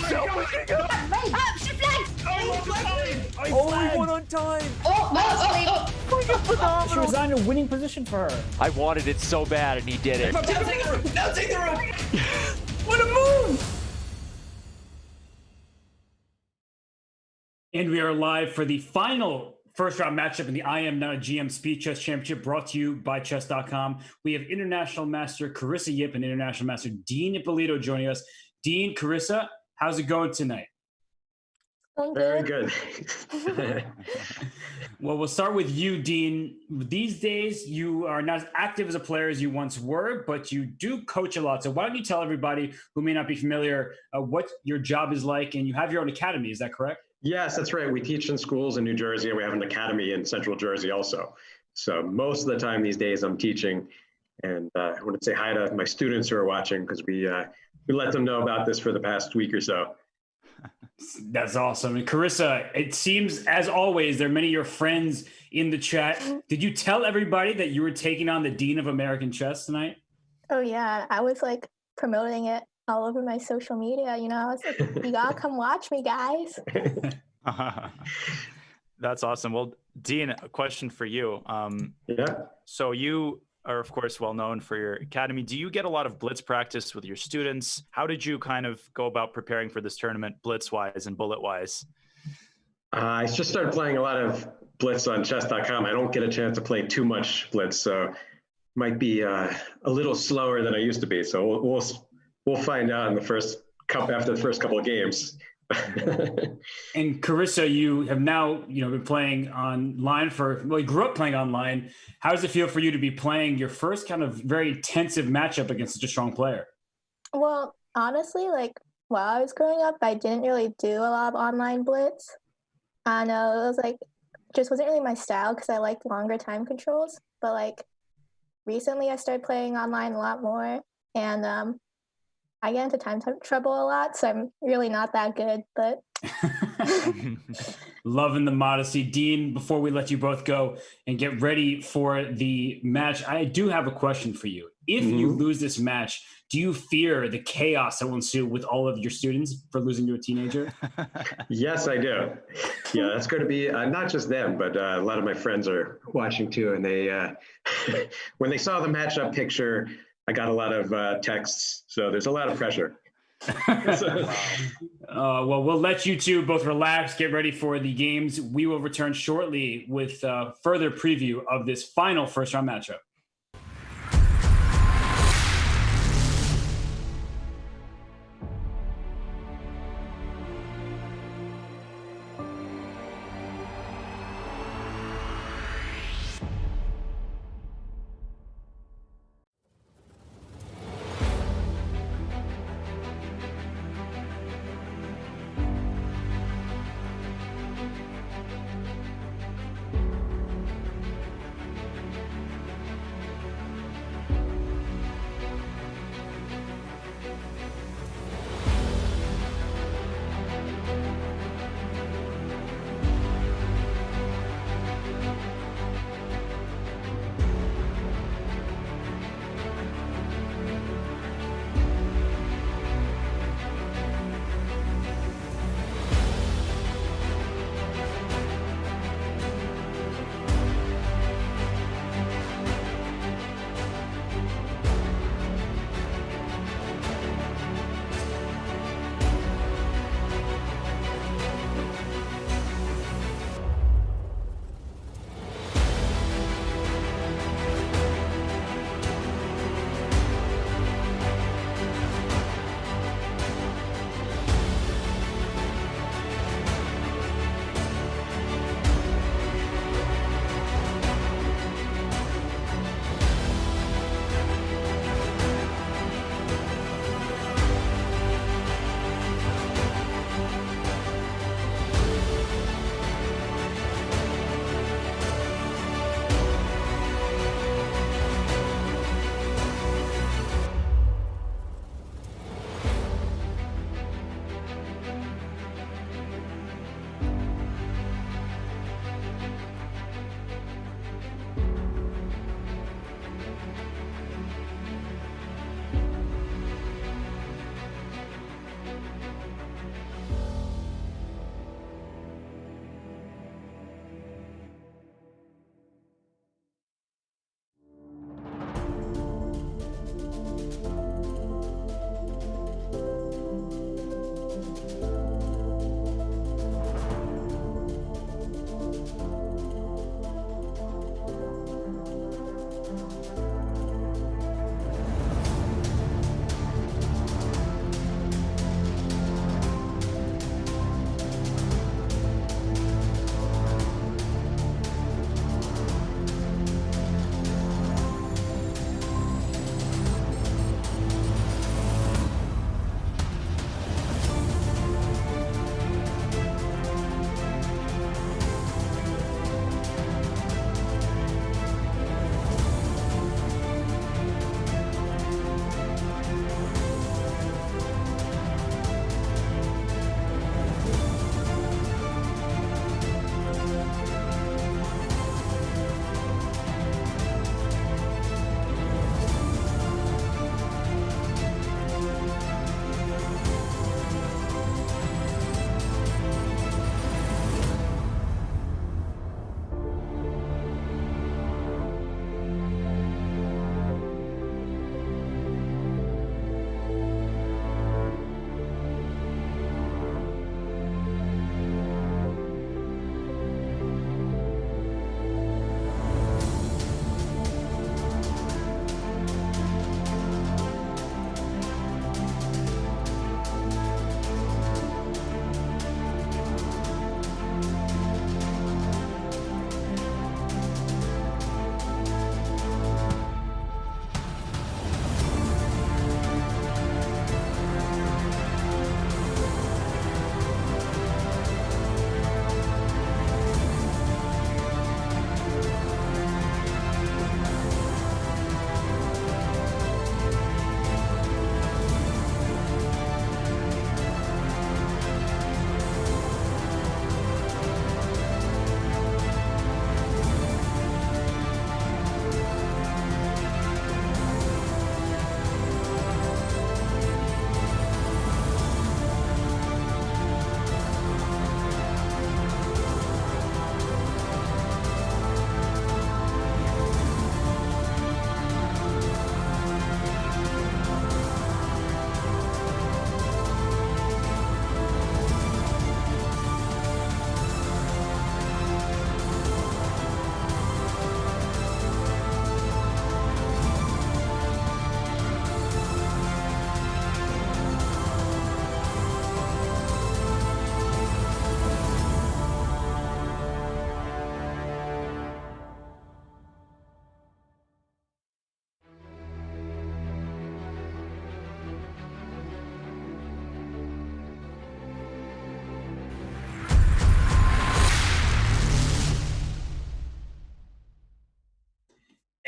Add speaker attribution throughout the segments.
Speaker 1: so fucking good.
Speaker 2: She flagged!
Speaker 1: Oh, he won on time.
Speaker 2: Phenomenal!
Speaker 3: She was on a winning position for her.
Speaker 1: I wanted it so bad, and he did it.
Speaker 4: Now take the room! Now take the room!
Speaker 3: What a move! And we are live for the final first round matchup in the IM GM Speed Chess Championship, brought to you by Chess.com. We have International Master Carissa Yip and International Master Dean Ippolito joining us. Dean, Carissa, how's it going tonight?
Speaker 5: Very good.
Speaker 3: Well, we'll start with you, Dean. These days, you are not as active as a player as you once were, but you do coach a lot. So why don't you tell everybody who may not be familiar what your job is like, and you have your own academy, is that correct?
Speaker 5: Yes, that's right. We teach in schools in New Jersey, and we have an academy in Central Jersey also. So most of the time these days I'm teaching, and I want to say hi to my students who are watching, because we let them know about this for the past week or so.
Speaker 3: That's awesome. And Carissa, it seems, as always, there are many of your friends in the chat. Did you tell everybody that you were taking on the Dean of American Chess tonight?
Speaker 2: Oh yeah, I was like promoting it all over my social media. You know, I was like, you gotta come watch me, guys.
Speaker 6: That's awesome. Well, Dean, a question for you.
Speaker 5: Yeah.
Speaker 6: So you are, of course, well known for your academy. Do you get a lot of blitz practice with your students? How did you kind of go about preparing for this tournament, blitz-wise and bullet-wise?
Speaker 5: I just started playing a lot of Blitz on Chess.com. I don't get a chance to play too much Blitz, so might be a little slower than I used to be. So we'll find out in the after the first couple of games.
Speaker 3: And Carissa, you have now been playing online you grew up playing online. How does it feel for you to be playing your first kind of very intensive matchup against such a strong player?
Speaker 2: Well, honestly, like while I was growing up, I didn't really do a lot of online blitz. I know it was like just wasn't really my style because I liked longer time controls. But like recently, I started playing online a lot more, and I get into time trouble a lot, so I'm really not that good, but.
Speaker 3: Loving the modesty. Dean, before we let you both go and get ready for the match, I do have a question for you. If you lose this match, do you fear the chaos that will ensue with all of your students for losing to a teenager?
Speaker 5: Yes, I do. Yeah, that's going to be not just them, but a lot of my friends are watching too. And they, when they saw the matchup picture, I got a lot of texts, so there's a lot of pressure.
Speaker 3: Well, we'll let you two both relax, get ready for the games. We will return shortly with further preview of this final first round matchup.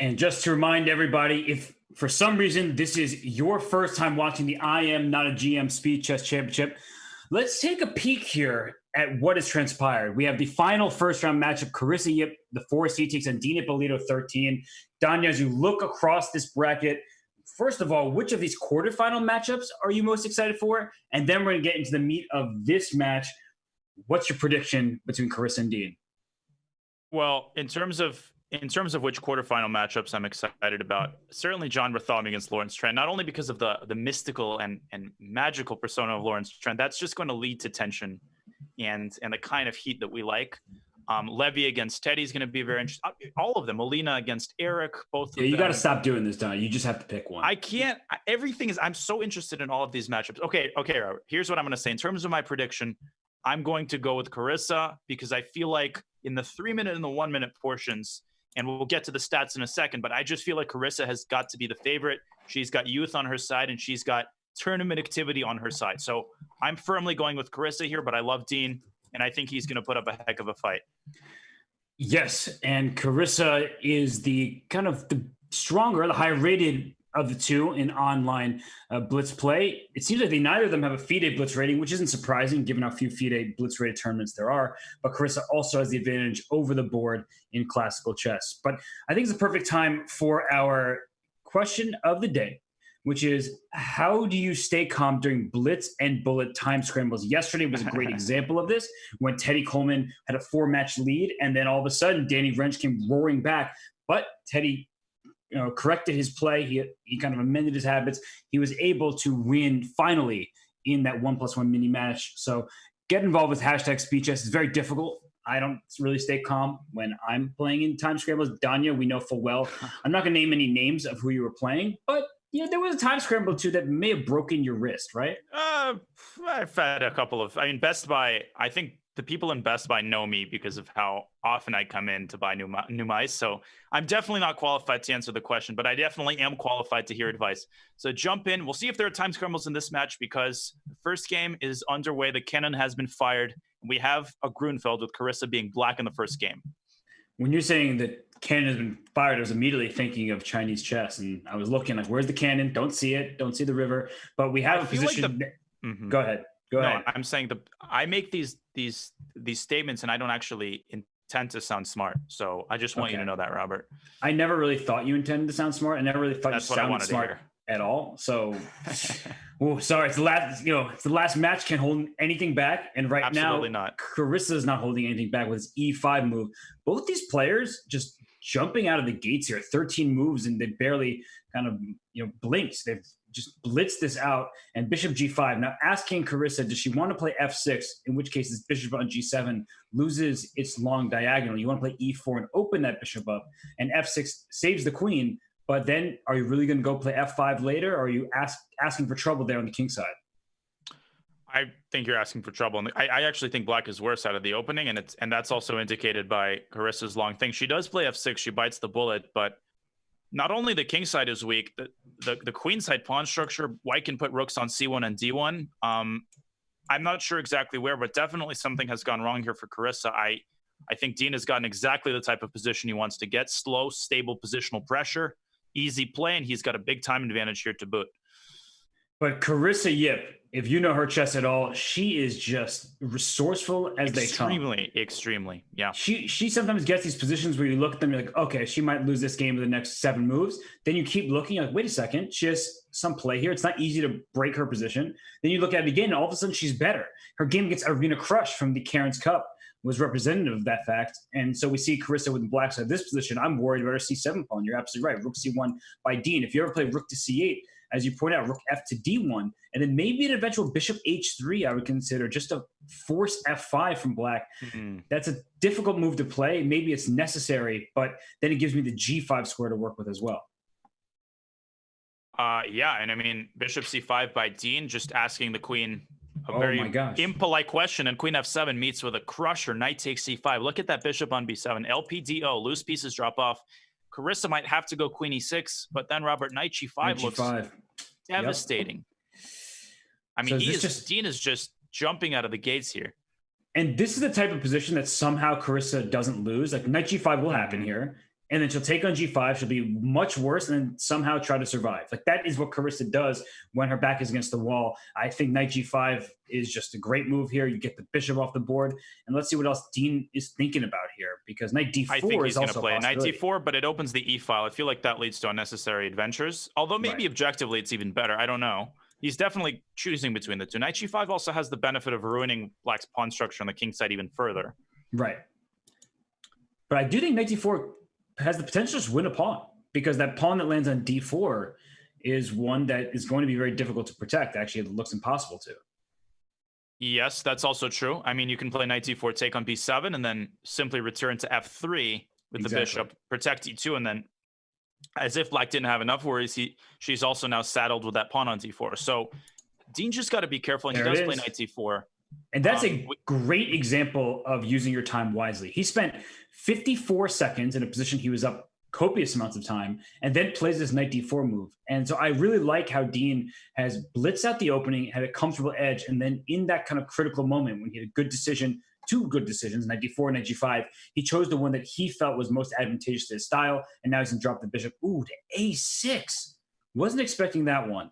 Speaker 3: And just to remind everybody, if for some reason this is your first time watching the IM Not a GM Speed Chess Championship, let's take a peek here at what has transpired. We have the final first round matchup. Carissa Yip, the 4 seed, takes on Dean Ippolito, 13. Danya, as you look across this bracket, first of all, which of these quarterfinal matchups are you most excited for? And then we're going to get into the meat of this match. What's your prediction between Carissa and Dean?
Speaker 6: Well, in terms of which quarterfinal matchups I'm excited about, certainly John Bartholomew against Lawrence Trent, not only because of the mystical and magical persona of Lawrence Trent, that's just going to lead to tension and the kind of heat that we like. Levy against Teddy is going to be very interesting. All of them. Molina against Eric, both of them.
Speaker 3: You got to stop doing this, Don. You just have to pick one.
Speaker 6: I can't. Everything is. I'm so interested in all of these matchups. Okay, Robert. Here's what I'm going to say. In terms of my prediction, I'm going to go with Carissa because I feel like in the 3-minute and the 1-minute portions, and we'll get to the stats in a second, but I just feel like Carissa has got to be the favorite. She's got youth on her side, and she's got tournament activity on her side. So I'm firmly going with Carissa here, but I love Dean, and I think he's going to put up a heck of a fight.
Speaker 3: Yes, and Carissa is the kind of the stronger, the higher rated of the two in online Blitz play. It seems like neither of them have a FIDE Blitz rating, which isn't surprising given how few FIDE Blitz rated tournaments there are. But Carissa also has the advantage over the board in classical chess. But I think it's the perfect time for our question of the day, which is how do you stay calm during blitz and bullet time scrambles? Yesterday was a great example of this when Teddy Coleman had a 4-match lead, and then all of a sudden Danny Wrench came roaring back. But Teddy corrected his play. He kind of amended his habits. He was able to win finally in that 1+1 mini match. So get involved with hashtag speed chess. It's very difficult. I don't really stay calm when I'm playing in time scrambles. Danya, we know full well. I'm not going to name any names of who you were playing, but there was a time scramble too that may have broken your wrist, right?
Speaker 6: I've had a couple of. I mean, Best Buy. I think the people in Best Buy know me because of how often I come in to buy new mice. So I'm definitely not qualified to answer the question, but I definitely am qualified to hear advice. So jump in. We'll see if there are time scrambles in this match because the first game is underway. The cannon has been fired. We have a Grunfeld with Carissa being black in the first game.
Speaker 3: When you're saying that cannon has been fired, I was immediately thinking of Chinese chess, and I was looking like, where's the cannon? Don't see it. Don't see the river. But we have a position.
Speaker 6: Like
Speaker 3: Go ahead. Go ahead.
Speaker 6: I'm saying I make these statements, and I don't actually intend to sound smart. So I just want you to know that, Robert.
Speaker 3: I never really thought you intended to sound smart. I never really thought
Speaker 6: That's
Speaker 3: you
Speaker 6: what I
Speaker 3: sounded
Speaker 6: wanted
Speaker 3: smart
Speaker 6: to hear.
Speaker 3: At all. So, sorry. It's the last. It's the last match. Can't hold anything back. And right
Speaker 6: Absolutely
Speaker 3: now,
Speaker 6: not.
Speaker 3: Carissa's not holding anything back with his E5 move. Both these players just jumping out of the gates here. 13 moves, and they barely kind of blinked. They've just blitzed this out. And Bishop G5. Now asking Carissa, does she want to play F6? In which case, this Bishop on G7 loses its long diagonal. You want to play E4 and open that Bishop up, and F6 saves the queen. But then, are you really going to go play F5 later, or are you asking for trouble there on the king side?
Speaker 6: I think you're asking for trouble. I actually think black is worse out of the opening, and that's also indicated by Carissa's long thing. She does play F6. She bites the bullet, but not only the king side is weak, the queen side pawn structure, white can put rooks on C1 and D1. I'm not sure exactly where, but definitely something has gone wrong here for Carissa. I think Dean has gotten exactly the type of position he wants to get. Slow, stable positional pressure. Easy play, and he's got a big time advantage here to boot.
Speaker 3: But Carissa Yip, if you know her chess at all, she is just resourceful as they come.
Speaker 6: Extremely, yeah.
Speaker 3: She sometimes gets these positions where you look at them, you're like, okay, she might lose this game in the next 7 moves. Then you keep looking, you're like, wait a second, she has some play here. It's not easy to break her position. Then you look at it again, and all of a sudden she's better. Her game against Arena Crush from the Karen's Cup was representative of that fact. And so we see Carissa with the black side of this position. I'm worried about her C7 pawn. You're absolutely right. Rook C1 by Dean. If you ever play Rook to C8, as you point out, Rook F to D1, and then maybe an eventual Bishop H3, I would consider just a force F5 from black. Mm-hmm. That's a difficult move to play. Maybe it's necessary, but then it gives me the G5 square to work with as well.
Speaker 6: Yeah, and I mean, Bishop C5 by Dean, just asking the queen a very impolite question, and Queen F7 meets with a crusher. Knight takes C5. Look at that Bishop on B7. LPDO, loose pieces drop off. Carissa might have to go Queen E6, but then Robert, Knight G5 looks devastating. Yep. I mean, Dean is just jumping out of the gates here.
Speaker 3: And this is the type of position that somehow Carissa doesn't lose. Like Knight G5 will happen here. and then she'll take on g5. She'll be much worse and then somehow try to survive. Like, that is what Carissa does when her back is against the wall. I think knight g5 is just a great move here. You get the bishop off the board, and let's see what else Dean is thinking about here, because knight d4
Speaker 6: I think he's
Speaker 3: is
Speaker 6: going to
Speaker 3: also
Speaker 6: play
Speaker 3: a
Speaker 6: knight
Speaker 3: possibility.
Speaker 6: d4, but it opens the e file. I feel like that leads to unnecessary adventures. Although maybe objectively it's even better. I don't know. He's definitely choosing between the two. Knight g5 also has the benefit of ruining black's pawn structure on the king side even further.
Speaker 3: Right. But I do think knight d4 has the potential to just win a pawn, because that pawn that lands on d4 is one that is going to be very difficult to protect. Actually, it looks impossible to.
Speaker 6: Yes, that's also true. I mean, you can play knight d4, take on b7, and then simply return to f3 with the bishop, protect e2, and then, as if black didn't have enough worries, she's also now saddled with that pawn on d4. So Dean just got to be careful, and he does play knight d4.
Speaker 3: And that's a great example of using your time wisely. He spent 54 seconds in a position he was up copious amounts of time, and then plays this knight d4 move. And so I really like how Dean has blitzed out the opening, had a comfortable edge, and then in that kind of critical moment when he had a good decision, two good decisions, knight d4, knight g5, he chose the one that he felt was most advantageous to his style, and now he's going to drop the bishop. Ooh, to a6. Wasn't expecting that one.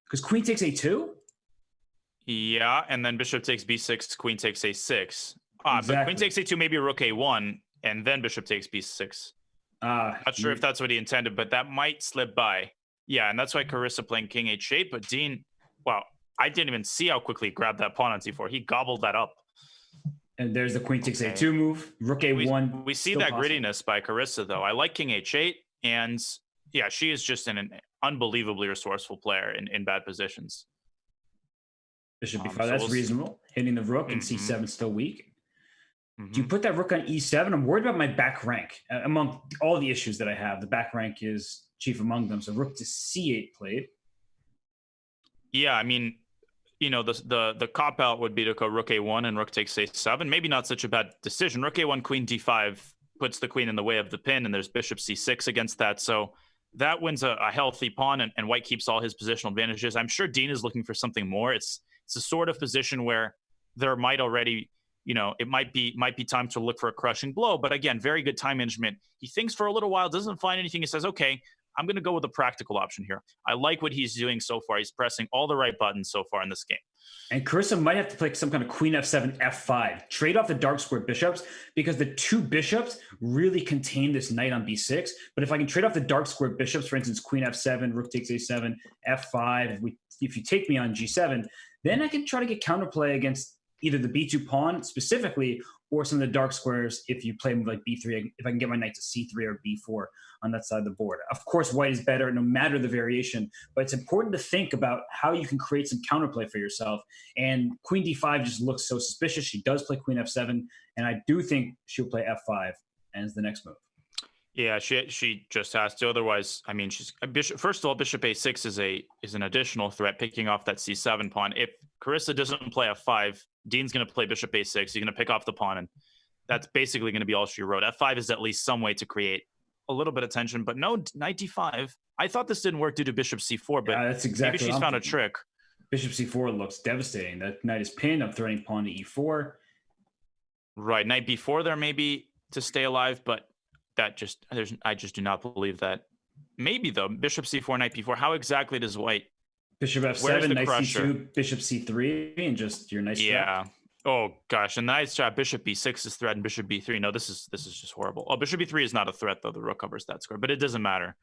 Speaker 3: Because queen takes a2?
Speaker 6: Yeah, and then bishop takes b6, queen takes a6.
Speaker 3: Exactly.
Speaker 6: But queen takes a2, maybe rook a1, and then bishop takes b6. Not sure if that's what he intended, but that might slip by. Yeah, and that's why Carissa playing king h8, but Dean, wow, I didn't even see how quickly he grabbed that pawn on c4. He gobbled that up.
Speaker 3: And there's the queen takes a2 move, rook a1.
Speaker 6: We see that grittiness by Carissa, though. I like king h8, and yeah, she is just an unbelievably resourceful player in bad positions.
Speaker 3: Bishop b5, that's reasonable. Hitting the rook and c7 still weak. Do you put that rook on e7? I'm worried about my back rank. Among all the issues that I have, the back rank is chief among them. So rook to c8 played.
Speaker 6: Yeah, I mean, you know, the cop out would be to go rook a1 and rook takes a7. Maybe not such a bad decision. Rook a1, queen d5 puts the queen in the way of the pin, and there's bishop c6 against that. So that wins a healthy pawn, and white keeps all his positional advantages. I'm sure Dean is looking for something more. It's a sort of position where there might already, you know, it might be time to look for a crushing blow. But again, very good time management. He thinks for a little while, doesn't find anything. He says, okay, I'm going to go with a practical option here. I like what he's doing so far. He's pressing all the right buttons so far in this game.
Speaker 3: And Carissa might have to play some kind of queen f7, f5. Trade off the dark square bishops, because the two bishops really contain this knight on b6. But if I can trade off the dark square bishops, for instance, queen f7, rook takes a7, f5, if you take me on g7, then I can try to get counterplay against either the b2 pawn specifically, or some of the dark squares if you play a move like b3, if I can get my knight to c3 or b4 on that side of the board. Of course, white is better no matter the variation, but it's important to think about how you can create some counterplay for yourself. And queen d5 just looks so suspicious. She does play queen f7, and I do think she'll play f5 as the next move.
Speaker 6: Yeah, she just has to. Otherwise, I mean, she's bishop. First of all, bishop a6 is an additional threat, picking off that c7 pawn. If Carissa doesn't play f5, Dean's going to play bishop a6. He's going to pick off the pawn, and that's basically going to be all she wrote. f5 is at least some way to create a little bit of tension, but no knight d5. I thought this didn't work due to bishop c4, but
Speaker 3: that's exactly
Speaker 6: maybe she's found a trick.
Speaker 3: Bishop c4 looks devastating. That knight is pinned. I'm threatening pawn to e4.
Speaker 6: Right, knight b4 there maybe to stay alive, but that just I just do not believe that. Maybe though, bishop c4, knight b4. How exactly does white?
Speaker 3: Bishop f7, knight c2, bishop c3, and just your nice.
Speaker 6: Yeah. Threat. Oh gosh, and nice job. Bishop b6 is threat, and bishop b3. No, this is just horrible. Oh, bishop b3 is not a threat though. The rook covers that square, but it doesn't matter.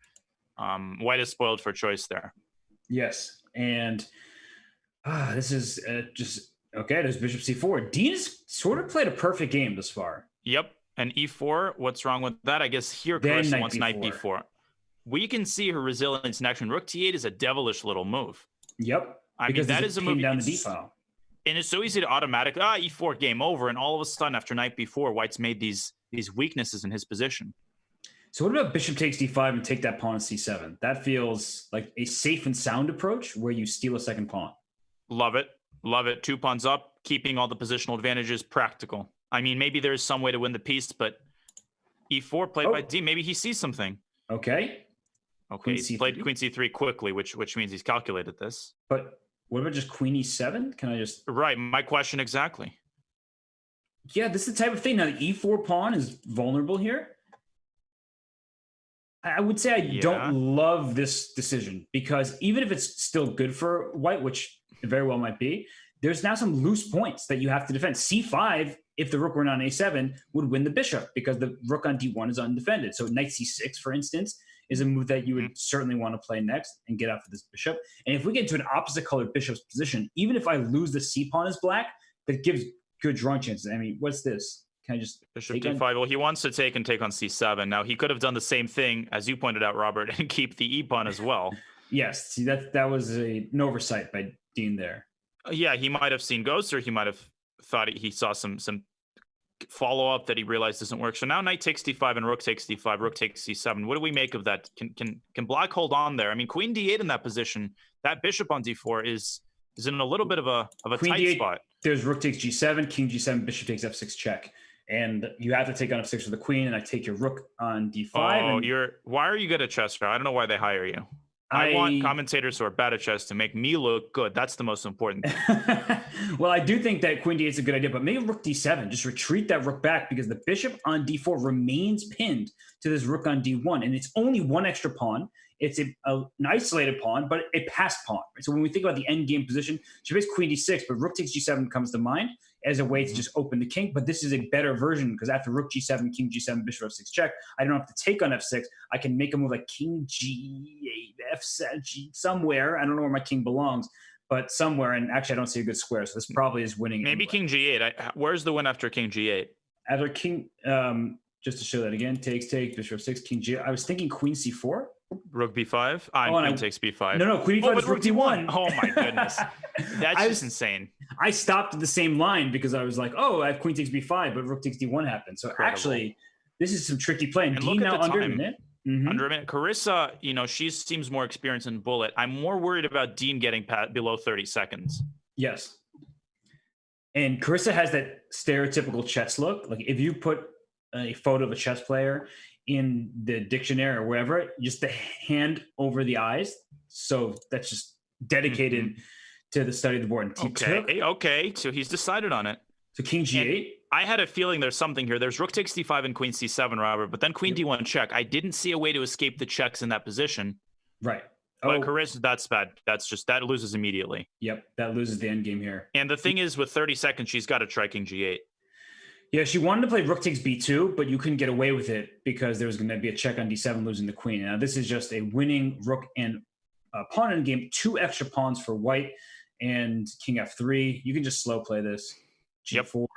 Speaker 6: White is spoiled for choice there.
Speaker 3: Yes, and this is just okay. There's bishop c4. Dean has sort of played a perfect game this far.
Speaker 6: Yep. And e4, what's wrong with that? I guess here Carissa wants knight b4. We can see her resilience in action. Rook t8 is a devilish little move.
Speaker 3: Yep.
Speaker 6: I mean, that is a move
Speaker 3: down the d file.
Speaker 6: And it's so easy to automatically, e4, game over. And all of a sudden, after knight b4, white's made these weaknesses in his position.
Speaker 3: So what about bishop takes d5 and take that pawn on c7? That feels like a safe and sound approach where you steal a second pawn.
Speaker 6: Love it. Love it. 2 pawns up, keeping all the positional advantages, practical. I mean, maybe there's some way to win the piece, but e4 played by D. Maybe he sees something.
Speaker 3: Okay.
Speaker 6: Okay, he played queen c3 quickly, which means he's calculated this.
Speaker 3: But what about just queen e7? Can I just...
Speaker 6: Right, my question exactly.
Speaker 3: Yeah, this is the type of thing. Now, the e4 pawn is vulnerable here. I would say I
Speaker 6: Yeah.
Speaker 3: don't love this decision because even if it's still good for white, which it very well might be, there's now some loose points that you have to defend. C5, if the rook were on A7, would win the bishop because the rook on D1 is undefended. So knight C6, for instance, is a move that you would certainly want to play next and get after this bishop. And if we get to an opposite colored bishop's position, even if I lose the C pawn as black, that gives good drawing chances. I mean, what's this? Can I just
Speaker 6: Bishop D5? Well, he wants to take on C7. Now, he could have done the same thing, as you pointed out, Robert, and keep the E pawn as well.
Speaker 3: Yes, see, that was an oversight by Dean there.
Speaker 6: Yeah, he might have seen ghosts, or he might have thought he saw some follow-up that he realized doesn't work. So now knight takes D5 and rook takes D5, rook takes C7. What do we make of that? Can black hold on there? I mean, queen D8 in that position, that bishop on D4 is in a little bit of a
Speaker 3: Queen
Speaker 6: tight
Speaker 3: D8,
Speaker 6: spot.
Speaker 3: There's rook takes G7, king G7, bishop takes F6 check. And you have to take on F6 with the queen, and I take your rook on D5.
Speaker 6: Oh, why are you good at chess, Joe? I don't know why they hire you. I want commentators who are bad at chess to make me look good. That's the most important thing.
Speaker 3: Well, I do think that queen D8 is a good idea, but maybe rook D7. Just retreat that rook back because the bishop on D4 remains pinned to this rook on D1, and it's only one extra pawn. It's an isolated pawn, but a passed pawn. Right? So when we think about the end game position, she plays queen D6, but rook takes G7 comes to mind as a way to just open the king. But this is a better version because after rook G7, king G7, bishop F6 check, I don't have to take on F6. I can make a move like king G8, F7, G somewhere. I don't know where my king belongs, but somewhere. And actually, I don't see a good square, so this probably is winning.
Speaker 6: Maybe
Speaker 3: anyway.
Speaker 6: king G8. Where's the win after king G8?
Speaker 3: After king, just to show that again, takes, bishop F6, king G8. I was thinking queen C4.
Speaker 6: Rook B5? Queen takes B5.
Speaker 3: No, queen B5 is rook D1.
Speaker 6: Oh my goodness. That's just insane.
Speaker 3: I stopped at the same line because I was like, oh, I have queen takes B5, but rook takes D1 happened. So actually, this is some tricky play. And Dean now under a minute.
Speaker 6: Under a minute. Carissa, she seems more experienced in bullet. I'm more worried about Dean getting below 30 seconds.
Speaker 3: Yes. And Carissa has that stereotypical chess look. Like if you put a photo of a chess player in the dictionary or wherever, just the hand over the eyes. So that's just dedicated to the study of the board. And
Speaker 6: Okay. So he's decided on it.
Speaker 3: So king G8.
Speaker 6: And I had a feeling there's something here. There's rook takes D5 and queen C7, Robert, but then queen D1 check. I didn't see a way to escape the checks in that position.
Speaker 3: Right.
Speaker 6: But Carissa, that's bad. That loses immediately.
Speaker 3: Yep, that loses the end game here.
Speaker 6: And the thing is, with 30 seconds, she's got to try king G8.
Speaker 3: Yeah, she wanted to play rook takes B2, but you couldn't get away with it because there was going to be a check on D7 losing the queen. Now, this is just a winning rook and pawn in game. 2 extra pawns for white and king F3. You can just slow play this. G4.
Speaker 6: Yep.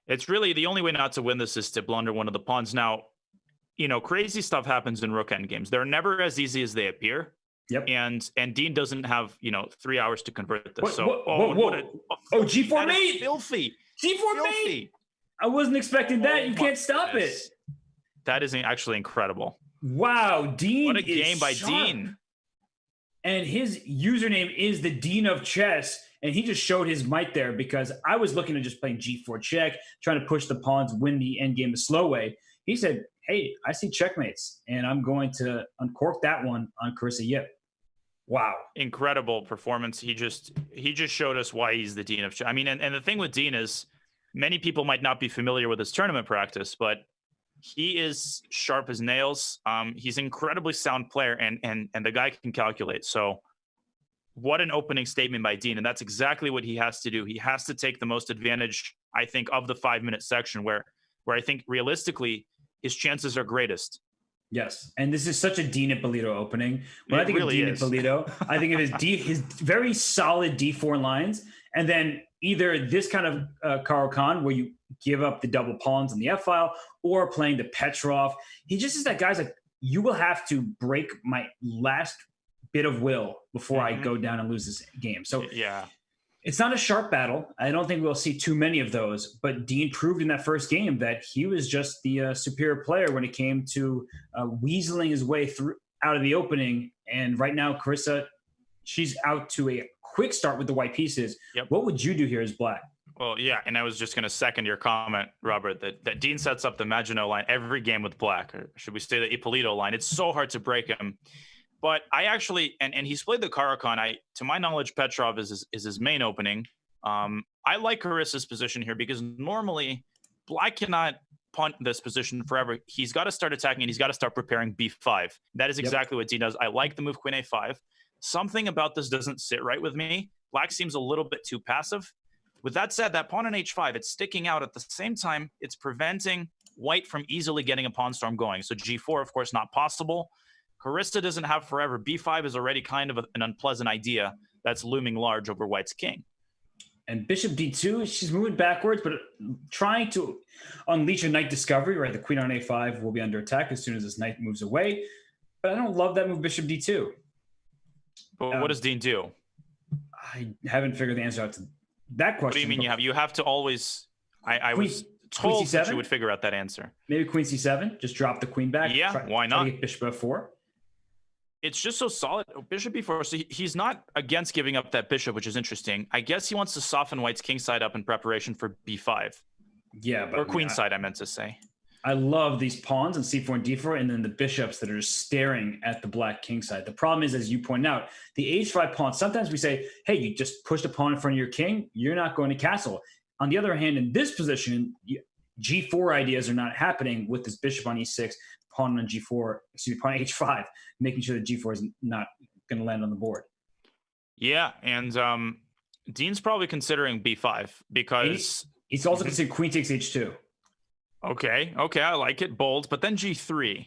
Speaker 6: It's really the only way not to win this is to blunder one of the pawns. Now, crazy stuff happens in rook endgames. They're never as easy as they appear.
Speaker 3: Yep.
Speaker 6: And Dean doesn't have, 3 hours to convert this.
Speaker 3: G4 mate.
Speaker 6: Filthy.
Speaker 3: G4 mate. I wasn't expecting that. You can't stop it.
Speaker 6: That is actually incredible.
Speaker 3: Wow, Dean.
Speaker 6: What a game by
Speaker 3: sharp.
Speaker 6: Dean.
Speaker 3: And his username is the Dean of Chess. And he just showed his might there because I was looking at just playing G4 check, trying to push the pawns, win the endgame the slow way. He said, hey, I see checkmates, and I'm going to uncork that one on Carissa Yip. Wow.
Speaker 6: Incredible performance. He just showed us why he's the Dean of Chess. I mean, and the thing with Dean is many people might not be familiar with his tournament practice, but he is sharp as nails. He's an incredibly sound player, and the guy can calculate. So what an opening statement by Dean. And that's exactly what he has to do. He has to take the most advantage, I think, of the 5-minute section where I think realistically his chances are greatest.
Speaker 3: Yes, and this is such a Dean Ippolito opening. When I think
Speaker 6: really
Speaker 3: of Dean Ippolito, I think of his very solid D4 lines, and then either this kind of Karo Khan where you give up the double pawns on the F file, or playing the Petrov. He just is that guy's like, you will have to break my last bit of will before I go down and lose this game. So
Speaker 6: yeah.
Speaker 3: It's not a sharp battle. I don't think we'll see too many of those, but Dean proved in that first game that he was just the superior player when it came to weaseling his way through out of the opening. And right now, Carissa, she's out to a quick start with the white pieces.
Speaker 6: Yep.
Speaker 3: What would you do here as black?
Speaker 6: Well, yeah, and I was just going to second your comment, Robert, that Dean sets up the Maginot line every game with black, or should we say the Ippolito line? It's so hard to break him. But I actually, and he's played the Caro-Kann. To my knowledge, Petrov is his main opening. I like Carissa's position here because normally black cannot punt this position forever. He's got to start attacking and he's got to start preparing b5. That is exactly what Dean does. I like the move queen a5. Something about this doesn't sit right with me. Black seems a little bit too passive. With that said, that pawn on h5, it's sticking out. At the same time, it's preventing white from easily getting a pawn storm going. So g4, of course, not possible. Carissa doesn't have forever. b5 is already kind of an unpleasant idea that's looming large over white's king.
Speaker 3: And bishop d2, she's moving backwards, but trying to unleash a knight discovery, right? The queen on a5 will be under attack as soon as this knight moves away. But I don't love that move, bishop d2.
Speaker 6: But what does Dean do?
Speaker 3: I haven't figured the answer out to that question.
Speaker 6: What do you mean you have to always... I was told that you would figure out that answer.
Speaker 3: Maybe queen c7, just drop the queen back.
Speaker 6: Yeah, why not?
Speaker 3: Try to get bishop f4.
Speaker 6: It's just so solid. Bishop b4. So he's not against giving up that bishop, which is interesting. I guess he wants to soften white's king side up in preparation for b5.
Speaker 3: Yeah, but
Speaker 6: or queen side, I meant to say.
Speaker 3: I love these pawns on c4 and d4, and then the bishops that are just staring at the black king side. The problem is, as you point out, the h5 pawn, sometimes we say, hey, you just pushed a pawn in front of your king, you're not going to castle. On the other hand, in this position, g4 ideas are not happening with this bishop on e6, pawn on g4, excuse me, pawn on h5, making sure that g4 is not going to land on the board.
Speaker 6: Yeah, and Dean's probably considering b5 because...
Speaker 3: He's also considering queen takes h2.
Speaker 6: Okay, I like it, bold. But then g3,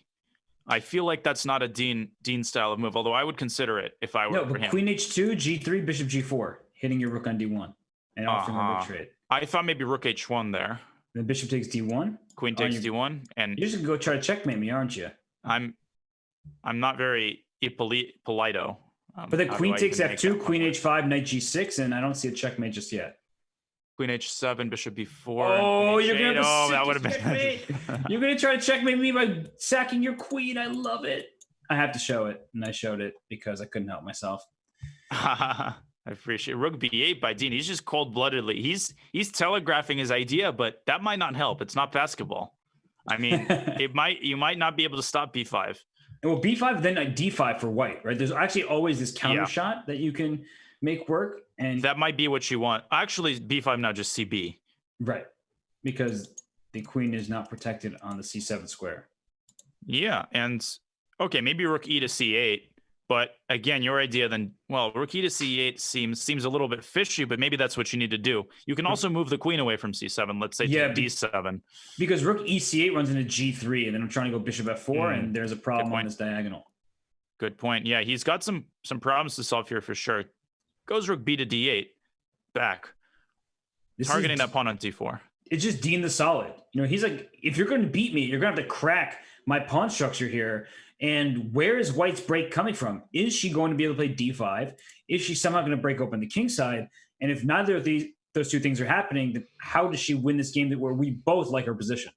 Speaker 6: I feel like that's not a Dean style of move, although I would consider it if I were
Speaker 3: No, but
Speaker 6: him.
Speaker 3: queen h2, g3, bishop g4, hitting your rook on d1 and offering a rook trade.
Speaker 6: I thought maybe rook h1 there.
Speaker 3: Then bishop takes d1.
Speaker 6: Queen takes d1, and
Speaker 3: you're just gonna go try to checkmate me, aren't you?
Speaker 6: I'm not very Ippolito.
Speaker 3: But then queen takes f2, queen h5, knight g6, and I don't see a checkmate just yet.
Speaker 6: Queen h7, bishop b4.
Speaker 3: Oh, you're gonna have
Speaker 6: that would have
Speaker 3: been. You're gonna try to checkmate me by sacking your queen. I love it. I have to show it, and I showed it because I couldn't help myself.
Speaker 6: I appreciate it. Rook b8 by Dean. He's just cold-bloodedly. He's telegraphing his idea, but that might not help. It's not basketball. I mean, you might not be able to stop b5.
Speaker 3: Well, b5, then d5 for white, right? There's actually always this counter shot that you can make work, and
Speaker 6: that might be what you want. Actually, b5 now, just cb.
Speaker 3: Right, because the queen is not protected on the c7 square.
Speaker 6: Yeah, and okay, maybe rook e to c8. But again, your idea then, well, rook e to c8 seems a little bit fishy, but maybe that's what you need to do. You can also move the queen away from c7, let's say to d7.
Speaker 3: Because rook e c8 runs into g3, and then I'm trying to go bishop f4, and there's a problem on this diagonal.
Speaker 6: Good point. Yeah, he's got some problems to solve here for sure. Goes rook b to d8, back. Targeting that pawn on d4.
Speaker 3: It's just Dean the solid. You know, he's like, if you're going to beat me, you're going to have to crack my pawn structure here. And where is white's break coming from? Is she going to be able to play d5? Is she somehow going to break open the king side? And if neither of those two things are happening, then how does she win this game where we both like her position?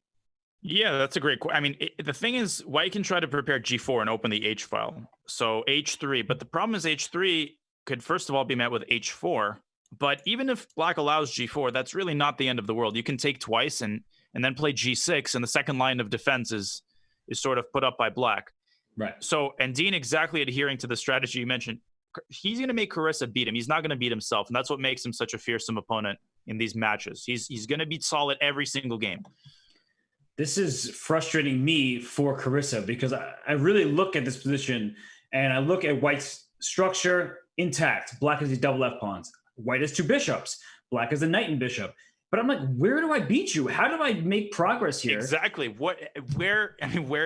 Speaker 6: Yeah, that's a great question. I mean, the thing is, white can try to prepare g4 and open the h file. So h3, but the problem is h3 could first of all be met with h4. But even if black allows g4, that's really not the end of the world. You can take twice and then play g6, and the second line of defense is sort of put up by black.
Speaker 3: Right.
Speaker 6: So, and Dean exactly adhering to the strategy you mentioned, he's going to make Carissa beat him. He's not going to beat himself, and that's what makes him such a fearsome opponent in these matches. He's going to be solid every single game.
Speaker 3: This is frustrating me for Carissa because I really look at this position and I look at white's structure intact. Black has these double F pawns. White has two bishops. Black has a knight and bishop. But I'm like, where do I beat you? How do I make progress here?
Speaker 6: Exactly.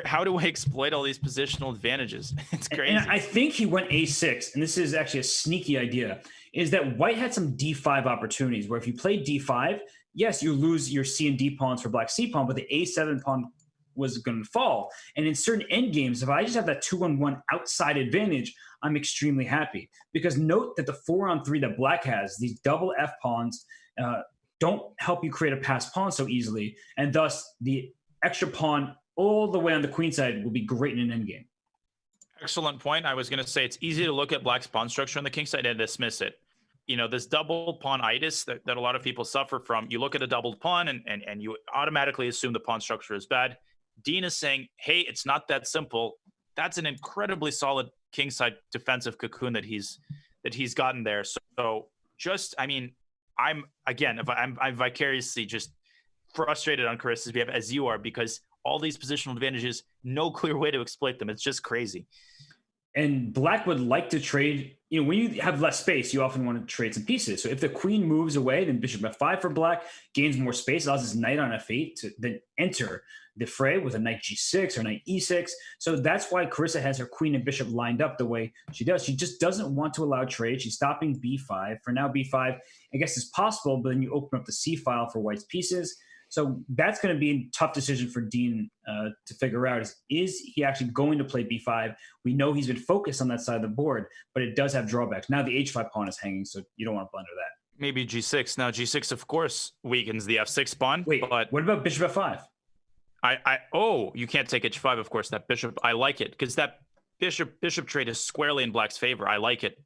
Speaker 6: How do I exploit all these positional advantages? It's crazy.
Speaker 3: And I think he went a6, and this is actually a sneaky idea, is that white had some d5 opportunities where if you play d5, yes, you lose your c and d pawns for black c pawn, but the a7 pawn was going to fall. And in certain endgames, if I just have that 2-on-1 outside advantage, I'm extremely happy. Because note that the 4-on-3 that black has, these double F pawns, don't help you create a passed pawn so easily, and thus the extra pawn all the way on the queen side will be great in an endgame.
Speaker 6: Excellent point. I was going to say it's easy to look at black's pawn structure on the king side and dismiss it. You know, this double pawn itis that a lot of people suffer from, you look at a doubled pawn and you automatically assume the pawn structure is bad. Dean is saying, hey, it's not that simple. That's an incredibly solid king side defensive cocoon that he's gotten there. So just, I mean, I'm vicariously just frustrated on Carissa's behalf as you are, because all these positional advantages, no clear way to exploit them. It's just crazy.
Speaker 3: And Black would like to trade, when you have less space, you often want to trade some pieces. So if the queen moves away, then bishop f5 for Black gains more space, allows his knight on f8 to then enter the fray with a knight g6 or knight e6. So that's why Carissa has her queen and bishop lined up the way she does. She just doesn't want to allow trade. She's stopping b5. For now, b5, I guess, is possible, but then you open up the c file for White's pieces. So that's going to be a tough decision for Dean to figure out. Is he actually going to play b5? We know he's been focused on that side of the board, but it does have drawbacks. Now the h5 pawn is hanging, so you don't want to blunder that.
Speaker 6: Maybe g6. Now g6, of course, weakens the f6 pawn.
Speaker 3: Wait,
Speaker 6: but
Speaker 3: what about bishop f5?
Speaker 6: Oh, you can't take h5, of course. That bishop, I like it, because that bishop trade is squarely in Black's favor. I like it.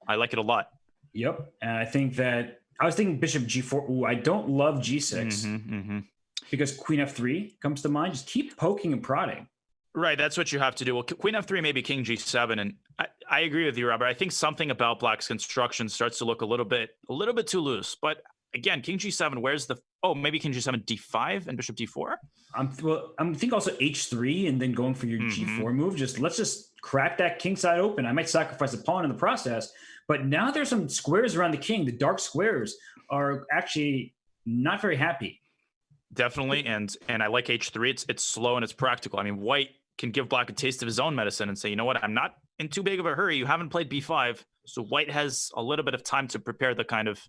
Speaker 6: I like it a lot.
Speaker 3: Yep, and I think that I was thinking bishop g4. Ooh, I don't love g6 because queen f3 comes to mind. Just keep poking and prodding.
Speaker 6: Right, that's what you have to do. Well, queen f3, maybe king g7, and I agree with you, Robert. I think something about Black's construction starts to look a little bit too loose. But again, king g7. Where's the? Oh, maybe king g7, d5, and bishop d4. I'm
Speaker 3: thinking also h3, and then going for your g4 move. Let's just crack that king side open. I might sacrifice a pawn in the process. But now there's some squares around the king. The dark squares are actually not very happy.
Speaker 6: Definitely, and I like h3. It's slow and it's practical. I mean, White can give Black a taste of his own medicine and say, you know what, I'm not in too big of a hurry. You haven't played b5, so White has a little bit of time to prepare the kind of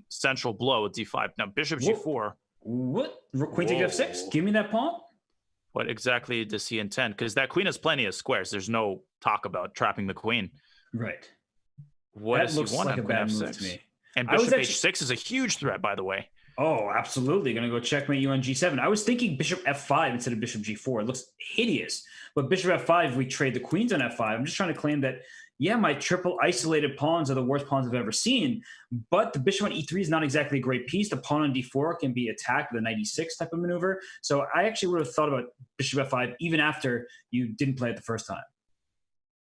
Speaker 6: central blow with d5. Now bishop g4.
Speaker 3: What? Queen takes f6? Give me that pawn?
Speaker 6: What exactly does he intend? Because that queen has plenty of squares. There's no talk about trapping the queen.
Speaker 3: Right.
Speaker 6: What
Speaker 3: that looks like a bad move to me.
Speaker 6: And bishop h6 is a huge threat, by the way.
Speaker 3: Oh, absolutely. Going to go checkmate you on g7. I was thinking bishop f5 instead of bishop g4. It looks hideous. But bishop f5, we trade the queens on f5. I'm just trying to claim that, yeah, my triple isolated pawns are the worst pawns I've ever seen. But the bishop on e3 is not exactly a great piece. The pawn on d4 can be attacked with a knight e6 type of maneuver. So I actually would have thought about bishop f5 even after you didn't play it the first time.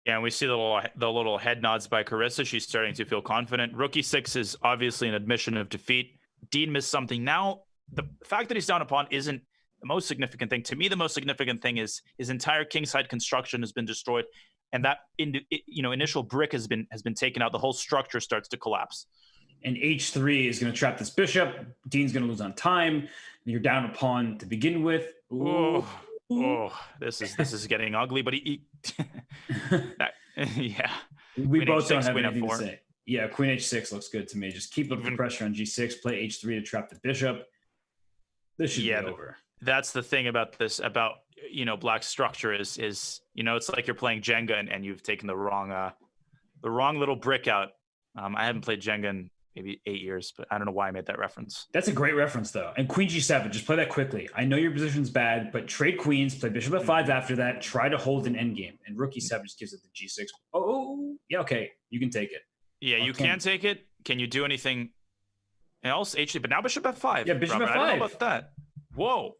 Speaker 6: Yeah, and we see the little head nods by Carissa. She's starting to feel confident. Rook e6 is obviously an admission of defeat. Dean missed something. Now, the fact that he's down a pawn isn't the most significant thing. To me, the most significant thing is his entire kingside construction has been destroyed, and that initial brick has been taken out. The whole structure starts to collapse.
Speaker 3: And h3 is going to trap this bishop. Dean's going to lose on time. You're down a pawn to begin with. Ooh.
Speaker 6: Oh, this is getting ugly. But yeah,
Speaker 3: we both don't have anything to say. Yeah, queen h6 looks good to me. Just keep up the pressure on g6, play h3 to trap the bishop. This should be over.
Speaker 6: That's the thing about this, about Black's structure is it's like you're playing Jenga and you've taken the wrong little brick out. I haven't played Jenga in maybe 8 years, but I don't know why I made that reference.
Speaker 3: That's a great reference, though. And queen g7, just play that quickly. I know your position's bad, but trade queens, play bishop f5 after that, try to hold an endgame. And rook e7 just gives it the g6. Oh, yeah, okay, you can take it.
Speaker 6: Yeah, you can take it. Can you do anything else? H3, but now bishop f5.
Speaker 3: Yeah, bishop f5.
Speaker 6: I don't know about that. Whoa.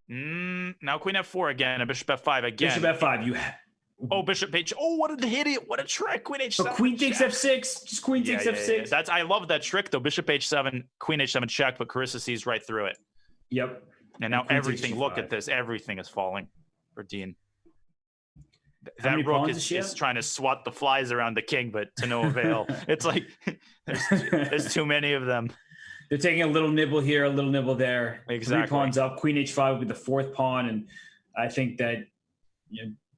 Speaker 6: Now queen f4 again, and bishop f5 again.
Speaker 3: Bishop f5,
Speaker 6: Oh, bishop h. Oh, what an idiot! What a trick! Queen h7.
Speaker 3: But queen takes f6. Just queen takes f6.
Speaker 6: Yeah. I love that trick though. Bishop h7, queen h7 check, but Carissa sees right through it.
Speaker 3: Yep.
Speaker 6: And now everything. Look at this. Everything is falling for Dean. That rook is trying to swat the flies around the king, but to no avail. It's like there's too many of them.
Speaker 3: They're taking a little nibble here, a little nibble there.
Speaker 6: Exactly.
Speaker 3: 3 pawns up. Queen h5 will be the 4th pawn, and I think that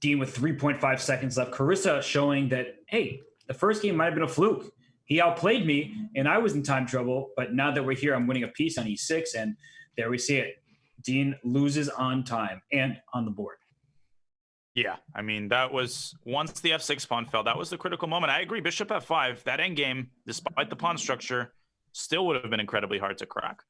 Speaker 3: Dean with 3.5 seconds left. Carissa showing that, hey, the first game might have been a fluke. He outplayed me, and I was in time trouble. But now that we're here, I'm winning a piece on e6, and there we see it. Dean loses on time and on the board.
Speaker 6: Yeah, I mean, that was, once the f6 pawn fell, that was the critical moment. I agree, bishop f5, that endgame, despite the pawn structure, still would have been incredibly hard to crack.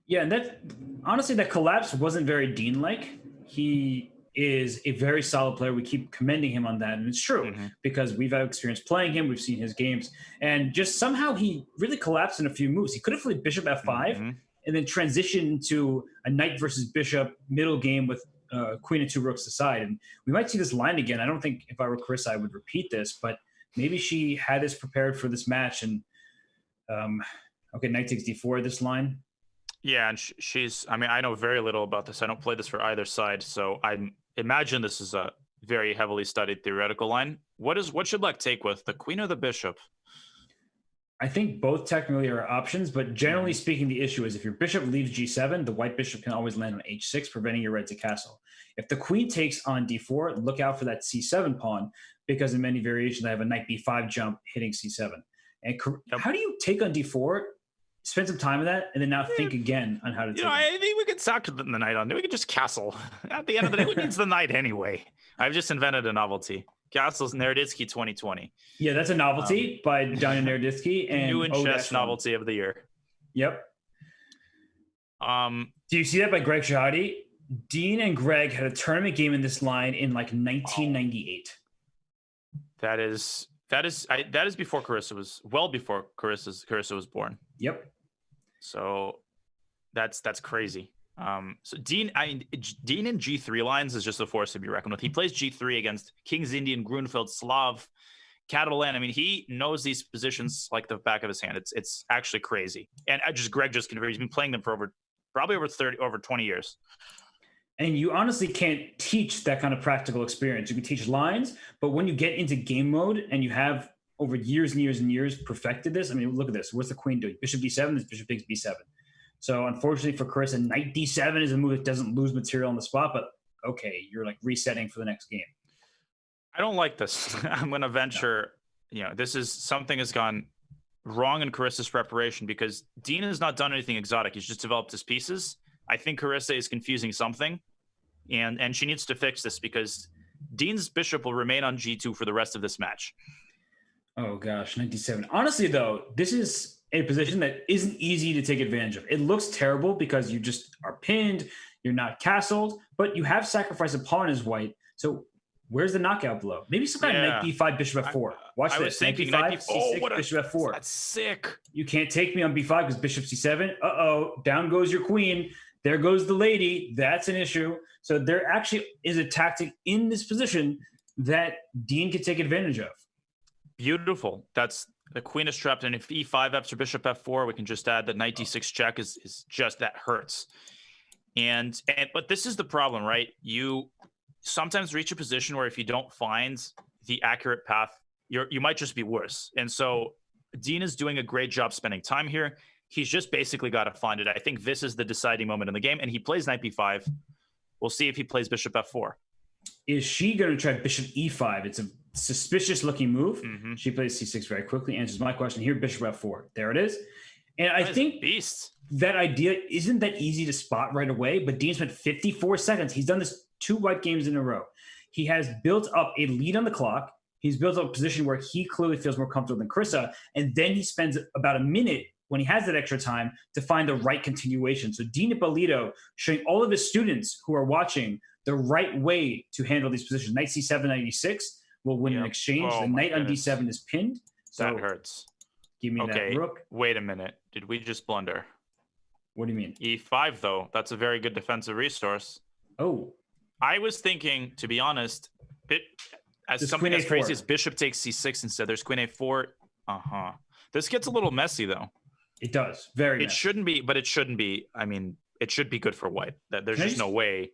Speaker 3: Yeah, and that, honestly, that collapse wasn't very Dean-like. He is a very solid player. We keep commending him on that, and it's true, because we've had experience playing him, we've seen his games, and just somehow he really collapsed in a few moves. He could have played bishop f5, and then transitioned to a knight versus bishop middle game with queen and 2 rooks aside. And we might see this line again. I don't think if I were Carissa, I would repeat this, but maybe she had this prepared for this match. And okay, knight takes d4, this line.
Speaker 6: Yeah, and she's. I mean, I know very little about this. I don't play this for either side, so I imagine this is a very heavily studied theoretical line. What should Black take with the queen or the bishop?
Speaker 3: I think both technically are options, but generally speaking, the issue is if your bishop leaves g7, the white bishop can always land on h6, preventing your red to castle. If the queen takes on d4, look out for that c7 pawn, because in many variations, I have a knight b5 jump hitting c7. And how do you take on d4? Spend some time with that, and then now think again on how to take it.
Speaker 6: I think we could sack the knight on. We could just castle. At the end of the day, who needs the knight anyway? I've just invented a novelty. Castles Naroditsky 2020.
Speaker 3: Yeah, that's a novelty by Daniel Naroditsky. And
Speaker 6: new in chess novelty of the year.
Speaker 3: Yep.
Speaker 6: Do
Speaker 3: you see that by Greg Shahadi? Dean and Greg had a tournament game in this line in like 1998.
Speaker 6: That is before Carissa was before Carissa was born.
Speaker 3: Yep.
Speaker 6: So that's crazy. So Dean in G3 lines is just a force to be reckoned with. He plays G3 against King's Indian, Grunfeld, Slav, Catalan. I mean, he knows these positions like the back of his hand. It's actually crazy. And Greg just converted. He's been playing them for over 20 years.
Speaker 3: And you honestly can't teach that kind of practical experience. You can teach lines, but when you get into game mode and you have over years and years and years perfected this, I mean, look at this. What's the queen doing? Bishop d7, this bishop takes b7. So unfortunately for Carissa, knight d7 is a move that doesn't lose material on the spot, but okay, you're like resetting for the next game.
Speaker 6: I don't like this. I'm going to venture, this is something has gone wrong in Carissa's preparation because Dean has not done anything exotic. He's just developed his pieces. I think Carissa is confusing something. And she needs to fix this because Dean's bishop will remain on g2 for the rest of this match.
Speaker 3: Oh, gosh, 97. Honestly, though, this is a position that isn't easy to take advantage of. It looks terrible because you just are pinned, you're not castled, but you have sacrificed a pawn as white. So where's the knockout blow? Maybe some kind of knight b5, bishop f4. Watch this.
Speaker 6: I was thinking
Speaker 3: knight b5, c6, bishop f4.
Speaker 6: That's sick.
Speaker 3: You can't take me on b5 because bishop c7. Uh-oh, down goes your queen. There goes the lady. That's an issue. So there actually is a tactic in this position that Dean could take advantage of.
Speaker 6: Beautiful. That's the queen is trapped. And if e5 after bishop f4, we can just add that knight d6 check is just that hurts. But this is the problem, right? You sometimes reach a position where if you don't find the accurate path, you might just be worse. And so Dean is doing a great job spending time here. He's just basically got to find it. I think this is the deciding moment in the game. And he plays knight b5. We'll see if he plays bishop f4.
Speaker 3: Is she going to try bishop e5? It's a suspicious looking move. Mm-hmm. She plays c6 very quickly. Answers my question here, bishop f4. There it is. And I think that idea isn't that easy to spot right away, but Dean spent 54 seconds. He's done this 2 white games in a row. He has built up a lead on the clock. He's built up a position where he clearly feels more comfortable than Carissa. And then he spends about a minute when he has that extra time to find the right continuation. So Dean Ippolito showing all of his students who are watching the right way to handle these positions. Knight c7, knight e6 will win an exchange. The knight on d7 is pinned. So
Speaker 6: that hurts.
Speaker 3: Give me that rook.
Speaker 6: Wait a minute. Did we just blunder?
Speaker 3: What do you mean?
Speaker 6: e5, though. That's a very good defensive resource.
Speaker 3: Oh.
Speaker 6: I was thinking, to be honest, as something as crazy as bishop takes c6 instead. There's queen a4. Uh-huh. This gets a little messy, though.
Speaker 3: It does. Very messy.
Speaker 6: It shouldn't be, but it shouldn't be. I mean, it should be good for white. There's just no way.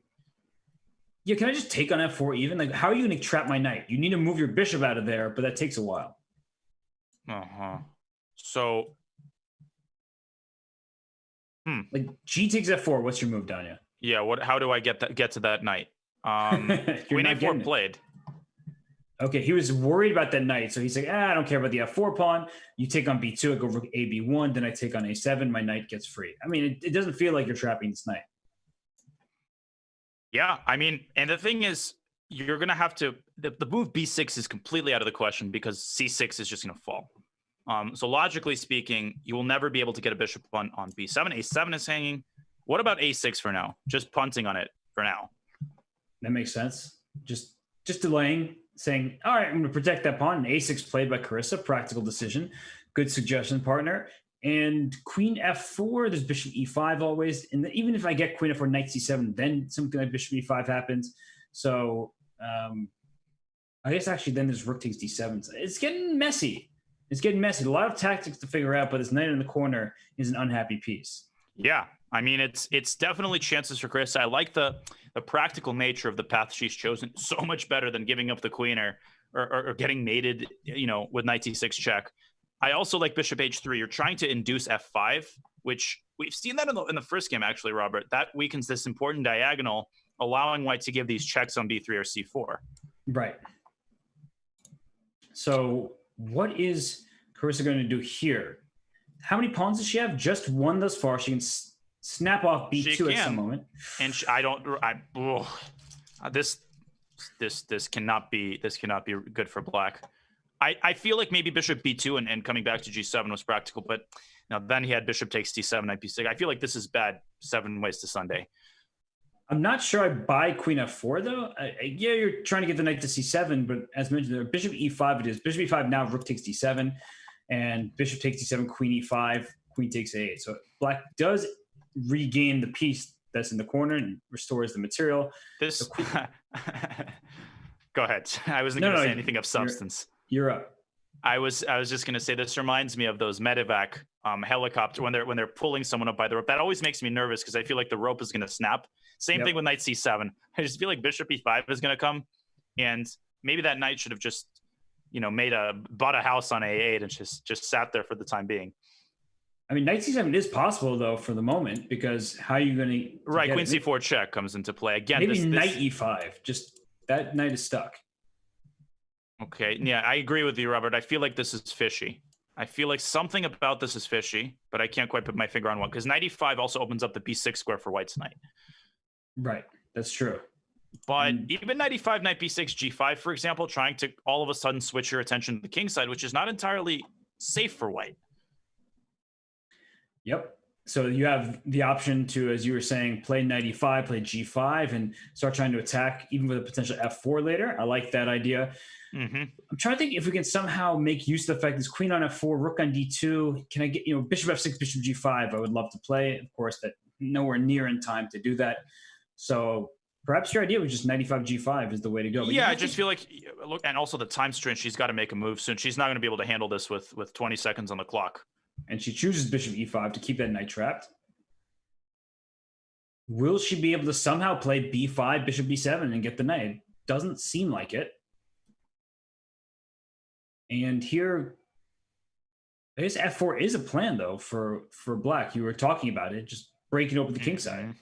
Speaker 3: Yeah, can I just take on f4 even? Like, how are you going to trap my knight? You need to move your bishop out of there, but that takes a while.
Speaker 6: Uh-huh. So,
Speaker 3: like g takes f4. What's your move, Danya?
Speaker 6: Yeah. How do I get to that knight? Queen a4 played.
Speaker 3: Okay, he was worried about that knight, so he's like, I don't care about the f4 pawn. You take on b2, I go rook a b1, then I take on a7, my knight gets free. I mean, it doesn't feel like you're trapping this knight.
Speaker 6: Yeah, I mean, and the thing is, you're going to have to, the move b6 is completely out of the question because c6 is just going to fall. So logically speaking, you will never be able to get a bishop on b7. a7 is hanging. What about a6 for now? Just punting on it for now.
Speaker 3: That makes sense. Just delaying, saying, all right, I'm going to protect that pawn. And a6 played by Carissa, practical decision. Good suggestion, partner. And queen f4, there's bishop e5 always. And even if I get queen f4, knight c7, then something like bishop e5 happens. So I guess actually then there's rook takes d7. So it's getting messy. It's getting messy. A lot of tactics to figure out, but this knight in the corner is an unhappy piece.
Speaker 6: Yeah, I mean, it's definitely chances for Chris. I like the practical nature of the path she's chosen so much better than giving up the queen or getting mated, with knight c6 check. I also like bishop h3. You're trying to induce f5, which we've seen that in the first game, actually, Robert. That weakens this important diagonal, allowing white to give these checks on b3 or c4.
Speaker 3: Right. So what is Carissa going to do here? How many pawns does she have? Just one thus far. She can snap off b2 at some moment.
Speaker 6: And this cannot be good for black. I feel like maybe bishop b2 and coming back to g7 was practical, but now then he had bishop takes d7, knight b6. I feel like this is bad 7 ways to Sunday.
Speaker 3: I'm not sure I buy queen f4 though. Yeah, you're trying to get the knight to c7, but as mentioned there, bishop e5 it is. Bishop e5 now, rook takes d7, and bishop takes d7, queen e5, queen takes a8. So black does regain the piece that's in the corner and restores the material.
Speaker 6: This Go ahead. I wasn't going to say anything of substance.
Speaker 3: You're up.
Speaker 6: I was just going to say this reminds me of those medevac helicopter when they're pulling someone up by the rope. That always makes me nervous because I feel like the rope is going to snap. Same thing with knight c7. I just feel like bishop e5 is going to come, and maybe that knight should have just bought a house on a8 and just sat there for the time being.
Speaker 3: I mean, knight c7 is possible though for the moment, because how are you going to
Speaker 6: right? Queen c4 check comes into play again.
Speaker 3: Maybe knight e5. Just that knight is stuck.
Speaker 6: Okay, yeah, I agree with you, Robert. I feel like this is fishy. I feel like something about this is fishy, but I can't quite put my finger on what, because knight e5 also opens up the b6 square for white's knight.
Speaker 3: Right, that's true.
Speaker 6: But even knight e5, knight b6, g5, for example, trying to all of a sudden switch your attention to the king side, which is not entirely safe for white.
Speaker 3: Yep. So you have the option to, as you were saying, play knight e5, play g5, and start trying to attack even with a potential f4 later. I like that idea.
Speaker 6: Mm-hmm.
Speaker 3: I'm trying to think if we can somehow make use of the fact this queen on f4, rook on d2. Can I get, bishop f6, bishop g5? I would love to play. Of course, that nowhere near in time to do that. So perhaps your idea was just knight e5, g5 is the way to go. But
Speaker 6: yeah, I just feel like, look, and also the time strain, she's got to make a move soon. She's not going to be able to handle this with 20 seconds on the clock.
Speaker 3: And she chooses bishop e5 to keep that knight trapped. Will she be able to somehow play b5, bishop b7 and get the knight? Doesn't seem like it. And here, I guess f4 is a plan, though, for black. You were talking about it, just breaking open the king side.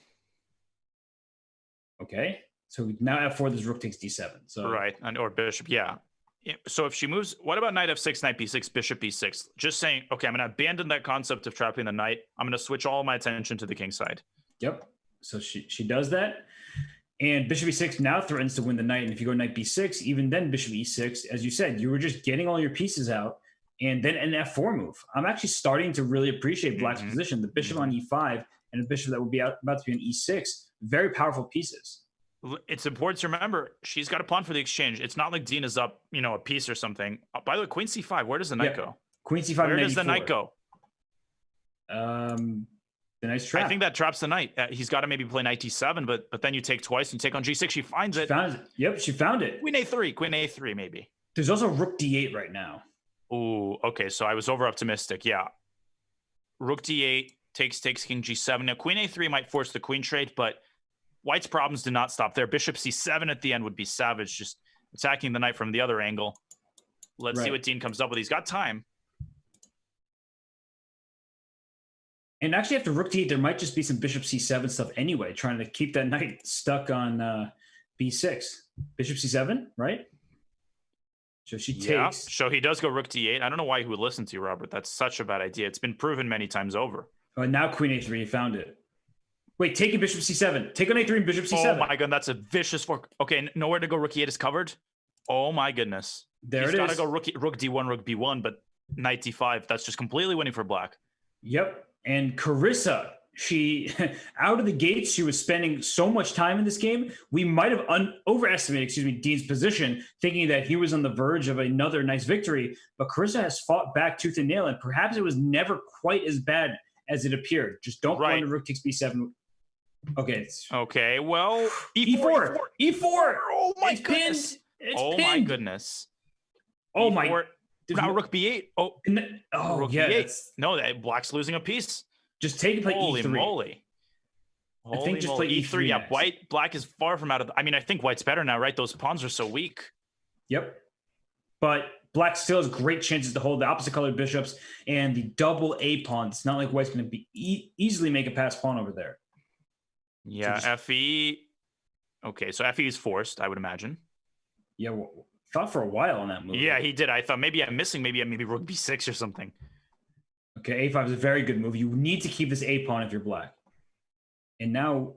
Speaker 3: Okay, so now f4, there's rook takes d7. So
Speaker 6: right, or bishop, yeah. So if she moves, what about knight f6, knight b6, bishop b6? Just saying, okay, I'm going to abandon that concept of trapping the knight. I'm going to switch all my attention to the king side.
Speaker 3: Yep. So she does that. And bishop e6 now threatens to win the knight. And if you go knight b6, even then bishop e6, as you said, you were just getting all your pieces out. And then an f4 move. I'm actually starting to really appreciate black's position. The bishop on e5 and the bishop that will be about to be on e6. Very powerful pieces.
Speaker 6: It's important to remember she's got a pawn for the exchange. It's not like Dean is up, a piece or something. By the way, queen c5. Where does the knight go?
Speaker 3: Queen c5.
Speaker 6: Where does the knight go?
Speaker 3: The knight's trap.
Speaker 6: I think that traps the knight. He's got to maybe play knight d7, but then you take twice and you take on g6. She finds it.
Speaker 3: Yep, she found it.
Speaker 6: Queen a3 maybe.
Speaker 3: There's also rook d8 right now.
Speaker 6: Ooh, okay. So I was over optimistic. Yeah. Rook d8 takes king g7. Now queen a3 might force the queen trade, but white's problems do not stop there. Bishop c7 at the end would be savage, just attacking the knight from the other angle. Let's see what Dean comes up with. He's got time.
Speaker 3: And actually, after rook d8, there might just be some bishop c7 stuff anyway, trying to keep that knight stuck on b6. Bishop c7, right? So she takes.
Speaker 6: Yeah, so he does go rook d8. I don't know why he would listen to you, Robert. That's such a bad idea. It's been proven many times over.
Speaker 3: Oh, and now queen a3, he found it. Wait, taking bishop c7. Take on a3 and bishop c7.
Speaker 6: Oh my god, that's a vicious fork. Okay, nowhere to go. Rook e8 is covered. Oh my goodness.
Speaker 3: He's
Speaker 6: got to go rook d1, rook b1, but knight d5. That's just completely winning for black.
Speaker 3: Yep. And Carissa, she, out of the gates, she was spending so much time in this game. We might have overestimated, Dean's position, thinking that he was on the verge of another nice victory. But Carissa has fought back tooth and nail, and perhaps it was never quite as bad as it appeared. Just don't go into rook takes b7. Okay.
Speaker 6: Okay, well,
Speaker 3: E4.
Speaker 6: Oh my goodness.
Speaker 3: It's
Speaker 6: pinned.
Speaker 3: My
Speaker 6: goodness.
Speaker 3: Oh my.
Speaker 6: Now rook b8. Oh,
Speaker 3: rook
Speaker 6: yeah.
Speaker 3: b8.
Speaker 6: No, black's losing a piece.
Speaker 3: Just take it, play
Speaker 6: Holy
Speaker 3: e3.
Speaker 6: moly.
Speaker 3: I think just play
Speaker 6: E3. Yeah,
Speaker 3: next.
Speaker 6: black is far from out of. I mean, I think white's better now, right? Those pawns are so weak.
Speaker 3: Yep. But black still has great chances to hold the opposite colored bishops and the double A pawn. It's not like white's going to be easily make a pass pawn over there.
Speaker 6: Yeah, so FE. Okay, so FE is forced, I would imagine.
Speaker 3: Yeah, well, thought for a while on that move.
Speaker 6: Yeah, he did. I thought maybe I'm missing. Maybe rook B6 or something.
Speaker 3: Okay, A5 is a very good move. You need to keep this A pawn if you're black. And now,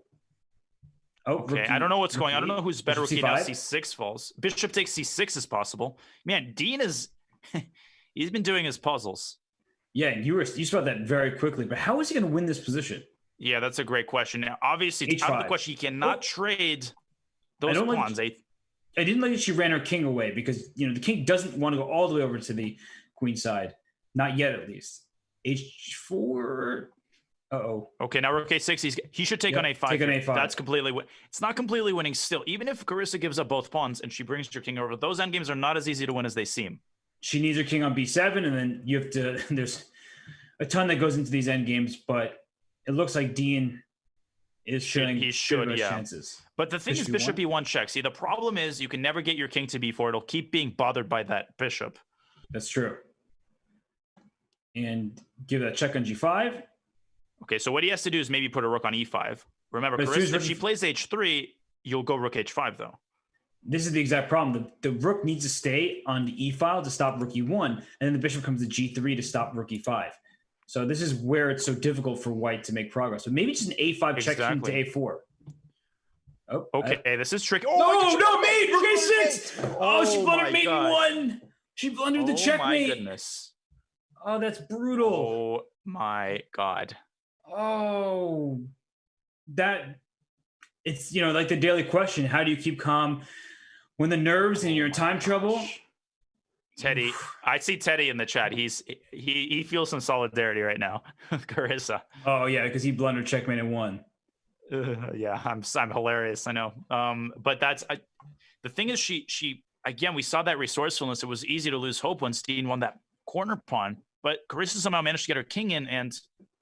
Speaker 6: okay, I don't know what's going on. I don't know who's better.
Speaker 3: Bishop
Speaker 6: Rookie now.
Speaker 3: C5?
Speaker 6: C6 falls. Bishop takes C6 is possible. Man, Dean is he's been doing his puzzles.
Speaker 3: Yeah, you spelled that very quickly. But how is he going to win this position?
Speaker 6: Yeah, that's a great question. Now, obviously, out of the question, he cannot trade those pawns.
Speaker 3: I didn't like that she ran her king away because the king doesn't want to go all the way over to the queen side. Not yet, at least. H4. Uh-oh.
Speaker 6: Okay, now rook A6. He should take on A5.
Speaker 3: Take on A5.
Speaker 6: That's completely. It's not completely winning still. Even if Carissa gives up both pawns and she brings your king over, those endgames are not as easy to win as they seem.
Speaker 3: She needs her king on B7, and then you have to. There's a ton that goes into these endgames, but it looks like Dean is showing chances.
Speaker 6: But the thing is, bishop E1 check. See, the problem is you can never get your king to B4. It'll keep being bothered by that bishop.
Speaker 3: That's true. And give that check on G5.
Speaker 6: Okay, so what he has to do is maybe put a rook on E5. Remember, Carissa, if she plays H3, you'll go rook H5, though.
Speaker 3: This is the exact problem. The rook needs to stay on the E file to stop rook E1, and then the bishop comes to G3 to stop rook E5. So this is where it's so difficult for white to make progress. So maybe just an A5 check to A4. Oh,
Speaker 6: okay, this is tricky.
Speaker 3: Oh, no, mate! Rook A6! Oh, she blundered mate E1! She blundered the checkmate!
Speaker 6: Oh, my goodness.
Speaker 3: Oh, that's brutal.
Speaker 6: Oh, my God.
Speaker 3: Oh, it's, like the daily question. How do you keep calm when the nerves and you're in time trouble?
Speaker 6: Teddy, I see Teddy in the chat. He feels some solidarity right now with Carissa.
Speaker 3: Oh yeah, because he blundered checkmate and won.
Speaker 6: Yeah, I'm hilarious. I know. But the thing is, she again, we saw that resourcefulness. It was easy to lose hope when Steen won that corner pawn, but Carissa somehow managed to get her king in, and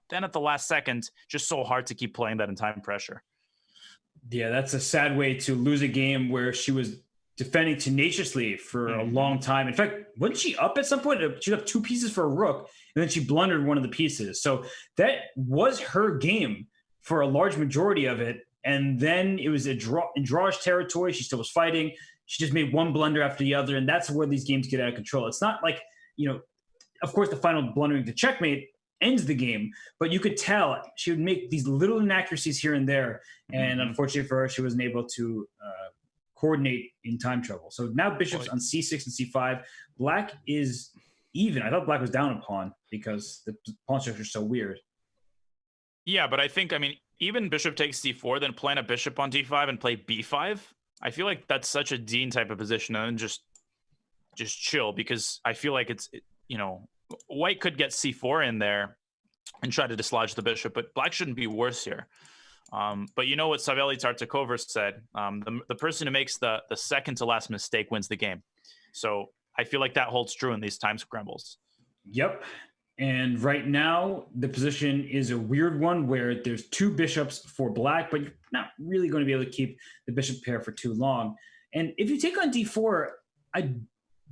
Speaker 6: then at the last second, just so hard to keep playing that in time pressure.
Speaker 3: Yeah, that's a sad way to lose a game where she was defending tenaciously for a long time. In fact, wasn't she up at some point? She was up 2 pieces for a rook, and then she blundered one of the pieces. So that was her game for a large majority of it. And then it was in drawish territory. She still was fighting. She just made one blunder after the other, and that's where these games get out of control. It's not like, of course, the final blundering to checkmate ends the game, but you could tell she would make these little inaccuracies here and there. And unfortunately for her, she wasn't able to coordinate in time trouble. So now bishops on C6 and C5. Black is even. I thought black was down a pawn because the pawn structure is so weird.
Speaker 6: Yeah, but I think, even bishop takes C4, then plant a bishop on D5 and play B5. I feel like that's such a Dean type of position, and just chill, because I feel like it's, white could get C4 in there and try to dislodge the bishop, but black shouldn't be worse here. But you know what Savelli Tartakover said? The person who makes the second to last mistake wins the game. So I feel like that holds true in these time scrambles.
Speaker 3: Yep. And right now, the position is a weird one where there's 2 bishops for black, but you're not really going to be able to keep the bishop pair for too long. And if you take on D4, I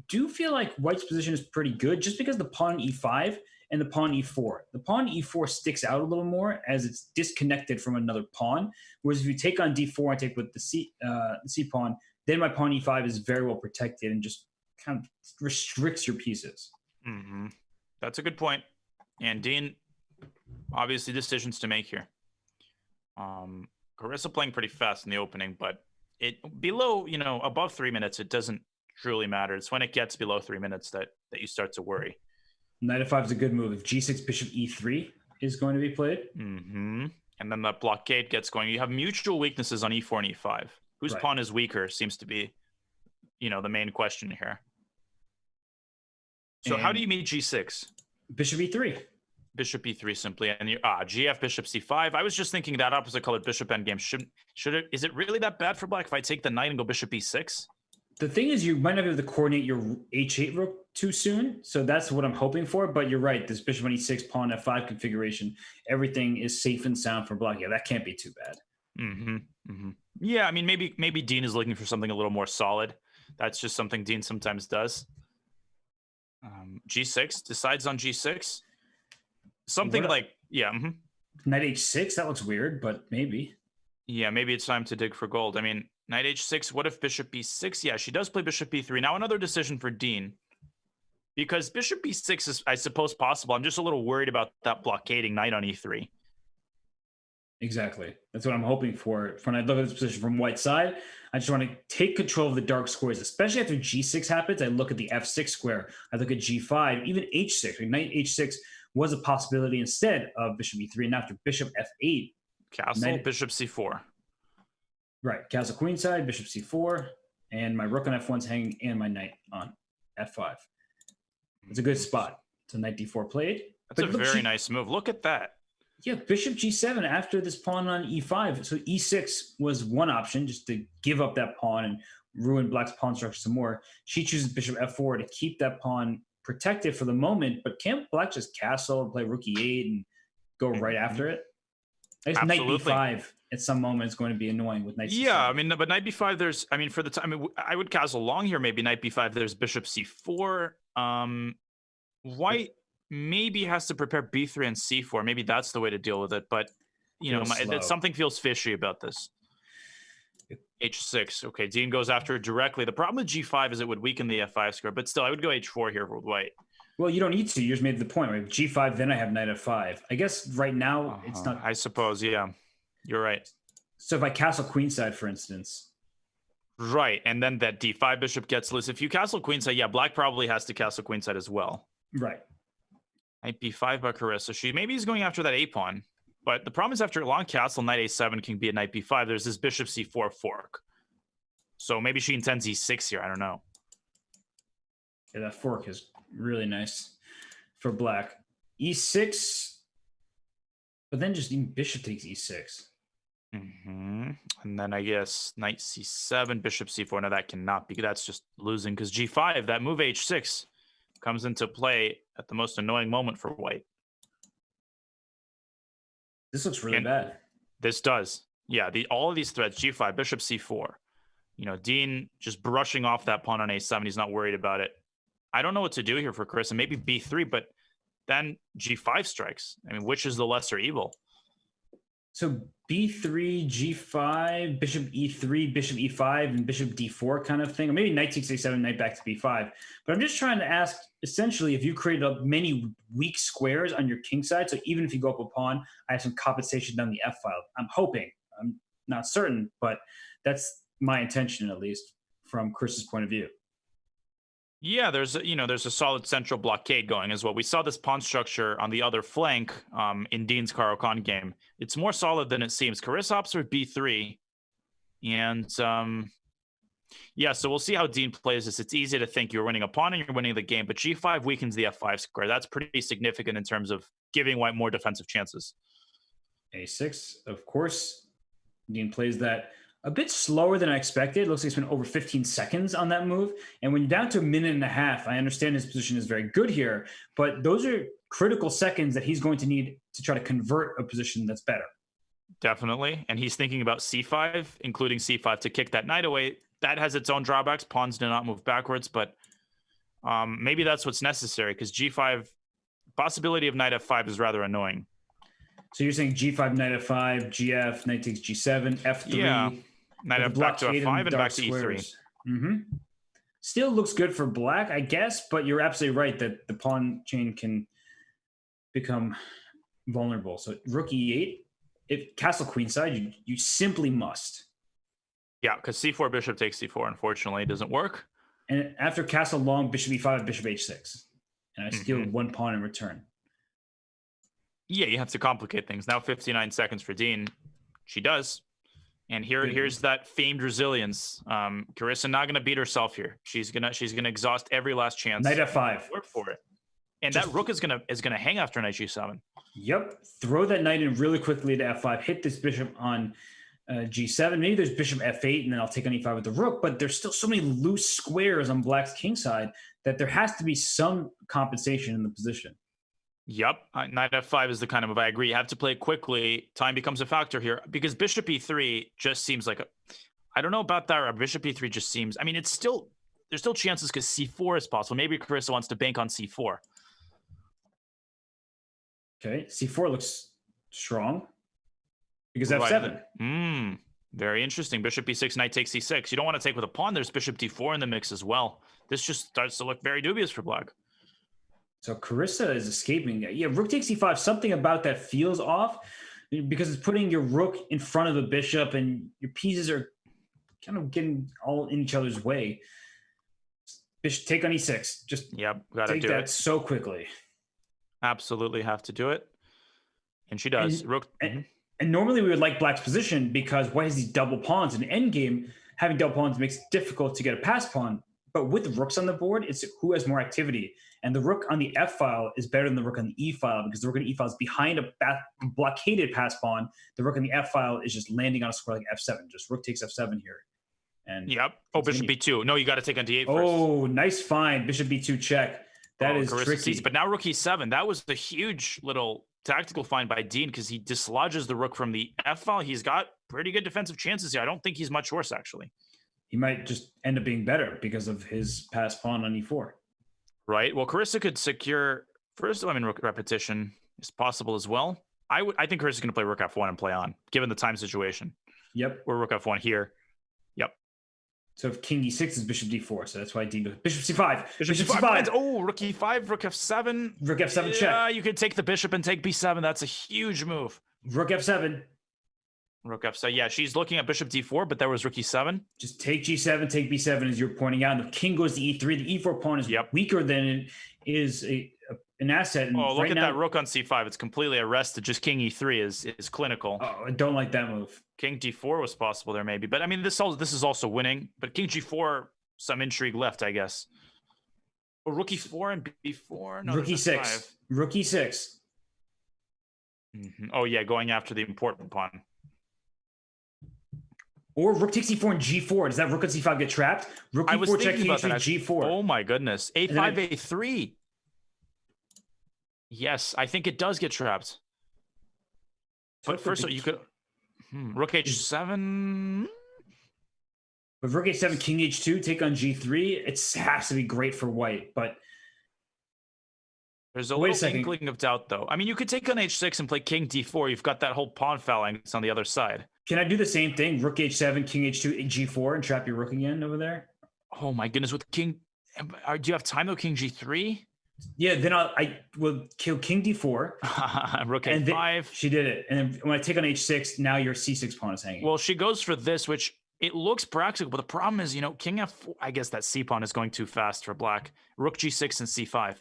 Speaker 3: do feel like white's position is pretty good just because the pawn E5 and the pawn E4. The pawn E4 sticks out a little more as it's disconnected from another pawn. Whereas if you take on D4 and take with the C pawn, then my pawn E5 is very well protected and just kind of restricts your pieces.
Speaker 6: Mm-hmm. That's a good point. And Dean, obviously decisions to make here. Carissa playing pretty fast in the opening, but below, above 3 minutes, it doesn't truly matter. It's when it gets below 3 minutes that you start to worry.
Speaker 3: Knight f5 is a good move. If G6, bishop E3 is going to be played.
Speaker 6: Mm-hmm. And then that blockade gets going. You have mutual weaknesses on E4 and E5. Whose pawn is weaker seems to be, the main question here. So how do you meet G6?
Speaker 3: Bishop E3.
Speaker 6: Bishop E3 simply, and GF bishop C5. I was just thinking that opposite colored bishop endgame is it really that bad for black if I take the knight and go bishop E6?
Speaker 3: The thing is, you might not be able to coordinate your h8 rook too soon, so that's what I'm hoping for. But you're right, this bishop on e6, pawn f5 configuration, everything is safe and sound for black. Yeah, that can't be too bad.
Speaker 6: Yeah, I mean, maybe Dean is looking for something a little more solid. That's just something Dean sometimes does. G6, decides on G6. Something like, yeah.
Speaker 3: Knight h6, that looks weird, but maybe.
Speaker 6: Yeah, maybe it's time to dig for gold. I mean, knight h6, what if bishop b6? Yeah, she does play bishop b3. Now another decision for Dean. Because bishop b6 is, I suppose, possible. I'm just a little worried about that blockading knight on e3.
Speaker 3: Exactly. That's what I'm hoping for. When I look at this position from white side, I just want to take control of the dark squares, especially after g6 happens. I look at the f6 square. I look at g5, even h6. Like knight h6 was a possibility instead of bishop e3. And after bishop f8.
Speaker 6: Castle, bishop c4.
Speaker 3: Right. Castle queenside, bishop c4. And my rook on f1's hanging and my knight on f5. It's a good spot. It's a knight d4 played.
Speaker 6: That's a very nice move. Look at that.
Speaker 3: Yeah, bishop g7 after this pawn on e5. So e6 was one option, just to give up that pawn and ruin black's pawn structure some more. She chooses bishop f4 to keep that pawn protected for the moment, but can't black just castle and play rook e8 and go right after it? I guess knight b5 at some moment is going to be annoying with knight c7.
Speaker 6: Yeah, I mean, but knight b5, there's, I mean, for the time, I mean, I would castle long here, maybe knight b5, there's bishop c4. White maybe has to prepare b3 and c4. Maybe that's the way to deal with it. But, you know, something feels fishy about this. h6. Okay, Dean goes after it directly. The problem with g5 is it would weaken the f5 square. But still, I would go h4 here with white.
Speaker 3: Well, you don't need to. You just made the point. Right? G5, then I have knight f5. I guess right now it's not.
Speaker 6: I suppose, yeah. You're right.
Speaker 3: So if I castle queenside, for instance.
Speaker 6: Right, and then that d5 bishop gets loose. If you castle queenside, yeah, black probably has to castle queenside as well.
Speaker 3: Right.
Speaker 6: Knight b5 by Carissa. Maybe he's going after that a pawn. But the problem is after a long castle, knight a7 can be a knight b5. There's this bishop c4 fork. So maybe she intends e6 here. I don't know.
Speaker 3: Yeah, that fork is really nice for black. e6, but then just even bishop takes e6.
Speaker 6: And then I guess knight c7, bishop c4. Now that cannot be. That's just losing because g5, that move h6 comes into play at the most annoying moment for white.
Speaker 3: This looks really bad.
Speaker 6: This does. Yeah, all of these threats, g5, bishop c4. You know, Dean just brushing off that pawn on a7. He's not worried about it. I don't know what to do here for Carissa. Maybe b3, but then g5 strikes. I mean, which is the lesser evil?
Speaker 3: So b3, g5, bishop e3, bishop e5, and bishop d4 kind of thing. Or maybe knight takes a7, knight back to b5. But I'm just trying to ask, essentially, if you created up many weak squares on your king side, so even if you go up a pawn, I have some compensation down the f file. I'm hoping. I'm not certain, but that's my intention, at least, from Chris's point of view.
Speaker 6: Yeah, there's a solid central blockade going as well. We saw this pawn structure on the other flank in Dean's Caro-Kann game. It's more solid than it seems. Carissa opts for b3, and yeah, so we'll see how Dean plays this. It's easy to think you're winning a pawn and you're winning the game, but g5 weakens the f5 square. That's pretty significant in terms of giving white more defensive chances.
Speaker 3: a6, of course. Dean plays that a bit slower than I expected. It looks like he spent over 15 seconds on that move. And when you're down to a minute and a half, I understand his position is very good here, but those are critical seconds that he's going to need to try to convert a position that's better.
Speaker 6: Definitely. And he's thinking about c5, including c5 to kick that knight away. That has its own drawbacks. Pawns do not move backwards, but maybe that's what's necessary because g5, possibility of knight f5 is rather annoying.
Speaker 3: So you're saying g5, knight f5, gf, knight takes g7, f3.
Speaker 6: Yeah. Knight f back to f5 and back to e3.
Speaker 3: Still looks good for black, I guess, but you're absolutely right that the pawn chain can become vulnerable. So rook e8, if castle queenside, you simply must.
Speaker 6: Yeah, because c4 bishop takes c4, unfortunately, it doesn't work.
Speaker 3: And after castle long, bishop e5, bishop h6. And I steal one pawn in return.
Speaker 6: Yeah, you have to complicate things. Now 59 seconds for Dean. She does. And here's that famed resilience. Carissa not gonna beat herself here. She's gonna exhaust every last chance.
Speaker 3: Knight f5.
Speaker 6: Work for it. And that rook is gonna hang after knight g7.
Speaker 3: Yep. Throw that knight in really quickly to f5. Hit this bishop on G7. Maybe there's bishop F8, and then I'll take on E5 with the rook. But there's still so many loose squares on Black's king side that there has to be some compensation in the position.
Speaker 6: Yep, knight F5 is the kind of move I agree. You have to play it quickly. Time becomes a factor here because bishop E3 just seems like I don't know about that. Bishop E3 just seems. I mean, there's still chances because C4 is possible. Maybe Carissa wants to bank on C4.
Speaker 3: Okay, C4 looks strong because F7.
Speaker 6: Very interesting. Bishop E6, knight takes C6. You don't want to take with a pawn. There's bishop D4 in the mix as well. This just starts to look very dubious for Black.
Speaker 3: So Carissa is escaping. Yeah, rook takes E5. Something about that feels off because it's putting your rook in front of the bishop and your pieces are kind of getting all in each other's way. Bishop take on E6. Just
Speaker 6: gotta
Speaker 3: take
Speaker 6: do
Speaker 3: that
Speaker 6: it
Speaker 3: so quickly.
Speaker 6: Absolutely have to do it. And she does.
Speaker 3: And normally we would like Black's position because White has these double pawns. In endgame, having double pawns makes it difficult to get a pass pawn. But with the rooks on the board, it's who has more activity. And the rook on the F file is better than the rook on the E file because the rook on the E file is behind a blockaded pass pawn. The rook on the F file is just landing on a square like F7. Just rook takes F7 here. And
Speaker 6: bishop B2. No, you got to take on D8 first.
Speaker 3: Oh, nice find. Bishop B2 check. That is
Speaker 6: Carissa
Speaker 3: tricky.
Speaker 6: sees, but now rook E7. That was the huge little tactical find by Dean because he dislodges the rook from the F file. He's got pretty good defensive chances here. I don't think he's much worse, actually.
Speaker 3: He might just end up being better because of his pass pawn on E4.
Speaker 6: Right. Well, Carissa could secure first. I mean, rook repetition is possible as well. I think Carissa's going to play rook F1 and play on, given the time situation.
Speaker 3: Yep.
Speaker 6: Or rook F1 here. Yep.
Speaker 3: So if king E6 is bishop D4, so that's why D goes bishop C5.
Speaker 6: Bishop C5. Oh, rook E5, rook F7.
Speaker 3: Rook F7 check.
Speaker 6: Yeah, you could take the bishop and take B7. That's a huge move.
Speaker 3: Rook F7.
Speaker 6: Rook F7. Yeah, she's looking at bishop D4, but there was rook E7.
Speaker 3: Just take G7, take B7 as you're pointing out. And the king goes to E3. The E4 pawn is weaker than it is an asset. And
Speaker 6: look at that rook on C5. It's completely arrested. Just king E3 is clinical.
Speaker 3: Oh, I don't like that move.
Speaker 6: King D4 was possible there maybe. But I mean, this is also winning. But king G4, some intrigue left, I guess. Oh, rook E4 and B4? No,
Speaker 3: rook E6. Rook E6.
Speaker 6: Oh, yeah, going after the important pawn.
Speaker 3: Or rook takes E4 and G4. Does that rook on C5 get trapped? Rook E4 check G4.
Speaker 6: Oh my goodness. A5, A3. Yes, I think it does get trapped. But first, you could... Rook H7...
Speaker 3: With rook H7, king H2, take on G3, it has to be great for White, but...
Speaker 6: There's a little inkling of doubt, though. I mean, you could take on H6 and play king D4. You've got that whole pawn phalanx on the other side.
Speaker 3: Can I do the same thing? Rook H7, king H2, G4, and trap your rook again over there?
Speaker 6: Oh my goodness, with king... Do you have time, though, king G3?
Speaker 3: Yeah, then I will kill king D4.
Speaker 6: Rook A5.
Speaker 3: She did it. And then when I take on H6, now your C6 pawn is hanging.
Speaker 6: Well, she goes for this, which it looks practical, but the problem is, king F4... I guess that C pawn is going too fast for Black. Rook G6 and C5.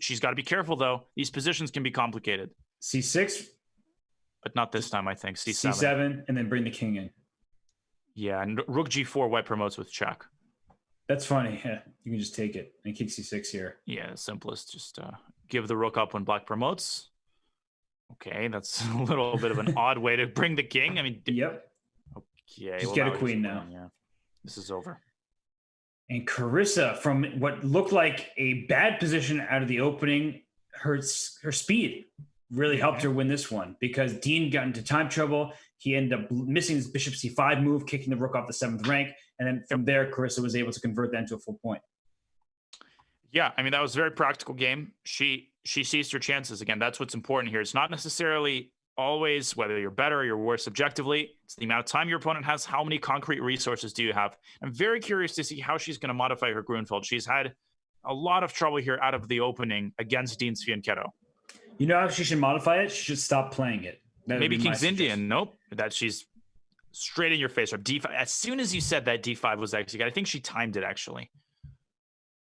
Speaker 6: She's got to be careful, though. These positions can be complicated.
Speaker 3: C6?
Speaker 6: But not this time, I think. C7.
Speaker 3: C7, and then bring the king in.
Speaker 6: Yeah, and rook G4, White promotes with check.
Speaker 3: That's funny. Yeah, you can just take it and kick C6 here.
Speaker 6: Yeah, simplest. Just give the rook up when Black promotes. Okay, that's a little bit of an odd way to bring the king. I mean...
Speaker 3: Yep.
Speaker 6: Okay.
Speaker 3: Just get a queen now.
Speaker 6: Yeah. This is over.
Speaker 3: And Carissa, from what looked like a bad position out of the opening, her speed really helped her win this one because Dean got into time trouble. He ended up missing his bishop C5 move, kicking the rook off the 7th rank. And then from there, Carissa was able to convert that into a full point.
Speaker 6: Yeah, I mean, that was a very practical game. She seized her chances. Again, that's what's important here. It's not necessarily always whether you're better or you're worse subjectively. It's the amount of time your opponent has. How many concrete resources do you have? I'm very curious to see how she's going to modify her Grunfeld. She's had a lot of trouble here out of the opening against Dean Svianchetto.
Speaker 3: You know how she should modify it? She should stop playing it.
Speaker 6: Maybe King's Indian. Nope. That she's straight in your face. Or D5. As soon as you said that D5 was executed, I think she timed it, actually.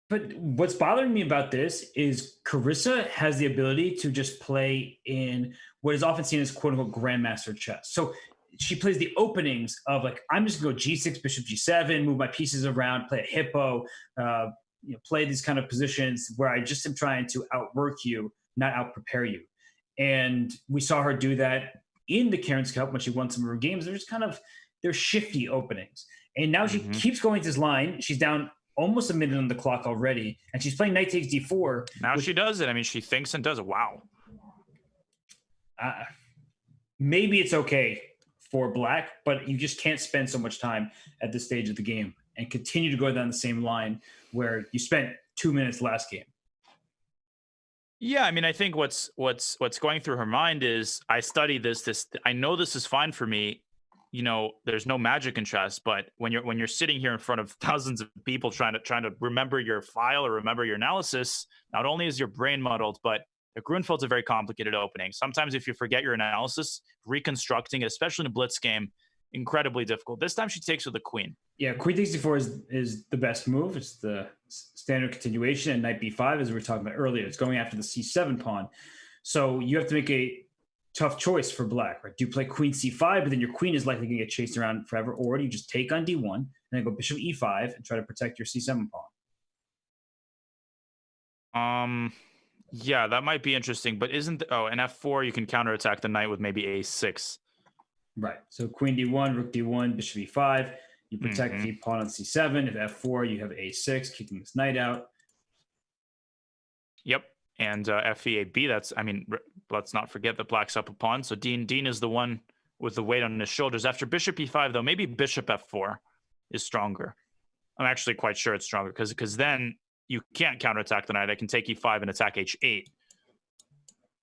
Speaker 3: But what's bothering me about this is Carissa has the ability to just play in what is often seen as quote-unquote grandmaster chess. So she plays the openings of like, I'm just going to go G6, bishop G7, move my pieces around, play a hippo, play these kind of positions where I just am trying to outwork you, not out-prepare you. And we saw her do that in the Karen's Cup when she won some of her games, they're shifty openings. And now she keeps going to this line. She's down almost a minute on the clock already, and she's playing knight takes d4.
Speaker 6: Now she does it. I mean, she thinks and does it. Wow.
Speaker 3: Maybe it's okay for black, but you just can't spend so much time at this stage of the game and continue to go down the same line where you spent 2 minutes last game.
Speaker 6: Yeah, I mean, I think what's going through her mind is, I study this. I know this is fine for me. You know, there's no magic in chess, but when you're sitting here in front of thousands of people trying to remember your file or remember your analysis, not only is your brain muddled, but the Grunfeld's a very complicated opening. Sometimes if you forget your analysis, reconstructing it, especially in a blitz game, incredibly difficult. This time she takes with the queen.
Speaker 3: Yeah, queen takes d4 is the best move. It's the standard continuation, and knight b5, as we were talking about earlier. It's going after the c7 pawn. So you have to make a tough choice for black, right? Do you play queen c5, but then your queen is likely going to get chased around forever, or do you just take on d1 and then go bishop e5 and try to protect your c7 pawn?
Speaker 6: Yeah, that might be interesting, but in f4 you can counterattack the knight with maybe a6.
Speaker 3: Right. So queen d1, rook d1, bishop e5. You protect the pawn on c7. If f4, you have a6, kicking this knight out.
Speaker 6: Yep. And f8b, let's not forget that black's up a pawn. So Dean is the one with the weight on his shoulders. After bishop e5, though, maybe bishop f4 is stronger. I'm actually quite sure it's stronger because then you can't counterattack the knight. I can take e5 and attack h8.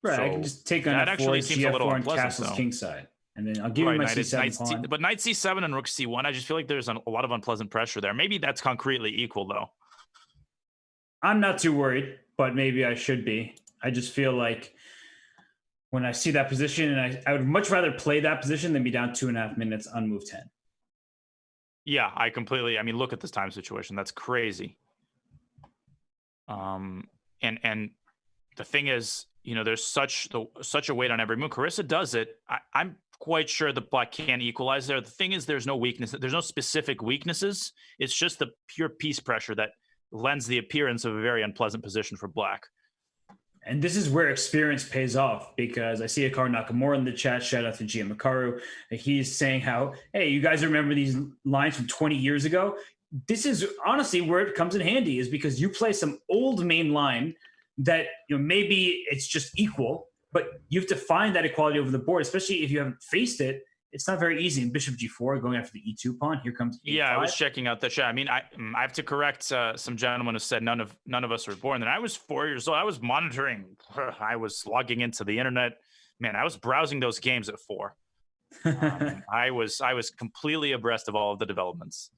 Speaker 3: Right,
Speaker 6: so
Speaker 3: I can just take on
Speaker 6: that
Speaker 3: f4,
Speaker 6: actually seems a little
Speaker 3: gf4, and
Speaker 6: unpleasant,
Speaker 3: castle's
Speaker 6: though.
Speaker 3: kingside. And then I'll give you my c7 pawn.
Speaker 6: But knight c7 and rook c1, I just feel like there's a lot of unpleasant pressure there. Maybe that's concretely equal, though.
Speaker 3: I'm not too worried, but maybe I should be. I just feel like when I see that position, and I would much rather play that position than be down 2.5 minutes on move 10.
Speaker 6: Yeah, look at this time situation. That's crazy. And the thing is, there's such a weight on every move. Carissa does it. I'm quite sure the black can equalize there. The thing is, there's no weakness. There's no specific weaknesses. It's just the pure piece pressure that lends the appearance of a very unpleasant position for black.
Speaker 3: And this is where experience pays off, because I see Hikaru Nakamura in the chat. Shout out to GM Hikaru. He's saying how, hey, you guys remember these lines from 20 years ago? This is honestly where it comes in handy, is because you play some old main line that maybe it's just equal, but you have to find that equality over the board, especially if you haven't faced it. It's not very easy. In bishop g4, going after the e2 pawn, here comes e5.
Speaker 6: Yeah, I was checking out the chat. I mean, I have to correct some gentleman who said none of us were born. And I was 4 years old. I was monitoring. I was logging into the internet. Man, I was browsing those games at 4. I was completely abreast of all of the developments,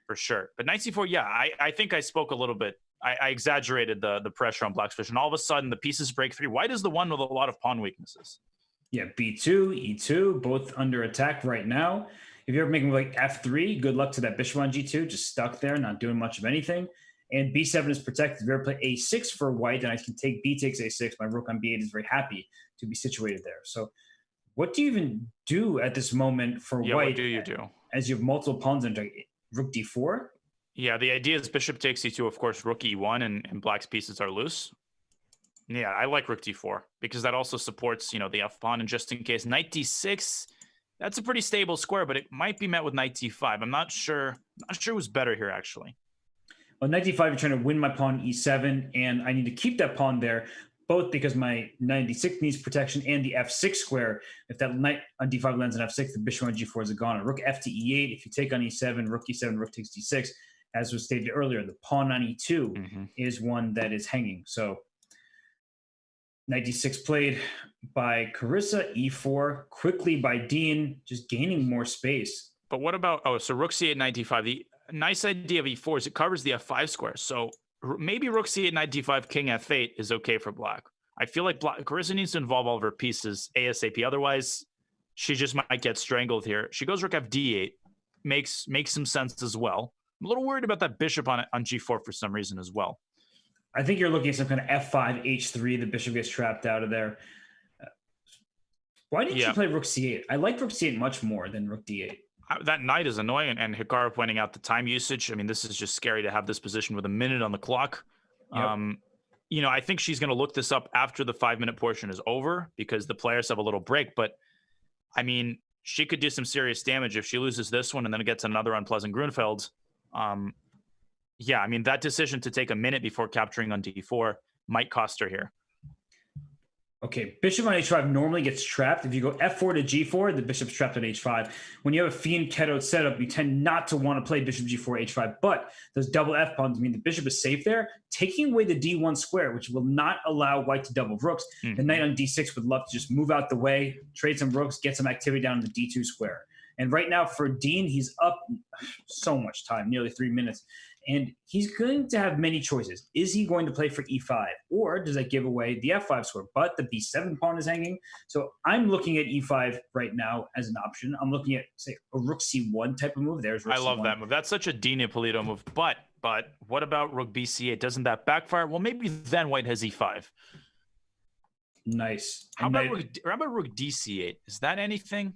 Speaker 6: for sure. But knight c4, yeah, I think I spoke a little bit. I exaggerated the pressure on black's position. All of a sudden, the pieces break free. White is the one with a lot of pawn weaknesses.
Speaker 3: Yeah, b2, e2, both under attack right now. If you're making like f3, good luck to that bishop on g2, just stuck there, not doing much of anything. And b7 is protected. If you ever play a6 for white, and I can take b takes a6, my rook on b8 is very happy to be situated there. So what do you even do at this moment for white?
Speaker 6: What do you do?
Speaker 3: As you have multiple pawns into rook d4?
Speaker 6: Yeah, the idea is bishop takes e2, of course, rook e1, and black's pieces are loose. Yeah, I like rook d4 because that also supports, the f pawn. And just in case, knight d6, that's a pretty stable square, but it might be met with knight d5. I'm not sure who's better here, actually.
Speaker 3: Well, knight d5, you're trying to win my pawn e7, and I need to keep that pawn there, both because my knight d6 needs protection and the f6 square. If that knight on d5 lands on f6, the bishop on g4 is a goner. Rook f to e8. If you take on e7, rook takes d6. As was stated earlier, the pawn on e2 is one that is hanging. So knight d6 played by Carissa, e4 quickly by Dean, just gaining more space.
Speaker 6: But what about, so rook c8, knight d5. The nice idea of e4 is it covers the f5 square. So maybe rook c8, knight d5, king f8 is okay for black. I feel like Carissa needs to involve all of her pieces ASAP. Otherwise, she just might get strangled here. She goes rook f d8, makes some sense as well. I'm a little worried about that bishop on g4 for some reason as well.
Speaker 3: I think you're looking at some kind of f5, h3. The bishop gets trapped out of there. Why didn't you play rook c8? I like rook c8 much more than rook d8.
Speaker 6: That knight is annoying, and Hikaru pointing out the time usage. I mean, this is just scary to have this position with a minute on the clock. Yep. I think she's going to look this up after the 5-minute portion is over because the players have a little break. But I mean, she could do some serious damage if she loses this one and then gets another unpleasant Grunfeld. Yeah, I mean, that decision to take a minute before capturing on d4 might cost her here.
Speaker 3: Okay, bishop on h5 normally gets trapped. If you go f4 to g4, the bishop's trapped on h5. When you have a fiend Keto setup, you tend not to want to play bishop g4, h5, but those double f pawns mean the bishop is safe there, taking away the d1 square, which will not allow white to double rooks. The knight on d6 would love to just move out the way, trade some rooks, get some activity down on the d2 square. And right now for Dean, he's up so much time, nearly 3 minutes. And he's going to have many choices. Is he going to play for e5? Or does that give away the f5 square? But the b7 pawn is hanging. So I'm looking at e5 right now as an option. I'm looking at, say, a rook c1 type of move. There's rook
Speaker 6: I love
Speaker 3: c1.
Speaker 6: that move. That's such a Dean Ippolito move. But what about rook bc8? Doesn't that backfire? Well, maybe then white has e5.
Speaker 3: Nice.
Speaker 6: How about rook dc8? Is that anything?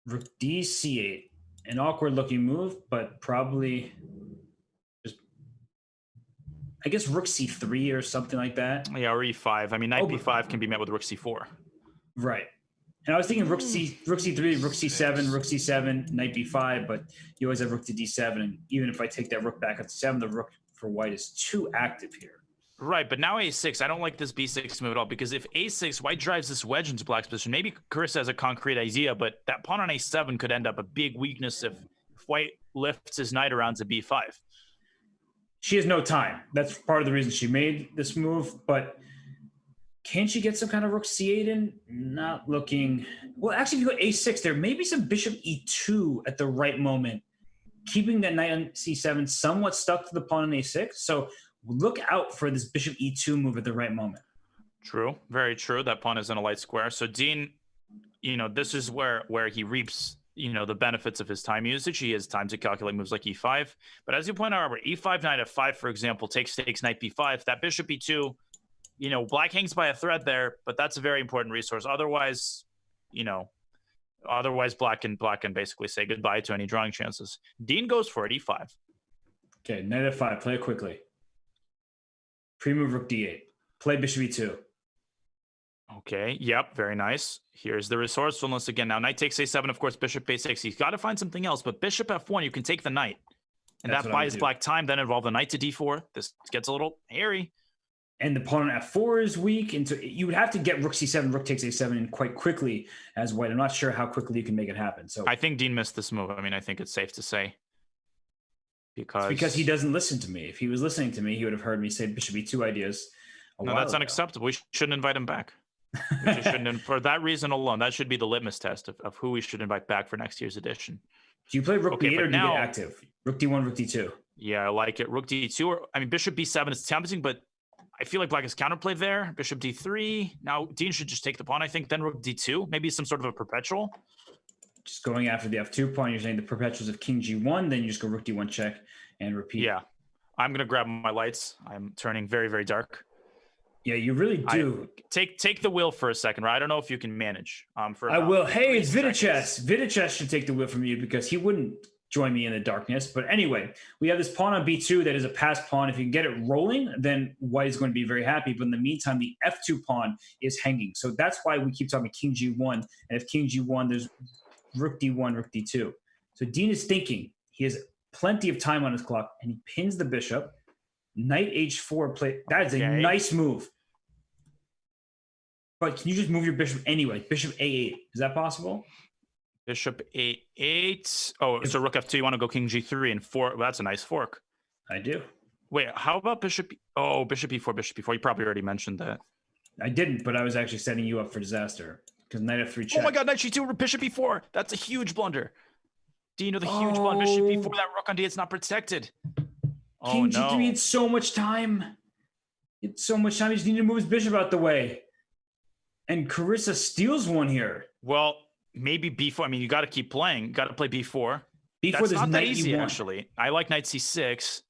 Speaker 3: Rook dc8. An awkward looking move, but probably just, I guess, rook c3 or something like that.
Speaker 6: Yeah, or e5. I mean, knight b5 can be met with rook c4.
Speaker 3: Right. And I was thinking rook c3, rook c7, rook c7, knight b5, but you always have rook to d7. And even if I take that rook back at c7, the rook for white is too active here.
Speaker 6: Right, but now a6, I don't like this b6 move at all, because if a6, white drives this wedge into black's position. Maybe Carissa has a concrete idea, but that pawn on a7 could end up a big weakness if white lifts his knight around to b5.
Speaker 3: She has no time. That's part of the reason she made this move, but can she get some kind of rook c8 in? Not looking... Well, actually, if you go a6, there may be some bishop e2 at the right moment, keeping that knight on c7 somewhat stuck to the pawn on a6, so... Look out for this bishop e2 move at the right moment.
Speaker 6: True. Very true. That pawn is in a light square. So Dean, this is where he reaps, the benefits of his time usage. He has time to calculate moves like e5. But as you point out, Robert, e5, knight f5, for example, takes knight b5. That bishop e2, black hangs by a thread there, but that's a very important resource. Otherwise, black can basically say goodbye to any drawing chances. Dean goes for it, e5.
Speaker 3: Okay, knight f5, play it quickly. Pre-move rook d8. Play bishop e2.
Speaker 6: Okay, yep, very nice. Here's the resourcefulness again. Now, knight takes a7, of course, bishop a6. He's got to find something else, but bishop f1, you can take the knight. And that buys black time, then involve the knight to d4. This gets a little hairy.
Speaker 3: And the pawn on f4 is weak, and so you would have to get rook c7, rook takes a7 in quite quickly as white. I'm not sure how quickly you can make it happen. So
Speaker 6: I think Dean missed this move. I mean, I think it's safe to say. Because
Speaker 3: he doesn't listen to me. If he was listening to me, he would have heard me say bishop e2 ideas.
Speaker 6: No, that's unacceptable. We shouldn't invite him back. For that reason alone, that should be the litmus test of who we should invite back for next year's edition.
Speaker 3: Do you play rook d8 or do you get active? Rook d1, rook d2.
Speaker 6: Yeah, I like it. Rook d2, or bishop b7 is tempting, but I feel like black has counterplay there. Bishop d3. Now Dean should just take the pawn, I think. Then rook d2, maybe some sort of a perpetual.
Speaker 3: Just going after the f2 pawn, you're saying the perpetuals of king g1, then you just go rook d1 check and repeat.
Speaker 6: Yeah, I'm going to grab my lights. I'm turning very, very dark.
Speaker 3: Yeah, you really do.
Speaker 6: Take the wheel for a second, right? I don't know if you can manage.
Speaker 3: I will. Hey, it's Vidiches. Vidiches should take the wheel from you because he wouldn't join me in the darkness. But anyway, we have this pawn on b2 that is a passed pawn. If you can get it rolling, then white is going to be very happy. But in the meantime, the f2 pawn is hanging. So that's why we keep talking king g1. And if king g1, there's rook d1, rook d2. So Dean is thinking he has plenty of time on his clock, and he pins the bishop. Knight h4 play. That is a nice move. But can you just move your bishop anyway? Bishop a8. Is that possible?
Speaker 6: Bishop a8. Oh, so rook f2. You want to go king g3 and 4. Well, that's a nice fork.
Speaker 3: I do.
Speaker 6: Wait, how about bishop? Oh, bishop e4, bishop e4. You probably already mentioned that.
Speaker 3: I didn't, but I was actually setting you up for disaster. Because knight f3 check.
Speaker 6: Oh my god, knight g2, bishop e4. That's a huge blunder. Dean with a huge blunder. Bishop e4, that rook on d8 is not protected.
Speaker 3: King g3 had so much time. It's so much time. He just needed to move his bishop out the way. And Carissa steals one here.
Speaker 6: Well, maybe b4. I mean, you got to keep playing. You got to play b4.
Speaker 3: That's
Speaker 6: not that easy,
Speaker 3: e1.
Speaker 6: actually. I like knight c6.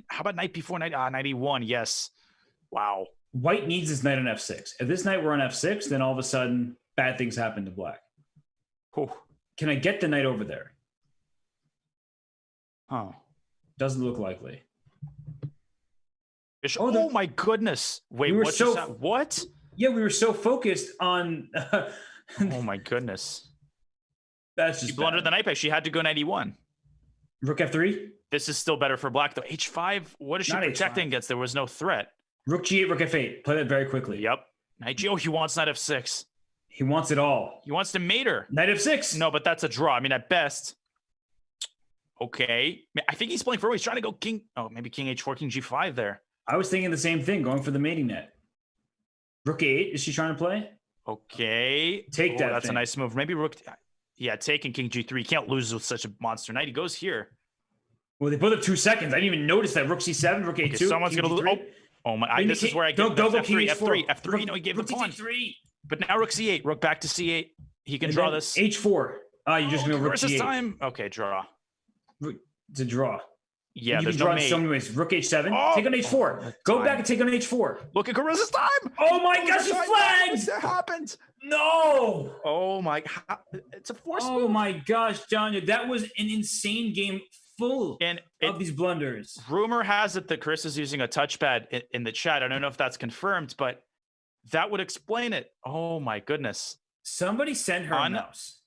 Speaker 6: How about knight b4, knight e1? Yes. Wow.
Speaker 3: White needs his knight on f6. If this knight were on f6, then all of a sudden, bad things happen to black.
Speaker 6: Whew.
Speaker 3: Can I get the knight over there?
Speaker 6: Oh.
Speaker 3: Doesn't look likely.
Speaker 6: Oh my goodness. Wait, what? Yeah, we
Speaker 3: were so focused on
Speaker 6: Oh my goodness.
Speaker 3: That's
Speaker 6: She
Speaker 3: just
Speaker 6: blundered the
Speaker 3: bad.
Speaker 6: knight back. She had to go knight e1.
Speaker 3: Rook f3.
Speaker 6: This is still better for black though. h5. What is she
Speaker 3: Not
Speaker 6: protecting
Speaker 3: h5.
Speaker 6: against? There was no threat.
Speaker 3: Rook g8, rook f8. Play that very quickly.
Speaker 6: Yep. Knight g. Oh, he wants knight f6.
Speaker 3: He wants it all.
Speaker 6: He wants to mate her.
Speaker 3: Knight f6.
Speaker 6: No, but that's a draw. I mean, at best. Okay. I think he's playing for. He's trying to go king. Oh, maybe king h4, king g5 there.
Speaker 3: I was thinking the same thing, going for the mating net. Rook a8. Is she trying to play?
Speaker 6: Okay.
Speaker 3: Take that
Speaker 6: That's
Speaker 3: thing.
Speaker 6: a nice move. Maybe rook. Yeah, taking king g3. You can't lose with such a monster knight. He goes here.
Speaker 3: Well, they both have 2 seconds. I didn't even notice that. Rook c7, rook a2.
Speaker 6: Okay, someone's
Speaker 3: king
Speaker 6: gonna lose.
Speaker 3: g3.
Speaker 6: Oh my! This is where I
Speaker 3: Don't
Speaker 6: get
Speaker 3: go
Speaker 6: F3,
Speaker 3: king
Speaker 6: F3,
Speaker 3: h4.
Speaker 6: F3. No, he gave the
Speaker 3: rook
Speaker 6: pawn.
Speaker 3: c3.
Speaker 6: But now rook c8. Rook back to c8. He can
Speaker 3: And
Speaker 6: draw
Speaker 3: then
Speaker 6: this.
Speaker 3: h4. Ah, you're just gonna rook
Speaker 6: Versus
Speaker 3: g8.
Speaker 6: time. Okay, draw.
Speaker 3: It's a draw.
Speaker 6: Yeah,
Speaker 3: you
Speaker 6: there's
Speaker 3: can draw
Speaker 6: no
Speaker 3: in
Speaker 6: mate.
Speaker 3: so many ways. Rook h7.
Speaker 6: Oh!
Speaker 3: Take on h4.
Speaker 6: Oh,
Speaker 3: Go
Speaker 6: time.
Speaker 3: back and take on h4.
Speaker 6: Look at Carissa's time.
Speaker 3: Oh my gosh, you flagged!
Speaker 6: That happened.
Speaker 3: No!
Speaker 6: Oh my! It's a force
Speaker 3: Oh
Speaker 6: move.
Speaker 3: my gosh, John, that was an insane game full
Speaker 6: And
Speaker 3: of these blunders.
Speaker 6: rumor has it that Chris is using a touchpad in the chat. I don't know if that's confirmed, but that would explain it. Oh my goodness.
Speaker 3: Somebody send her a mouse.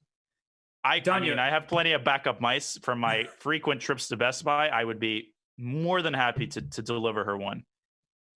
Speaker 6: I
Speaker 3: Danya.
Speaker 6: mean, I have plenty of backup mice from my frequent trips to Best Buy. I would be more than happy to deliver her one.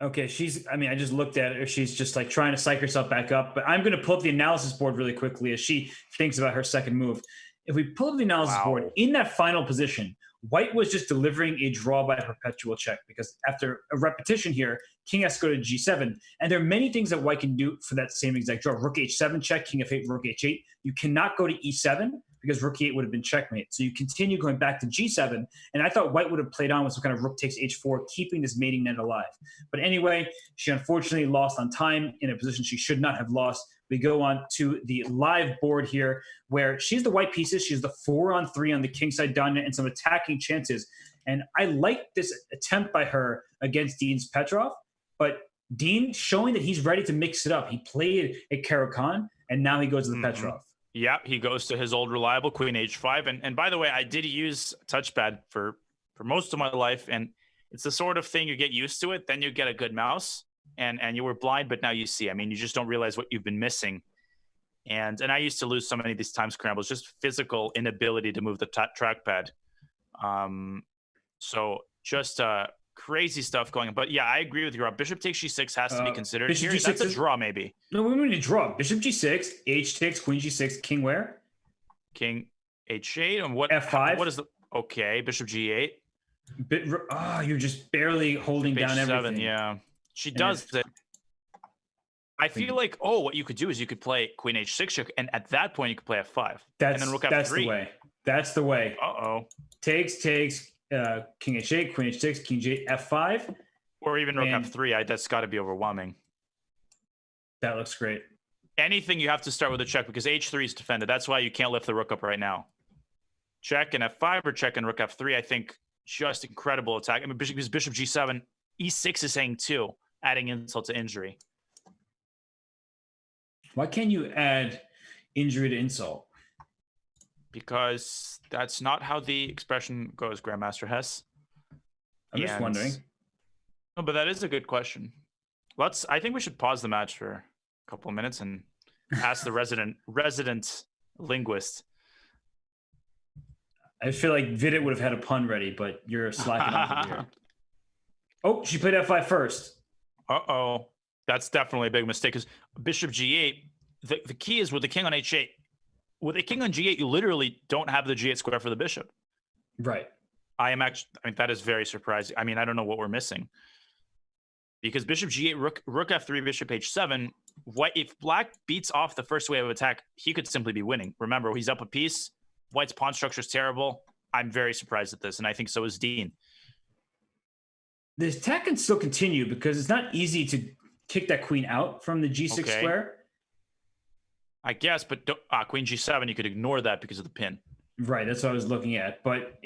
Speaker 3: Okay, I just looked at her. She's just like trying to psych herself back up. But I'm going to pull up the analysis board really quickly as she thinks about her second move. If we pull up the analysis board, in that final position, White was just delivering a draw by a perpetual check because after a repetition here, King has to go to g7. And there are many things that White can do for that same exact draw. Rook h7 check, King f8, Rook h8. You cannot go to e7 because Rook e8 would have been checkmate. So you continue going back to g7. And I thought White would have played on with some kind of Rook takes h4, keeping this mating net alive. But anyway, she unfortunately lost on time in a position she should not have lost. We go on to the live board here where she's the white pieces. She's the 4-on-3 on the king side, Danya, and some attacking chances. And I like this attempt by her against Dean's Petrov, but Dean showing that he's ready to mix it up. He played a Caro-Kann, and now he goes to the Petrov.
Speaker 6: Yeah, he goes to his old reliable queen h5. And by the way, I did use touchpad for most of my life, and it's the sort of thing you get used to it, then you get a good mouse. And you were blind, but now you see. I mean, you just don't realize what you've been missing. And I used to lose so many of these time scrambles, just physical inability to move the trackpad. So just crazy stuff going on. But yeah, I agree with you, Rob. Bishop takes g6 has to be considered
Speaker 3: Bishop
Speaker 6: here.
Speaker 3: G6
Speaker 6: That's a draw, maybe.
Speaker 3: No, we need to draw. Bishop g6, h takes, queen g6, king where?
Speaker 6: King h8. And what?
Speaker 3: F5.
Speaker 6: What is the? Okay, bishop g8.
Speaker 3: You're just barely holding down everything.
Speaker 6: Yeah. She does it. I feel like, what you could do is you could play queen h6, and at that point you could play f5. And then rook f3.
Speaker 3: That's the way. That's the way.
Speaker 6: Uh-oh.
Speaker 3: Takes, king h8, queen h6, king g8, f5.
Speaker 6: Or even rook f3. That's got to be overwhelming.
Speaker 3: That looks great.
Speaker 6: Anything you have to start with a check because h3 is defended. That's why you can't lift the rook up right now. Check and f5 or check and rook f3. I think just incredible attack. I mean, bishop g7. e6 is saying too, adding insult to injury.
Speaker 3: Why can't you add injury to insult?
Speaker 6: Because that's not how the expression goes, Grandmaster Hess.
Speaker 3: I'm just wondering.
Speaker 6: No, but that is a good question. I think we should pause the match for a couple of minutes and ask the resident linguist.
Speaker 3: I feel like Vidit would have had a pun ready, but you're slacking off here. Oh, she played f5 first.
Speaker 6: Uh-oh. That's definitely a big mistake because bishop g8, the key is with the king on h8. With a king on g8, you literally don't have the g8 square for the bishop.
Speaker 3: Right.
Speaker 6: I mean, that is very surprising. I mean, I don't know what we're missing. Because bishop g8, rook f3, bishop h7, if black beats off the first wave of attack, he could simply be winning. Remember, he's up a piece. White's pawn structure is terrible. I'm very surprised at this, and I think so is Dean.
Speaker 3: The attack can still continue because it's not easy to kick that queen out from the g6 square.
Speaker 6: I guess, but queen g7, you could ignore that because of the pin.
Speaker 3: Right, that's what I was looking at. But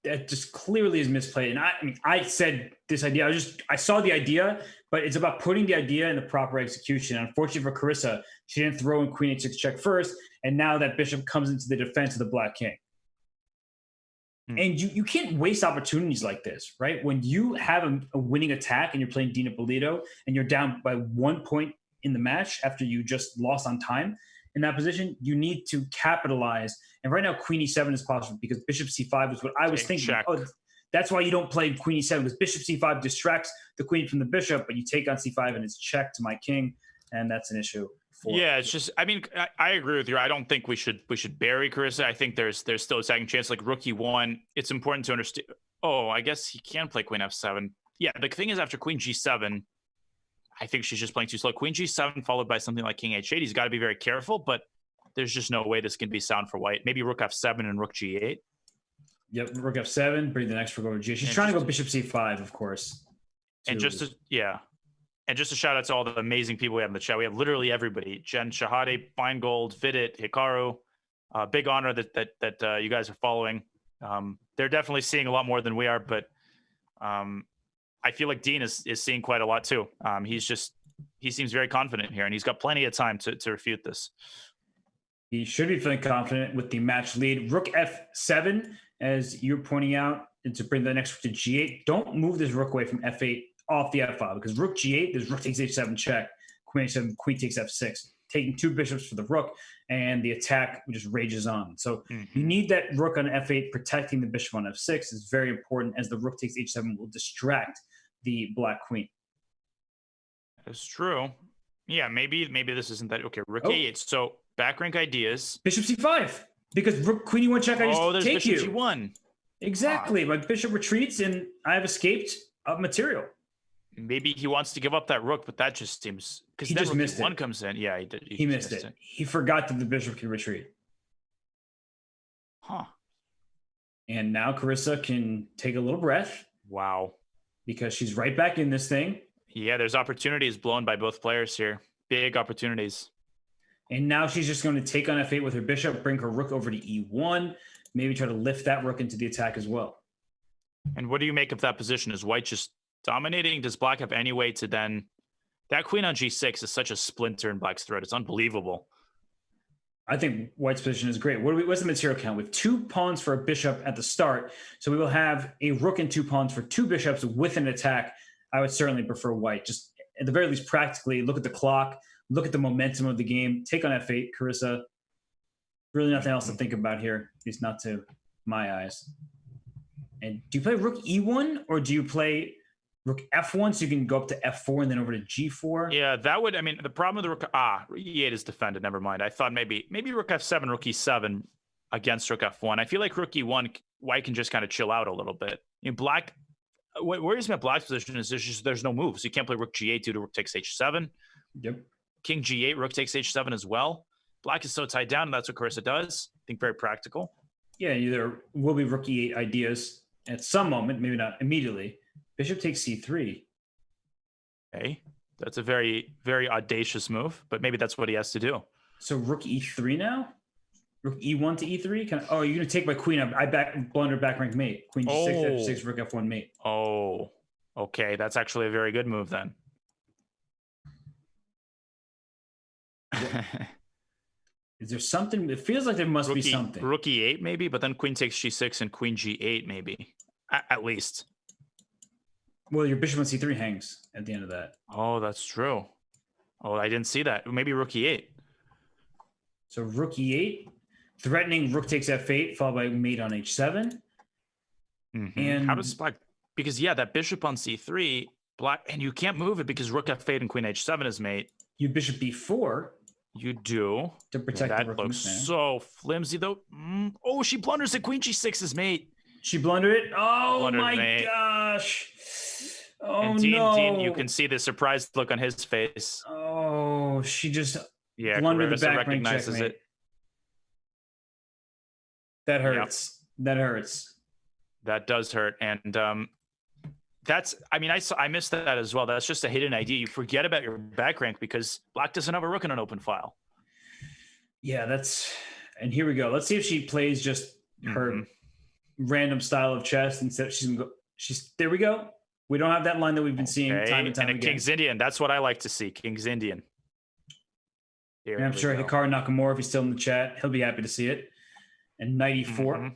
Speaker 3: that just clearly is misplayed. And I said this idea. I saw the idea, but it's about putting the idea in the proper execution. Unfortunately for Carissa, she didn't throw in queen h6 check first, and now that bishop comes into the defense of the black king. And you can't waste opportunities like this, right? When you have a winning attack and you're playing Dean Ippolito and you're down by 1 point in the match after you just lost on time, in that position, you need to capitalize. And right now, Queen E7 is possible because Bishop C5 is what I was thinking.
Speaker 6: Check.
Speaker 3: Oh, that's why you don't play Queen E7 because Bishop C5 distracts the Queen from the Bishop, but you take on C5 and it's check to my King, and that's an issue.
Speaker 6: Yeah, it's just. I mean, I agree with you. I don't think we should bury Carissa. I think there's still a second chance. Like Rook E1, it's important to understand. Oh, I guess he can play Queen F7. Yeah, the thing is, after Queen G7, I think she's just playing too slow. Queen G7 followed by something like King H8. He's got to be very careful, but there's just no way this can be sound for white. Maybe Rook F7 and Rook G8.
Speaker 3: Yep, Rook F7, bring the next Rook over G8. She's trying to go Bishop C5, of course.
Speaker 6: And just a shout out to all the amazing people we have in the chat. We have literally everybody: Jen Shahade, Feingold, Vidit, Hikaru. Big honor that you guys are following. They're definitely seeing a lot more than we are, but I feel like Dean is seeing quite a lot too. He seems very confident here, and he's got plenty of time to refute this.
Speaker 3: He should be feeling confident with the match lead. Rook F7, as you're pointing out, and to bring the next rook to G8. Don't move this rook away from F8 off the F file, because Rook G8, there's Rook takes H7 check, Queen H7, Queen takes F6, taking 2 bishops for the rook, and the attack just rages on. So you need that rook on F8 protecting the bishop on F6 is very important, as the rook takes H7 will distract the black queen.
Speaker 6: That's true. Yeah, maybe this isn't that. Okay, Rook A8. So back rank ideas.
Speaker 3: Bishop C5, because Rook Queen E1 check. I just take
Speaker 6: Bishop
Speaker 3: you.
Speaker 6: G1.
Speaker 3: Exactly. My bishop retreats, and I have escaped up material.
Speaker 6: Maybe he wants to give up that rook, but that just seems because
Speaker 3: he
Speaker 6: then
Speaker 3: just
Speaker 6: Rook
Speaker 3: missed
Speaker 6: E1
Speaker 3: it.
Speaker 6: comes in. Yeah, he did.
Speaker 3: He missed it. He forgot that the bishop can retreat.
Speaker 6: Huh.
Speaker 3: And now Carissa can take a little breath.
Speaker 6: Wow.
Speaker 3: Because she's right back in this thing.
Speaker 6: Yeah, there's opportunities blown by both players here. Big opportunities.
Speaker 3: And now she's just going to take on F8 with her bishop, bring her rook over to E1, maybe try to lift that rook into the attack as well.
Speaker 6: And what do you make of that position? Is white just dominating? Does black have any way to then... That queen on G6 is such a splinter in black's threat. It's unbelievable.
Speaker 3: I think white's position is great. What's the material count? With 2 pawns for a bishop at the start, so we will have a rook and 2 pawns for 2 bishops with an attack. I would certainly prefer white. Just at the very least, practically, look at the clock, look at the momentum of the game, take on F8, Carissa. Really nothing else to think about here, at least not to my eyes. And do you play rook E1, or do you play rook F1 so you can go up to F4 and then over to G4?
Speaker 6: Yeah, that would, I mean, the problem with the rook, E8 is defended, never mind. I thought maybe rook F7, rook E7 against rook F1. I feel like rook E1, white can just kind of chill out a little bit. You know, black, what worries me about black's position is there's no moves. You can't play rook G8 due to rook takes H7.
Speaker 3: Yep.
Speaker 6: King G8, rook takes H7 as well. Black is so tied down, and that's what Carissa does. I think very practical.
Speaker 3: Yeah, there will be rook E8 ideas at some moment, maybe not immediately. Bishop takes C3.
Speaker 6: Okay, that's a very, very audacious move, but maybe that's what he has to do.
Speaker 3: So rook E3 now? Rook E1 to E3? Oh, you're going to take my queen. I blunder back rank mate. Queen G6, F6, rook F1 mate.
Speaker 6: Oh, okay. That's actually a very good move then.
Speaker 3: Is there something? It feels like there must be something.
Speaker 6: Rook E8 maybe, but then queen takes G6 and queen G8 maybe, at least.
Speaker 3: Well, your bishop on C3 hangs at the end of that.
Speaker 6: Oh, that's true. Oh, I didn't see that. Maybe rook E8.
Speaker 3: So rook E8, threatening rook takes F8, followed by mate on H7.
Speaker 6: And how does black? Because yeah, that bishop on C3, black, and you can't move it because rook F8 and queen H7 is mate.
Speaker 3: You bishop B4.
Speaker 6: You do.
Speaker 3: To protect
Speaker 6: that
Speaker 3: the rook.
Speaker 6: Looks so flimsy though. Oh, she blunders it. Queen G6 is mate.
Speaker 3: She blundered it. Oh my gosh. Oh
Speaker 6: and Dean, you can see the surprised look on his face.
Speaker 3: Oh, she just
Speaker 6: blundered
Speaker 3: the back
Speaker 6: recognizes it.
Speaker 3: That hurts. Yep. That hurts.
Speaker 6: That does hurt. And that's, I mean, I missed that as well. That's just a hidden idea. You forget about your back rank because black doesn't have a rook in an open file.
Speaker 3: Yeah, and here we go. Let's see if she plays just her random style of chess instead. There we go. We don't have that line that we've been seeing time and time again.
Speaker 6: King's Indian. That's what I like to see. King's Indian.
Speaker 3: And I'm sure Hikaru Nakamura, if he's still in the chat, he'll be happy to see it. And knight E4.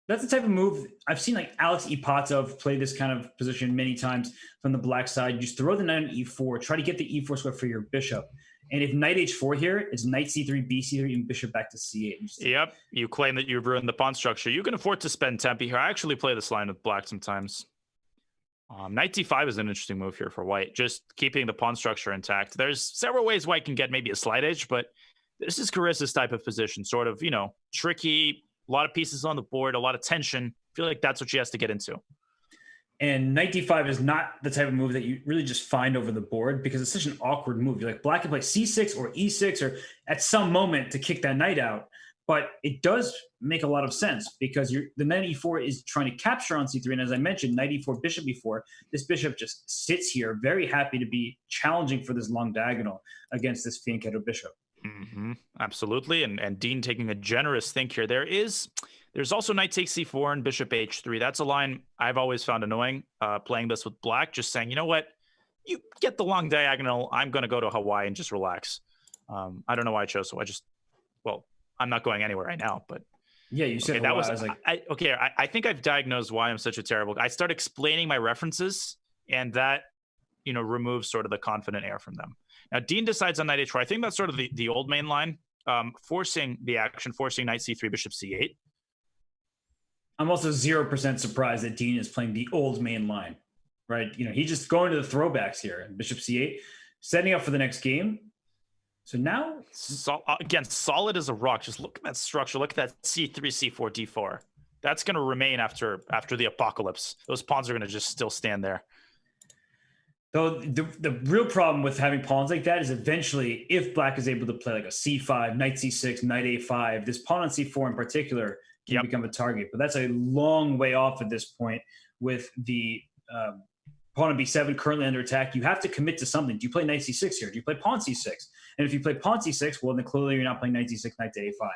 Speaker 3: That's the type of move I've seen like Alex Ippolito play this kind of position many times from the black side. You just throw the knight on e4, try to get the e4 square for your bishop. And if knight h4 here, it's knight c3, b3, and bishop back to c8.
Speaker 6: Yep, you claim that you've ruined the pawn structure. You can afford to spend tempi here. I actually play this line with black sometimes. Knight d5 is an interesting move here for white, just keeping the pawn structure intact. There's several ways white can get maybe a slight edge, but this is Carissa's type of position, sort of, you know, tricky, a lot of pieces on the board, a lot of tension. I feel like that's what she has to get into.
Speaker 3: And knight d5 is not the type of move that you really just find over the board because it's such an awkward move. You're like, black can play c6 or e6 or at some moment to kick that knight out. But it does make a lot of sense because the knight e4 is trying to capture on c3. And as I mentioned, knight e4, bishop e4, this bishop just sits here, very happy to be challenging for this long diagonal against this fianchetto bishop.
Speaker 6: Mm-hmm. Absolutely. And Dean taking a generous think here. There's also knight takes c4 and bishop h3. That's a line I've always found annoying, playing this with black, just saying, you know what, you get the long diagonal. I'm going to go to Hawaii and just relax. I don't know why I chose. So I'm not going anywhere right now, but
Speaker 3: yeah, you said
Speaker 6: okay, that was
Speaker 3: like,
Speaker 6: I think I've diagnosed why I'm such a terrible guy. I start explaining my references, and that, you know, removes sort of the confident air from them. Now, Dean decides on knight h4. I think that's sort of the old main line, forcing the action, forcing knight c3, bishop c8.
Speaker 3: I'm also 0% surprised that Dean is playing the old main line, right? You know, he's just going to the throwbacks here. Bishop c8, setting up for the next game. So now,
Speaker 6: again, solid as a rock. Just look at that structure. Look at that c3, c4, d4. That's going to remain after the apocalypse. Those pawns are going to just still stand there.
Speaker 3: Though the real problem with having pawns like that is eventually, if black is able to play like a c5, knight c6, knight a5, this pawn on c4 in particular can become a target. But that's a long way off at this point with the pawn on b7 currently under attack. You have to commit to something. Do you play knight c6 here? Do you play pawn c6? And if you play pawn c6, well, then clearly you're not playing knight d6, knight to a5.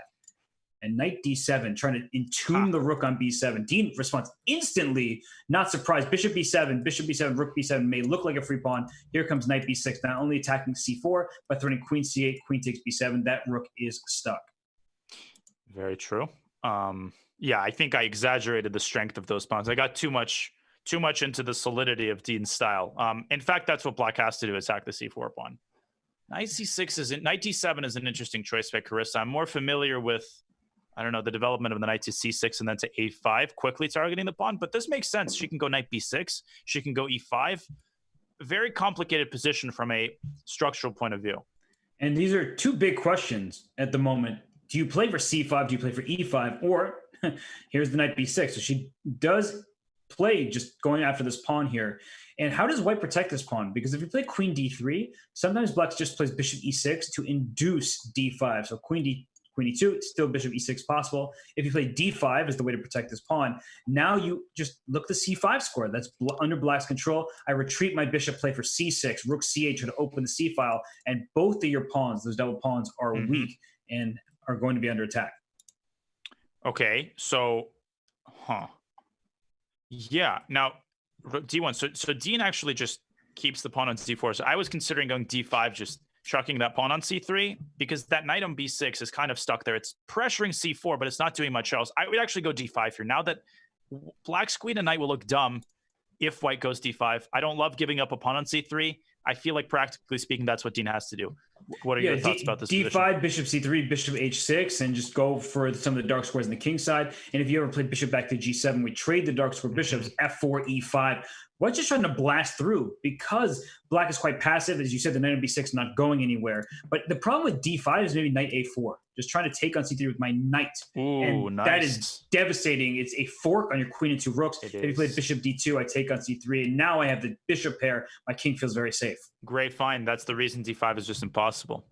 Speaker 3: And knight d7, trying to entomb the rook on b7. Dean responds instantly, not surprised. Bishop b7, rook b7 may look like a free pawn. Here comes knight b6, not only attacking c4, but threatening queen c8, queen takes b7. That rook is stuck.
Speaker 6: Very true. Yeah, I think I exaggerated the strength of those pawns. I got too much into the solidity of Dean's style. In fact, that's what black has to do, attack the c4 pawn. Knight c6 knight d7 is an interesting choice by Carissa. I'm more familiar with, I don't know, the development of the knight to c6 and then to a5, quickly targeting the pawn. But this makes sense. She can go knight b6. She can go e5. Very complicated position from a structural point of view.
Speaker 3: And these are two big questions at the moment. Do you play for c5? Do you play for e5? Or here's the knight b6. So she does play just going after this pawn here. And how does white protect this pawn? Because if you play queen d3, sometimes black just plays bishop e6 to induce d5. So queen e2, still bishop e6 possible. If you play d5 as the way to protect this pawn, now you just look the c5 square. That's under black's control. I retreat my bishop, play for c6, rook c8 to open the c file, and both of your pawns, those double pawns, are weak and are going to be under attack.
Speaker 6: Okay, so, yeah. Now, d1. So Dean actually just keeps the pawn on c4. So I was considering going d5, just chucking that pawn on c3, because that knight on b6 is kind of stuck there. It's pressuring c4, but it's not doing much else. I would actually go d5 here. Now that black's queen and knight will look dumb if white goes d5. I don't love giving up a pawn on c3. I feel like, practically speaking, that's what Dean has to do. What are your thoughts about this
Speaker 3: d5,
Speaker 6: position?
Speaker 3: bishop c3, bishop h6, and just go for some of the dark squares on the king side. And if you ever played bishop back to g7, we trade the dark square bishops, f4, e5. White's just trying to blast through because black is quite passive. As you said, the knight on b6 not going anywhere. But the problem with d5 is maybe knight a4. Just trying to take on c3 with my knight.
Speaker 6: Ooh,
Speaker 3: and
Speaker 6: nice.
Speaker 3: that is devastating. It's a fork on your queen and two rooks. If you play bishop d2, I take on c3. And now I have the bishop pair. My king feels very safe.
Speaker 6: Great find. That's the reason d5 is just impossible.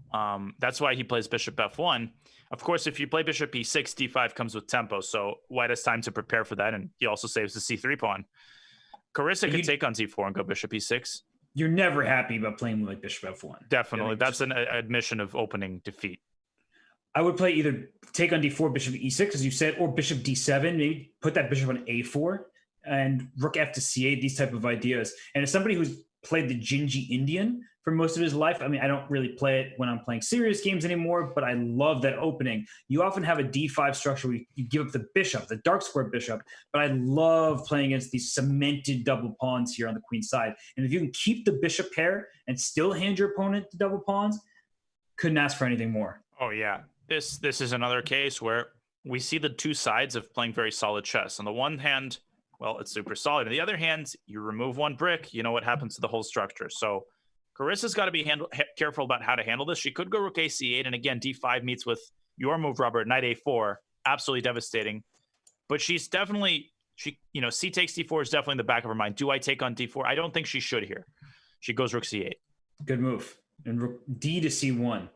Speaker 6: That's why he plays bishop f1. Of course, if you play bishop e6, d5 comes with tempo. So white has time to prepare for that. And he also saves the c3 pawn. Carissa could take on c4 and go bishop e6.
Speaker 3: You're never happy about playing like bishop f1.
Speaker 6: Definitely. That's an admission of opening defeat.
Speaker 3: I would play either take on d4, bishop e6, as you said, or bishop d7. Maybe put that bishop on a4 and rook f to c8, these type of ideas. And as somebody who's played the Gingy Indian, for most of his life. I mean, I don't really play it when I'm playing serious games anymore, but I love that opening. You often have a d5 structure where you give up the bishop, the dark square bishop, but I love playing against these cemented double pawns here on the queen side. And if you can keep the bishop pair and still hand your opponent the double pawns, couldn't ask for anything more.
Speaker 6: Oh yeah, this is another case where we see the two sides of playing very solid chess. On the one hand, well, it's super solid. On the other hand, you remove one brick, you know what happens to the whole structure. So Carissa's got to be careful about how to handle this. She could go rook a8, and again, d5 meets with your move, Robert, knight a4, absolutely devastating. But she's definitely, c takes d4 is definitely in the back of her mind. Do I take on d4? I don't think she should here. She goes rook c8.
Speaker 3: Good move. And rook d to c1.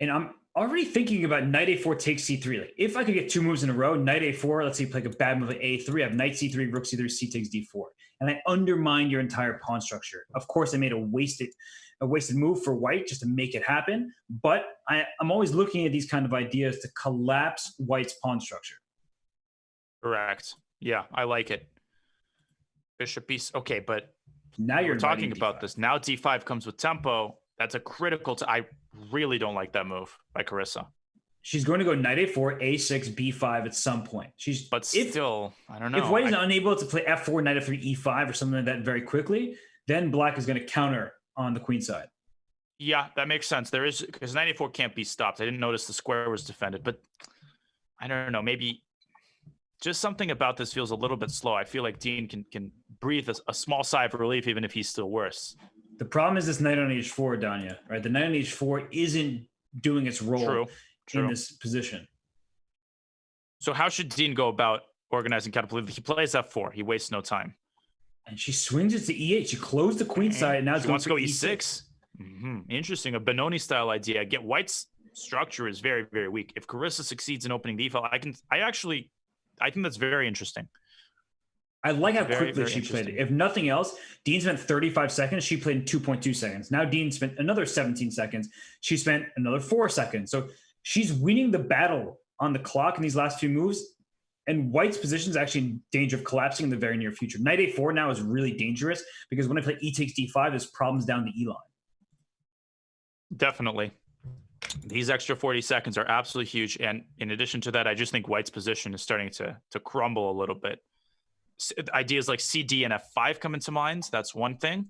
Speaker 3: And I'm already thinking about knight a4 takes c3. Like, if I could get two moves in a row, knight a4, let's say you play like a bad move at a3, I have knight c3, rook c3, c takes d4. And I undermine your entire pawn structure. Of course, I made a wasted move for white just to make it happen. But I'm always looking at these kind of ideas to collapse white's pawn structure.
Speaker 6: Correct. Yeah, I like it. Bishop b. Okay, but
Speaker 3: now you're
Speaker 6: talking about this. Now d5 comes with tempo. That's a critical. I really don't like that move by Carissa.
Speaker 3: She's going to go knight a4, a6, b5 at some point.
Speaker 6: Still, I don't know.
Speaker 3: If white is unable to play f4, knight f3, e5, or something like that very quickly, then black is going to counter on the queen side.
Speaker 6: Yeah, that makes sense. There is, because knight a4 can't be stopped. I didn't notice the square was defended, but I don't know. Maybe just something about this feels a little bit slow. I feel like Dean can breathe a small sigh of relief, even if he's still worse.
Speaker 3: The problem is this knight on h4, Danya, right? The knight on h4 isn't doing its role.
Speaker 6: True.
Speaker 3: In this position.
Speaker 6: So how should Dean go about organizing counterplay? He plays f4. He wastes no time.
Speaker 3: And she swings it to e8. She closed the queen side. And now
Speaker 6: she wants to go e6. Interesting. A Benoni style idea. Get white's structure is very, very weak. If Carissa succeeds in opening the e-file, I think that's very interesting.
Speaker 3: I like how quickly she played it. If nothing else, Dean spent 35 seconds. She played in 2.2 seconds. Now Dean spent another 17 seconds. She spent another 4 seconds. So she's winning the battle on the clock in these last few moves, and white's position is actually in danger of collapsing in the very near future. Knight a4 now is really dangerous because when I play e takes d5, there's problems down the e line.
Speaker 6: Definitely. These extra 40 seconds are absolutely huge, and in addition to that, I just think white's position is starting to crumble a little bit. Ideas like cd and f5 come into mind. That's one thing.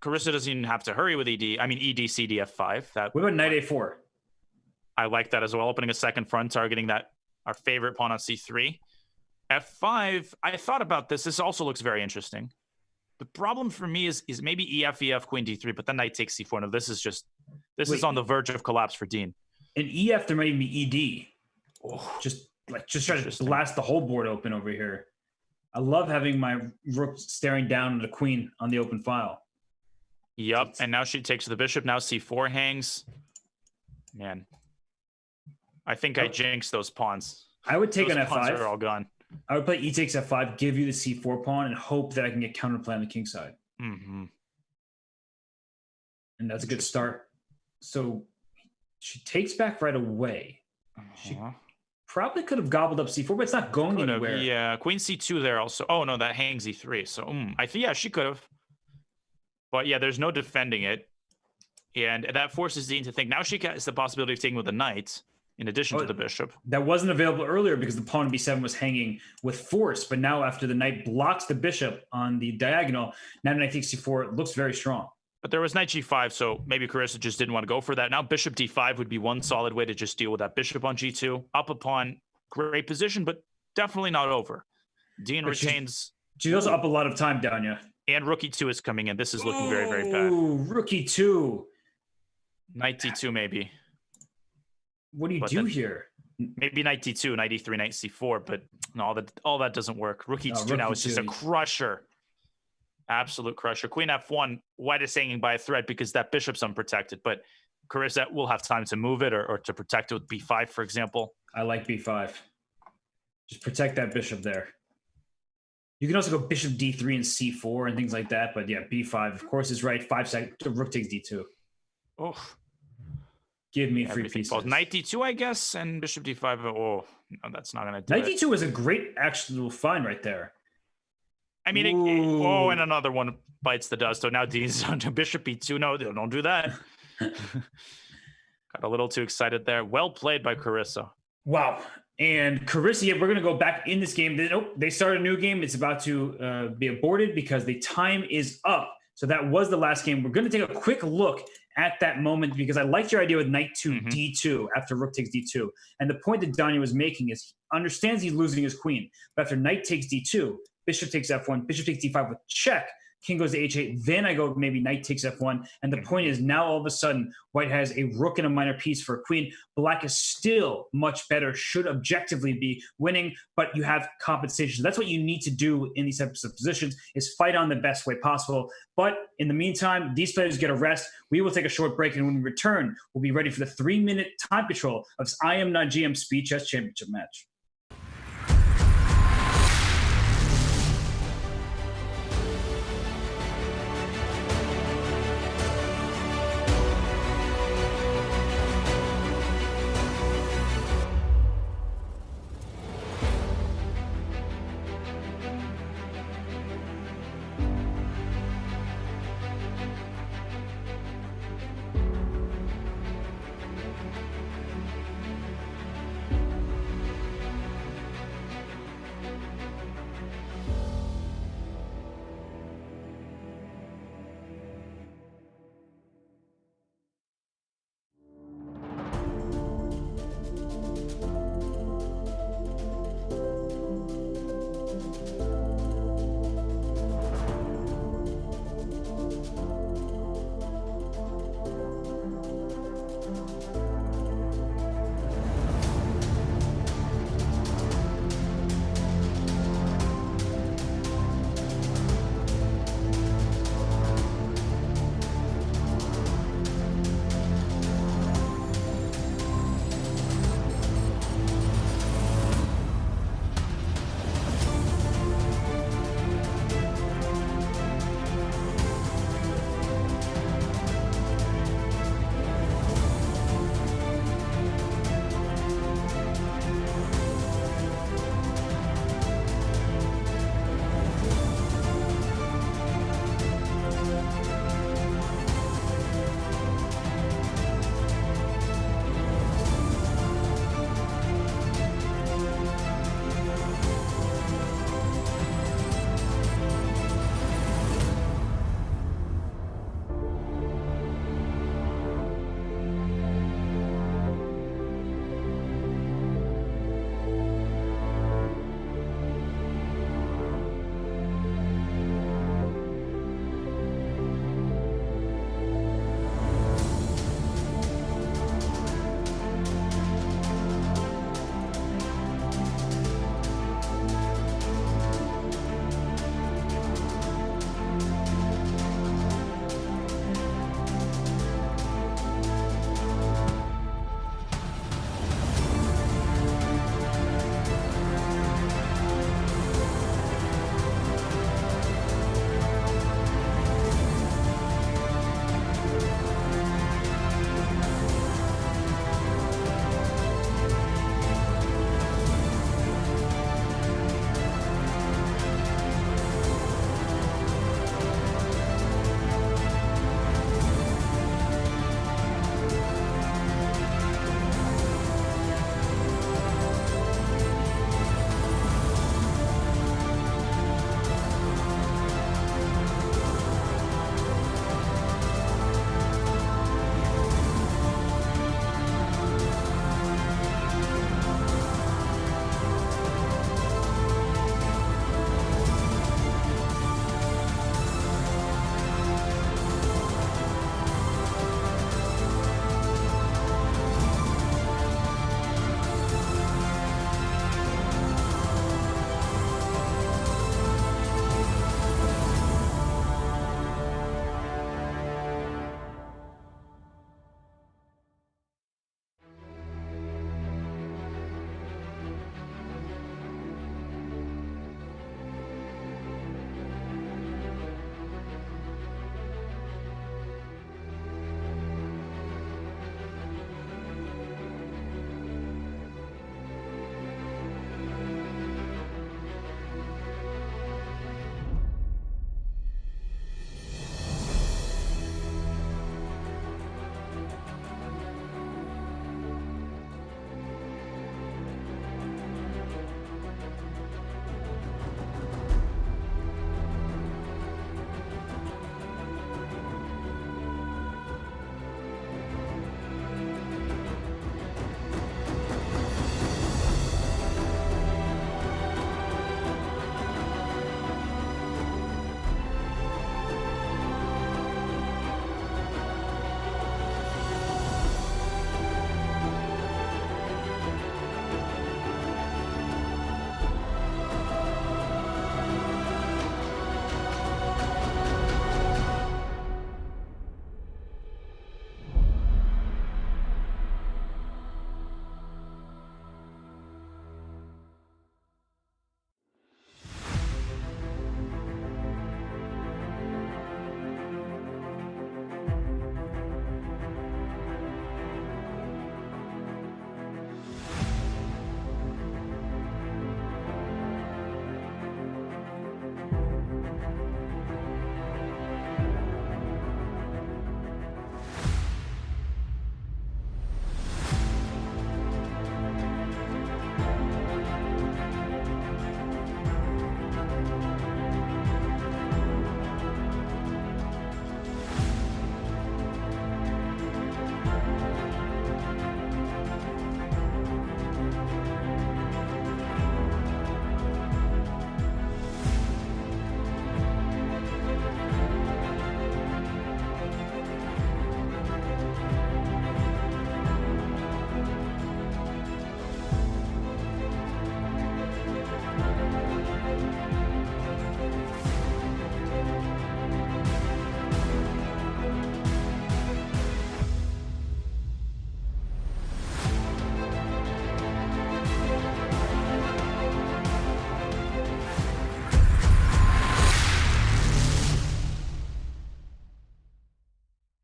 Speaker 6: Carissa doesn't even have to hurry with ed. I mean, ed, cd, f5.
Speaker 3: What about knight a4?
Speaker 6: I like that as well. Opening a second front, targeting our favorite pawn on c3. f5, I thought about this. This also looks very interesting. The problem for me is maybe ef, queen d3, but then knight takes c4. No, this is on the verge of collapse for Dean.
Speaker 3: In ef, there might even be ed. Oh, just try to blast the whole board open over here. I love having my rook staring down at the queen on the open file.
Speaker 6: Yep, and now she takes the bishop. Now c4 hangs. Man. I think I jinxed those pawns.
Speaker 3: I would take
Speaker 6: those
Speaker 3: an
Speaker 6: pawns
Speaker 3: f5.
Speaker 6: are all gone.
Speaker 3: I would play e takes f5, give you the c4 pawn, and hope that I can get counterplay on the king side.
Speaker 6: Mm-hmm.
Speaker 3: And that's a good start. So she takes back right away. She probably could have gobbled up c4, but it's not going anywhere.
Speaker 6: Yeah, queen c2 there also. Oh, no, that hangs e3. So I think, yeah, she could have. But yeah, there's no defending it. And that forces Dean to think. Now she has the possibility of taking with the knight in addition to the bishop.
Speaker 3: That wasn't available earlier because the pawn on b7 was hanging with force. But now after the knight blocks the bishop on the diagonal, now knight takes c4 looks very strong.
Speaker 6: But there was knight g5, so maybe Carissa just didn't want to go for that. Now bishop d5 would be one solid way to just deal with that bishop on g2. Up a pawn, great position, but definitely not over. Dean retains...
Speaker 3: She's also up a lot of time, Danya.
Speaker 6: And rook e2 is coming in. This is looking very, very bad.
Speaker 3: Rook e2.
Speaker 6: Knight d2 maybe.
Speaker 3: What do you do here?
Speaker 6: Maybe knight d2, knight e3, knight c4, but no, all that doesn't work. Rook e2 now is just a crusher. Absolute crusher. Queen f1, white is hanging by a thread because that bishop's unprotected, but Carissa will have time to move it or to protect it with b5, for example.
Speaker 3: I like b5. Just protect that bishop there. You can also go bishop d3 and c4 and things like that, but yeah, b5, of course, is right. 5 seconds. Rook takes d2.
Speaker 6: Oh.
Speaker 3: Give me free pieces.
Speaker 6: Falls. Knight d2, I guess, and bishop d5. Oh, no, that's not going to do
Speaker 3: Knight d2 is a great actual find right there.
Speaker 6: I mean, and another one. bites the dust. So now Dean's on to bishop e2. No, don't do that. Got a little too excited there. Well played by Carissa.
Speaker 3: Wow. And Carissa, we're going to go back in this game. They started a new game. It's about to be aborted because the time is up. So that was the last game. We're going to take a quick look at that moment because I liked your idea with knight to d2 after rook takes d2. And the point that Danya was making is he understands he's losing his queen. But after knight takes d2, bishop takes f1, bishop takes d5 with check, king goes to h8, then I go maybe knight takes f1. And the point is now all of a sudden, white has a rook and a minor piece for a queen. Black is still much better, should objectively be winning, but you have compensation. So that's what you need to do in these types of positions is fight on the best way possible. But in the meantime, these players get a rest. We will take a short break, and when we return, we'll be ready for the 3-minute time control of this IM GM Speed Chess Championship match.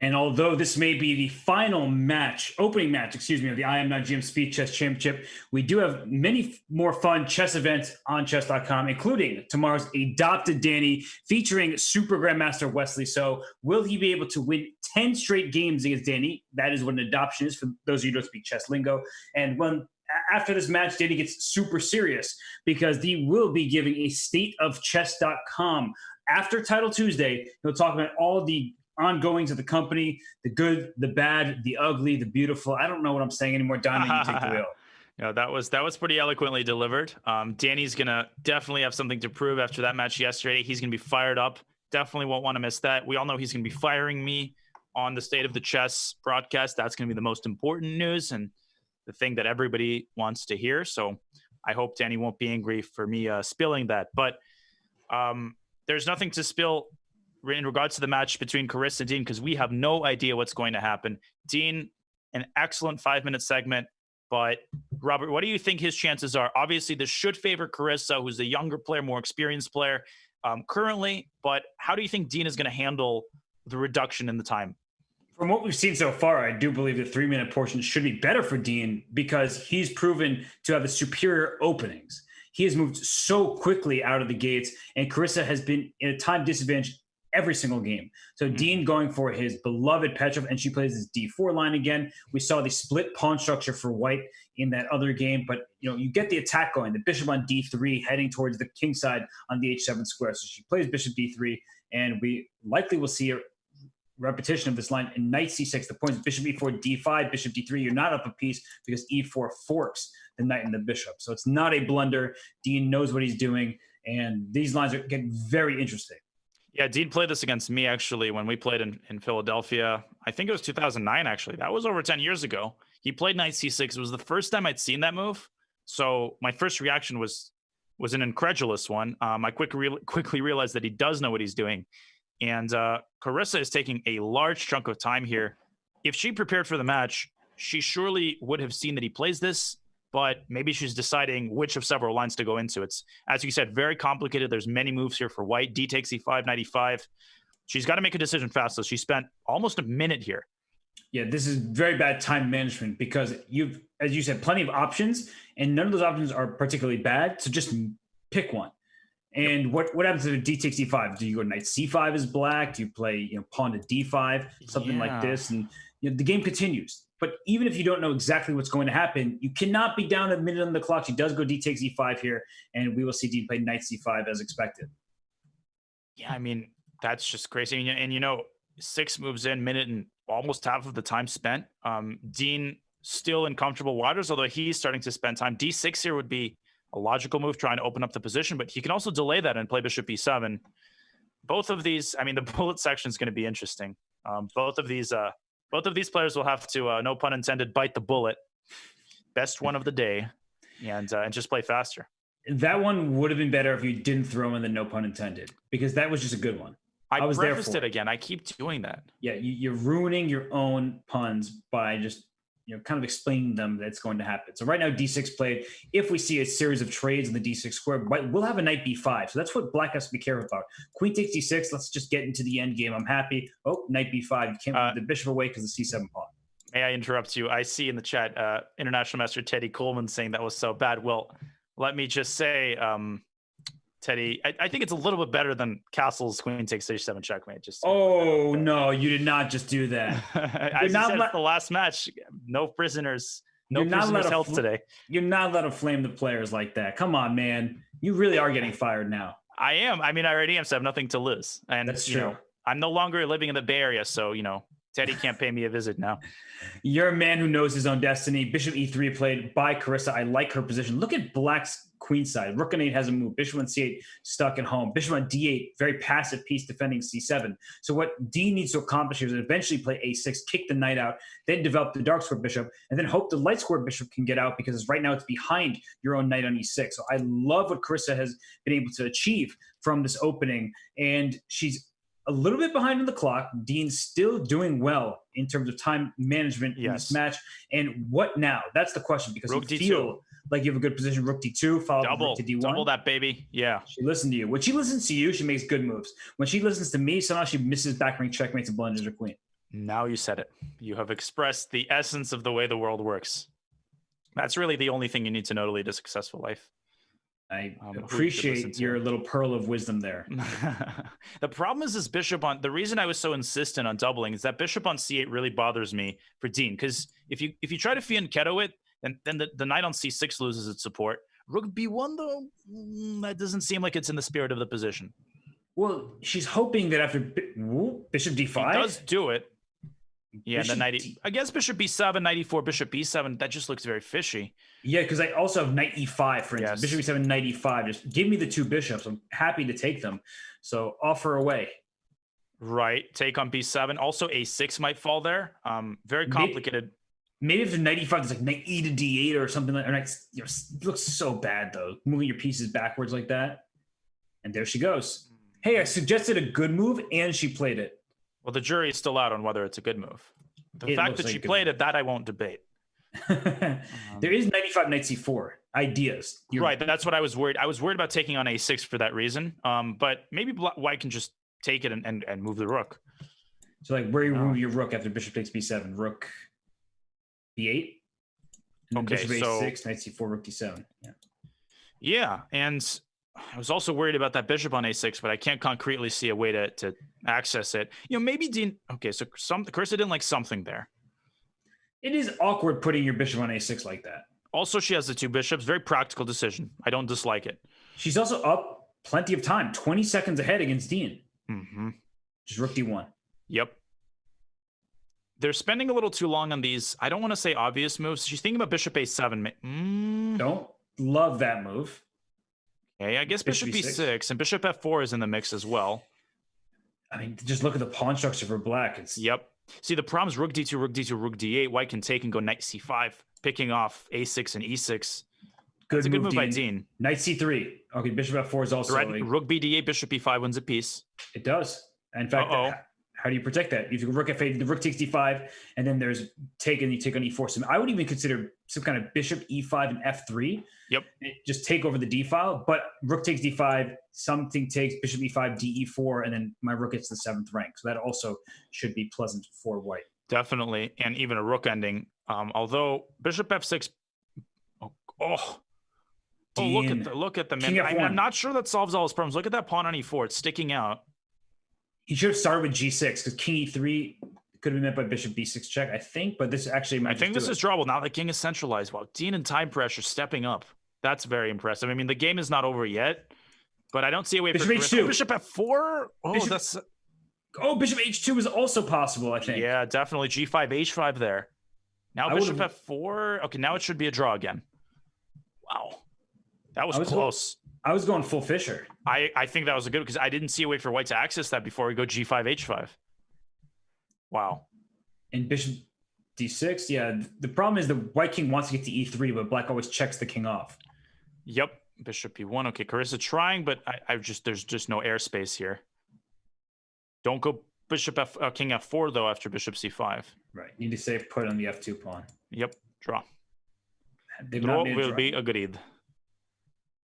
Speaker 3: And although this may be the final opening match, of the IM GM Speed Chess Championship, we do have many more fun chess events on Chess.com, including tomorrow's Adopted Danny, featuring Super Grandmaster Wesley. So will he be able to win 10 straight games against Danny? That is what an adoption is for those of you who don't speak chess lingo. And after this match, Danny gets super serious because he will be giving a State of Chess.com. After Title Tuesday, he'll talk about all the ongoings of the company, the good, the bad, the ugly, the beautiful. I don't know what I'm saying anymore. Donna, you take the wheel.
Speaker 6: Yeah, that was pretty eloquently delivered. Danny's gonna definitely have something to prove after that match yesterday. He's gonna be fired up. Definitely won't want to miss that. We all know he's gonna be firing me on the State of the Chess broadcast. That's gonna be the most important news and the thing that everybody wants to hear. So I hope Danny won't be angry for me spilling that. But there's nothing to spill in regards to the match between Carissa and Dean because we have no idea what's going to happen. Dean, an excellent 5-minute segment, but Robert, what do you think his chances are? Obviously, this should favor Carissa, who's a younger player, more experienced player currently, but how do you think Dean is going to handle the reduction in the time?
Speaker 3: From what we've seen so far, I do believe the 3-minute portion should be better for Dean because he's proven to have the superior openings. He has moved so quickly out of the gates, and Carissa has been in a time disadvantage every single game. So Dean going for his beloved Petrov, and she plays his D4 line again. We saw the split pawn structure for white in that other game, but you get the attack going. The bishop on D3 heading towards the king side on the H7 square. So she plays bishop D3, and we likely will see a repetition of this line in knight C6. The point is bishop E4, D5, bishop D3. You're not up a piece because E4 forks the knight and the bishop. So it's not a blunder. Dean knows what he's doing, and these lines are getting very interesting.
Speaker 6: Yeah, Dean played this against me, actually, when we played in Philadelphia. I think it was 2009, actually. That was over 10 years ago. He played knight c6. It was the first time I'd seen that move. So my first reaction was an incredulous one. I quickly realized that he does know what he's doing. And Carissa is taking a large chunk of time here. If she prepared for the match, she surely would have seen that he plays this, but maybe she's deciding which of several lines to go into. It's, as you said, very complicated. There's many moves here for white. D takes E5, knight E5. She's got to make a decision fast, so she spent almost a minute here.
Speaker 3: Yeah, this is very bad time management because you've, as you said, plenty of options, and none of those options are particularly bad, so just pick one. And what happens to D takes E5? Do you go knight C5 as black? Do you play pawn to D5, something like this? And the game continues. But even if you don't know exactly what's going to happen, you cannot be down a minute on the clock. She does go D takes E5 here, and we will see Dean play knight C5 as expected.
Speaker 6: Yeah, I mean, that's just crazy. And 6 moves in, minute and almost half of the time spent. Dean still in comfortable waters, although he's starting to spend time. D6 here would be a logical move, trying to open up the position, but he can also delay that and play bishop E7. Both of these, I mean, the bullet section is going to be interesting. Both of these players will have to, no pun intended, bite the bullet. Best one of the day, and just play faster.
Speaker 3: That one would have been better if you didn't throw in the no pun intended, because that was just a good one.
Speaker 6: I was prefaced it again. I keep doing that.
Speaker 3: Yeah, you're ruining your own puns by just kind of explaining them that's going to happen. So right now, D6 played. If we see a series of trades in the D6 square, we'll have a knight B5. So that's what black has to be careful about. Queen takes D6. Let's just get into the end game. I'm happy. Oh, knight B5. You can't move the bishop away because the C7 pawn.
Speaker 6: May I interrupt you? I see in the chat, International Master Teddy Coleman saying that was so bad. Well, let me just say, Teddy, I think it's a little bit better than Castle's queen takes h7 checkmate.
Speaker 3: No, you did not just do that.
Speaker 6: As you said, it's the last match. No prisoners. No prisoners held today.
Speaker 3: You're not allowed to flame the players like that. Come on, man. You really are getting fired now.
Speaker 6: I am. I mean, I already am, so I have nothing to lose. And
Speaker 3: that's true.
Speaker 6: I'm no longer living in the Bay Area, so Teddy can't pay me a visit now.
Speaker 3: You're a man who knows his own destiny. Bishop E3 played by Carissa. I like her position. Look at black's queen side. Rook on 8 hasn't moved. Bishop on C8 stuck at home. Bishop on D8, very passive piece defending C7. So what Dean needs to accomplish here is eventually play A6, kick the knight out, then develop the dark square bishop, and then hope the light square bishop can get out because right now it's behind your own knight on E6. So I love what Carissa has been able to achieve from this opening, and she's a little bit behind on the clock. Dean's still doing well in terms of time management in this match. And what now? That's the question, because
Speaker 6: Rook
Speaker 3: you
Speaker 6: D2.
Speaker 3: feel like you have a good position. Rook D2, followed by Rook to D1.
Speaker 6: Double that, baby. Yeah.
Speaker 3: She listened to you. When she listens to you, she makes good moves. When she listens to me, somehow she misses back ring checkmates and blunders her queen.
Speaker 6: Now you said it. You have expressed the essence of the way the world works. That's really the only thing you need to know to lead a successful life.
Speaker 3: I
Speaker 6: Who you should listen
Speaker 3: appreciate
Speaker 6: to.
Speaker 3: your little pearl of wisdom there.
Speaker 6: The problem is this bishop on. The reason I was so insistent on doubling is that bishop on c8 really bothers me for Dean, because if you try to fianchetto it, then the knight on c6 loses its support. Rook b1 though, that doesn't seem like it's in the spirit of the position.
Speaker 3: Well, she's hoping that after bishop d5,
Speaker 6: He does do it. Yeah,
Speaker 3: Bishop
Speaker 6: the knight. I guess bishop b7, knight e4, bishop b7. That just looks very fishy.
Speaker 3: Yeah, because I also have knight e5, for
Speaker 6: Yes.
Speaker 3: instance. Bishop e7, knight e5. Just give me the 2 bishops. I'm happy to take them. So offer away.
Speaker 6: Right. Take on b7. Also, a6 might fall there. Very complicated.
Speaker 3: Maybe if the knight e5 is like knight e to d8 or something like that. It looks so bad though, moving your pieces backwards like that. And there she goes. Hey, I suggested a good move, and she played it.
Speaker 6: Well, the jury is still out on whether it's a good move. The
Speaker 3: It
Speaker 6: fact
Speaker 3: looks
Speaker 6: that
Speaker 3: like
Speaker 6: she
Speaker 3: a good
Speaker 6: played
Speaker 3: move.
Speaker 6: it, that I won't debate.
Speaker 3: There is knight e5, knight c4 ideas.
Speaker 6: Right, that's what I was worried. I was worried about taking on a6 for that reason. But maybe White can just take it and move the rook.
Speaker 3: So like where you move your rook after bishop takes b7, rook b8, and then
Speaker 6: Okay,
Speaker 3: bishop
Speaker 6: so-
Speaker 3: a6, knight c4, rook d7. Yeah.
Speaker 6: Yeah, and I was also worried about that bishop on a6, but I can't concretely see a way to access it. Maybe Dean. Okay, so Carissa didn't like something there.
Speaker 3: It is awkward putting your bishop on a6 like that.
Speaker 6: Also, she has the 2 bishops. Very practical decision. I don't dislike it.
Speaker 3: She's also up plenty of time, 20 seconds ahead against Dean.
Speaker 6: Mm-hmm.
Speaker 3: Just rook d1.
Speaker 6: Yep. They're spending a little too long on these. I don't want to say obvious moves. She's thinking about bishop a7.
Speaker 3: Don't love that move.
Speaker 6: Okay, I guess bishop b6 and bishop f4 is in the mix as well.
Speaker 3: I mean, just look at the pawn structure for black. It's
Speaker 6: Yep. See, the problem is rook d2, rook d2, rook d8. White can take and go knight c5, picking off a6 and e6. It's a good move by Dean.
Speaker 3: Knight c3. Okay, bishop f4 is also
Speaker 6: Right,
Speaker 3: like,
Speaker 6: rook b8, bishop b5 wins a piece.
Speaker 3: it does. In fact, how do you protect that? If you rook f8, the rook takes d5, and then there's take and you take on e4. So I would even consider some kind of bishop e5 and f3.
Speaker 6: Yep.
Speaker 3: Just take over the d file, but rook takes d5, something takes bishop e5, de4, and then my rook gets the 7th rank. So that also should be pleasant for white.
Speaker 6: Definitely, and even a rook ending. Although bishop f6. Look at the
Speaker 3: King
Speaker 6: man.
Speaker 3: F1.
Speaker 6: I'm not sure that solves all his problems. Look at that pawn on e4. It's sticking out.
Speaker 3: He should have started with g6 because king e3 could have been met by bishop b6 check, I think. But this actually might.
Speaker 6: I think this is drawable now. The king is centralized. Wow, Dean and time pressure stepping up. That's very impressive. I mean, the game is not over yet, but I don't see a way
Speaker 3: Bishop
Speaker 6: for
Speaker 3: h2.
Speaker 6: Bishop f4.
Speaker 3: Bishop h2 is also possible, I think.
Speaker 6: Yeah, definitely g5, h5 there. Now bishop f4. Okay, now it should be a draw again. Wow, that was close.
Speaker 3: I was going full Fisher.
Speaker 6: I think that was a good because I didn't see a way for white to access that before we go g5, h5. Wow.
Speaker 3: And bishop d6, yeah. The problem is the white king wants to get to e3, but black always checks the king off.
Speaker 6: Yep, bishop e1. Okay, Carissa trying, but there's just no airspace here. Don't go bishop king f4 though after bishop c5.
Speaker 3: Right, need to save put on the f2 pawn.
Speaker 6: Yep, draw.
Speaker 3: Draw
Speaker 6: will be agreed.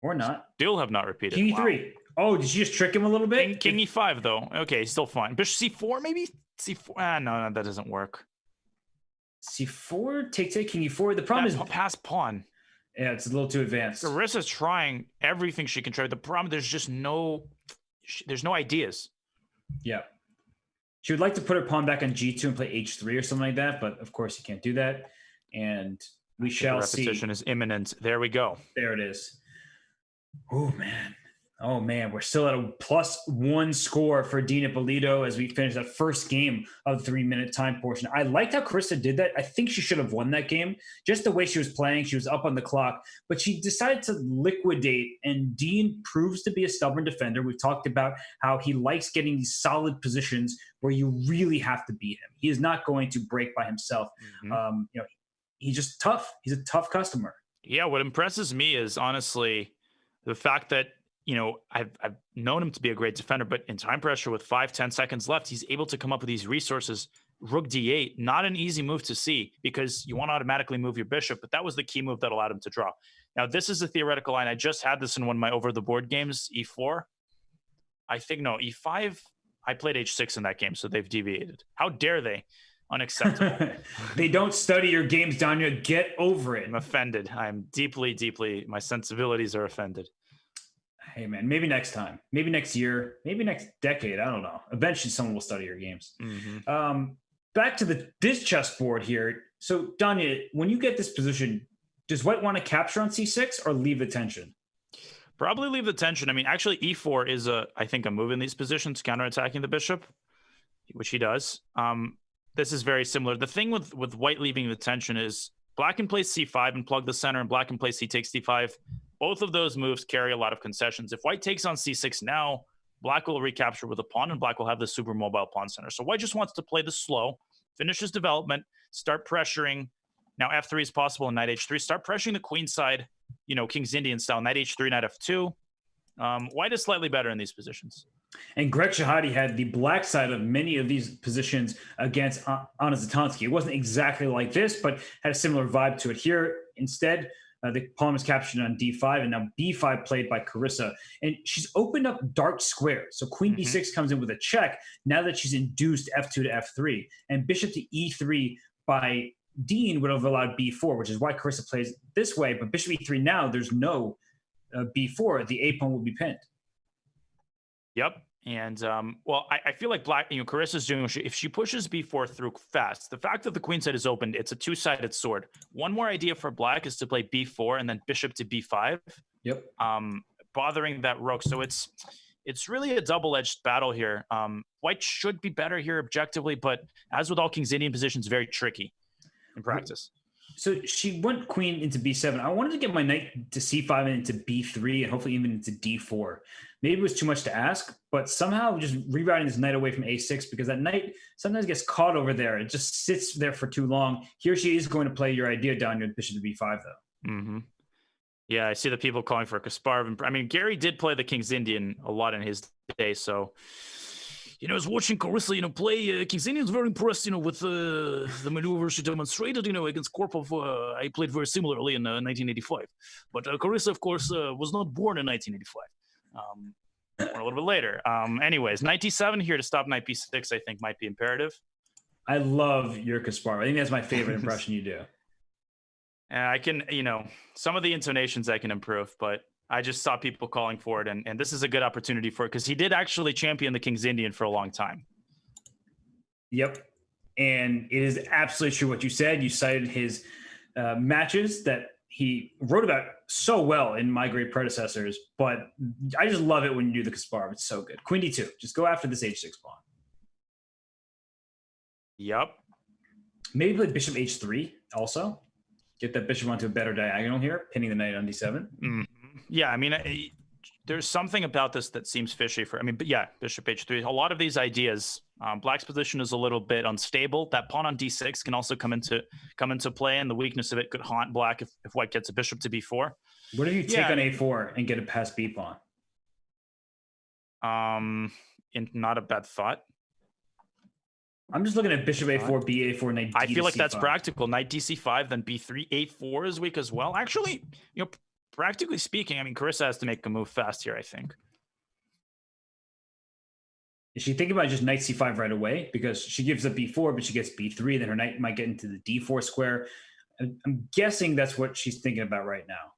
Speaker 3: Or not.
Speaker 6: Still have not repeated.
Speaker 3: King e3. Oh, did you just trick him a little bit?
Speaker 6: King e5 though. Okay, still fine. Bishop c4 maybe? C4. No, that doesn't work.
Speaker 3: c4, take, king e4. The problem is
Speaker 6: pass pawn.
Speaker 3: Yeah, it's a little too advanced.
Speaker 6: Carissa's trying everything she can try. The problem, there's just no ideas.
Speaker 3: Yeah. She would like to put her pawn back on g2 and play h3 or something like that, but of course you can't do that. And we shall see.
Speaker 6: Repetition is imminent. There we go.
Speaker 3: There it is. Oh man, we're still at a +1 score for Dean Ippolito as we finish that first game of the 3-minute time portion. I liked how Carissa did that. I think she should have won that game. Just the way she was playing, she was up on the clock, but she decided to liquidate, and Dean proves to be a stubborn defender. We've talked about how he likes getting these solid positions where you really have to beat him. He is not going to break by himself. He's just tough. He's a tough customer.
Speaker 6: Yeah, what impresses me is honestly the fact that I've known him to be a great defender, but in time pressure with 5-10 seconds left, he's able to come up with these resources. Rook d8, not an easy move to see because you want to automatically move your bishop, but that was the key move that allowed him to draw. Now, this is a theoretical line. I just had this in one of my over-the-board games, e4. I think, no, e5. I played h6 in that game, so they've deviated. How dare they? Unacceptable.
Speaker 3: They don't study your games, Danya. Get over it.
Speaker 6: I'm offended. I'm deeply, my sensibilities are offended.
Speaker 3: Hey, man, maybe next time. Maybe next year. Maybe next decade. I don't know. Eventually, someone will study your games. Back to this chessboard here. So, Danya, when you get this position, does white want to capture on c6 or leave the tension?
Speaker 6: Probably leave the tension. I mean, actually, e4 is, I think, a move in these positions, counterattacking the bishop, which he does. This is very similar. The thing with white leaving the tension is black can play c5 and plug the center, and black can play c takes d5. Both of those moves carry a lot of concessions. If white takes on c6 now, black will recapture with a pawn, and black will have the super mobile pawn center. So white just wants to play this slow, finish his development, start pressuring. Now f3 is possible in knight h3. Start pressuring the queen side, King's Indian style, knight h3, knight f2. White is slightly better in these positions.
Speaker 3: And Greg Shahade had the black side of many of these positions against Anna Zatonski. It wasn't exactly like this, but had a similar vibe to it here. Instead, the pawn was captured on d5, and now b5 played by Carissa. And she's opened up dark squares. So queen b6 comes in with a check now that she's induced f2 to f3. And bishop to e3 by Dean would have allowed b4, which is why Carissa plays this way. But bishop e3 now, there's no b4. The a pawn will be pinned.
Speaker 6: Yep. And, I feel like black, Carissa's doing, if she pushes b4 through fast, the fact that the queen side is opened, it's a two-sided sword. One more idea for black is to play b4 and then bishop to b5.
Speaker 3: Yep.
Speaker 6: Bothering that rook. So it's really a double-edged battle here. White should be better here objectively, but as with all King's Indian positions, very tricky in practice.
Speaker 3: So she went queen into b7. I wanted to get my knight to c5 and into b3 and hopefully even into d4. Maybe it was too much to ask, but somehow just rerouting this knight away from a6 because that knight sometimes gets caught over there. It just sits there for too long. Here she is going to play your idea down your bishop to b5, though.
Speaker 6: Yeah, I see the people calling for Kasparov. I mean, Gary did play the King's Indian a lot in his day, so... I was watching Carissa, play King's Indian. Was very impressed, with the maneuvers she demonstrated, against Korpov. I played very similarly in 1985. But Carissa, of course, was not born in 1985. Or a little bit later. Anyways, knight d7 here to stop knight b6, I think, might be imperative.
Speaker 3: I love your Kasparov. I think that's my favorite impression you do.
Speaker 6: I can, some of the intonations I can improve, but... I just saw people calling for it, and this is a good opportunity for it because he did actually champion the King's Indian for a long time.
Speaker 3: Yep. And it is absolutely true what you said. You cited his matches that he wrote about so well in My Great Predecessors, but I just love it when you do the Kasparov. It's so good. Queen d2. Just go after this h6 pawn.
Speaker 6: Yep.
Speaker 3: Maybe play bishop h3 also. Get that bishop onto a better diagonal here, pinning the knight on d7.
Speaker 6: Yeah, I mean, there's something about this that seems fishy but yeah, bishop h3. A lot of these ideas, black's position is a little bit unstable. That pawn on d6 can also come into play, and the weakness of it could haunt black if white gets a bishop to b4.
Speaker 3: What if you take on a4 and get a past b pawn?
Speaker 6: Not a bad thought.
Speaker 3: I'm just looking at bishop a4, b4, knight d
Speaker 6: I feel like
Speaker 3: c5.
Speaker 6: that's practical. Knight dc5, then b3, a4 is weak as well. Actually, practically speaking, I mean, Carissa has to make a move fast here, I think.
Speaker 3: Is she thinking about just knight c5 right away? Because she gives up b4, but she gets b3, then her knight might get into the d4 square. I'm guessing that's what she's thinking about right now.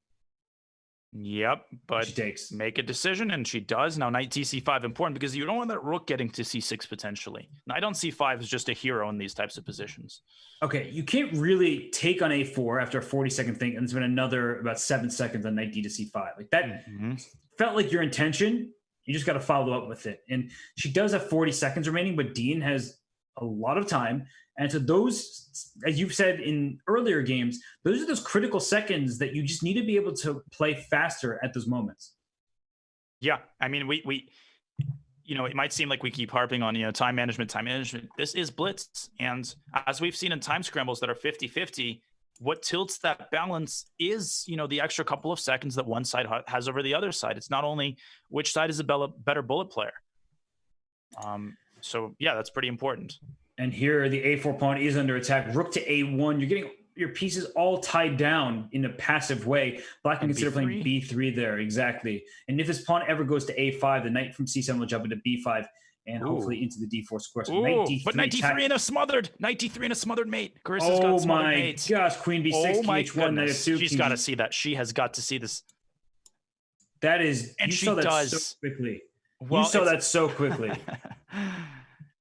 Speaker 6: Yep, but
Speaker 3: she takes.
Speaker 6: Make a decision, and she does. Now, knight c5 important because you don't want that rook getting to c6 potentially. Knight on c5 is just a hero in these types of positions.
Speaker 3: Okay, you can't really take on a4 after a 40-second thing, and it's been another about 7 seconds on knight d to c5. Like that felt like your intention. You just got to follow up with it. And she does have 40 seconds remaining, but Dean has a lot of time. And so those, as you've said in earlier games, those are those critical seconds that you just need to be able to play faster at those moments.
Speaker 6: Yeah, I mean, we it might seem like we keep harping on, time management. This is Blitz. And as we've seen in time scrambles that are 50-50, what tilts that balance is, the extra couple of seconds that one side has over the other side. It's not only which side is a better bullet player. So, yeah, that's pretty important.
Speaker 3: And here the a4 pawn is under attack. Rook to a1. You're getting your pieces all tied down in a passive way. Black can consider playing b3 there. Exactly. And if this pawn ever goes to a5, the knight from c7 will jump into b5. and hopefully into the d4 square. So
Speaker 6: Ooh,
Speaker 3: knight d3
Speaker 6: but knight d3 and a smothered mate. Carissa's got
Speaker 3: Oh
Speaker 6: smothered
Speaker 3: my
Speaker 6: mates.
Speaker 3: gosh, queen b6,
Speaker 6: Oh
Speaker 3: king
Speaker 6: my
Speaker 3: h1, knight
Speaker 6: goodness.
Speaker 3: f2.
Speaker 6: She's got to see that. She has got to see this.
Speaker 3: That is,
Speaker 6: And
Speaker 3: you
Speaker 6: she
Speaker 3: saw that
Speaker 6: does.
Speaker 3: so quickly.
Speaker 6: Well,
Speaker 3: you saw
Speaker 6: it's-
Speaker 3: that so quickly.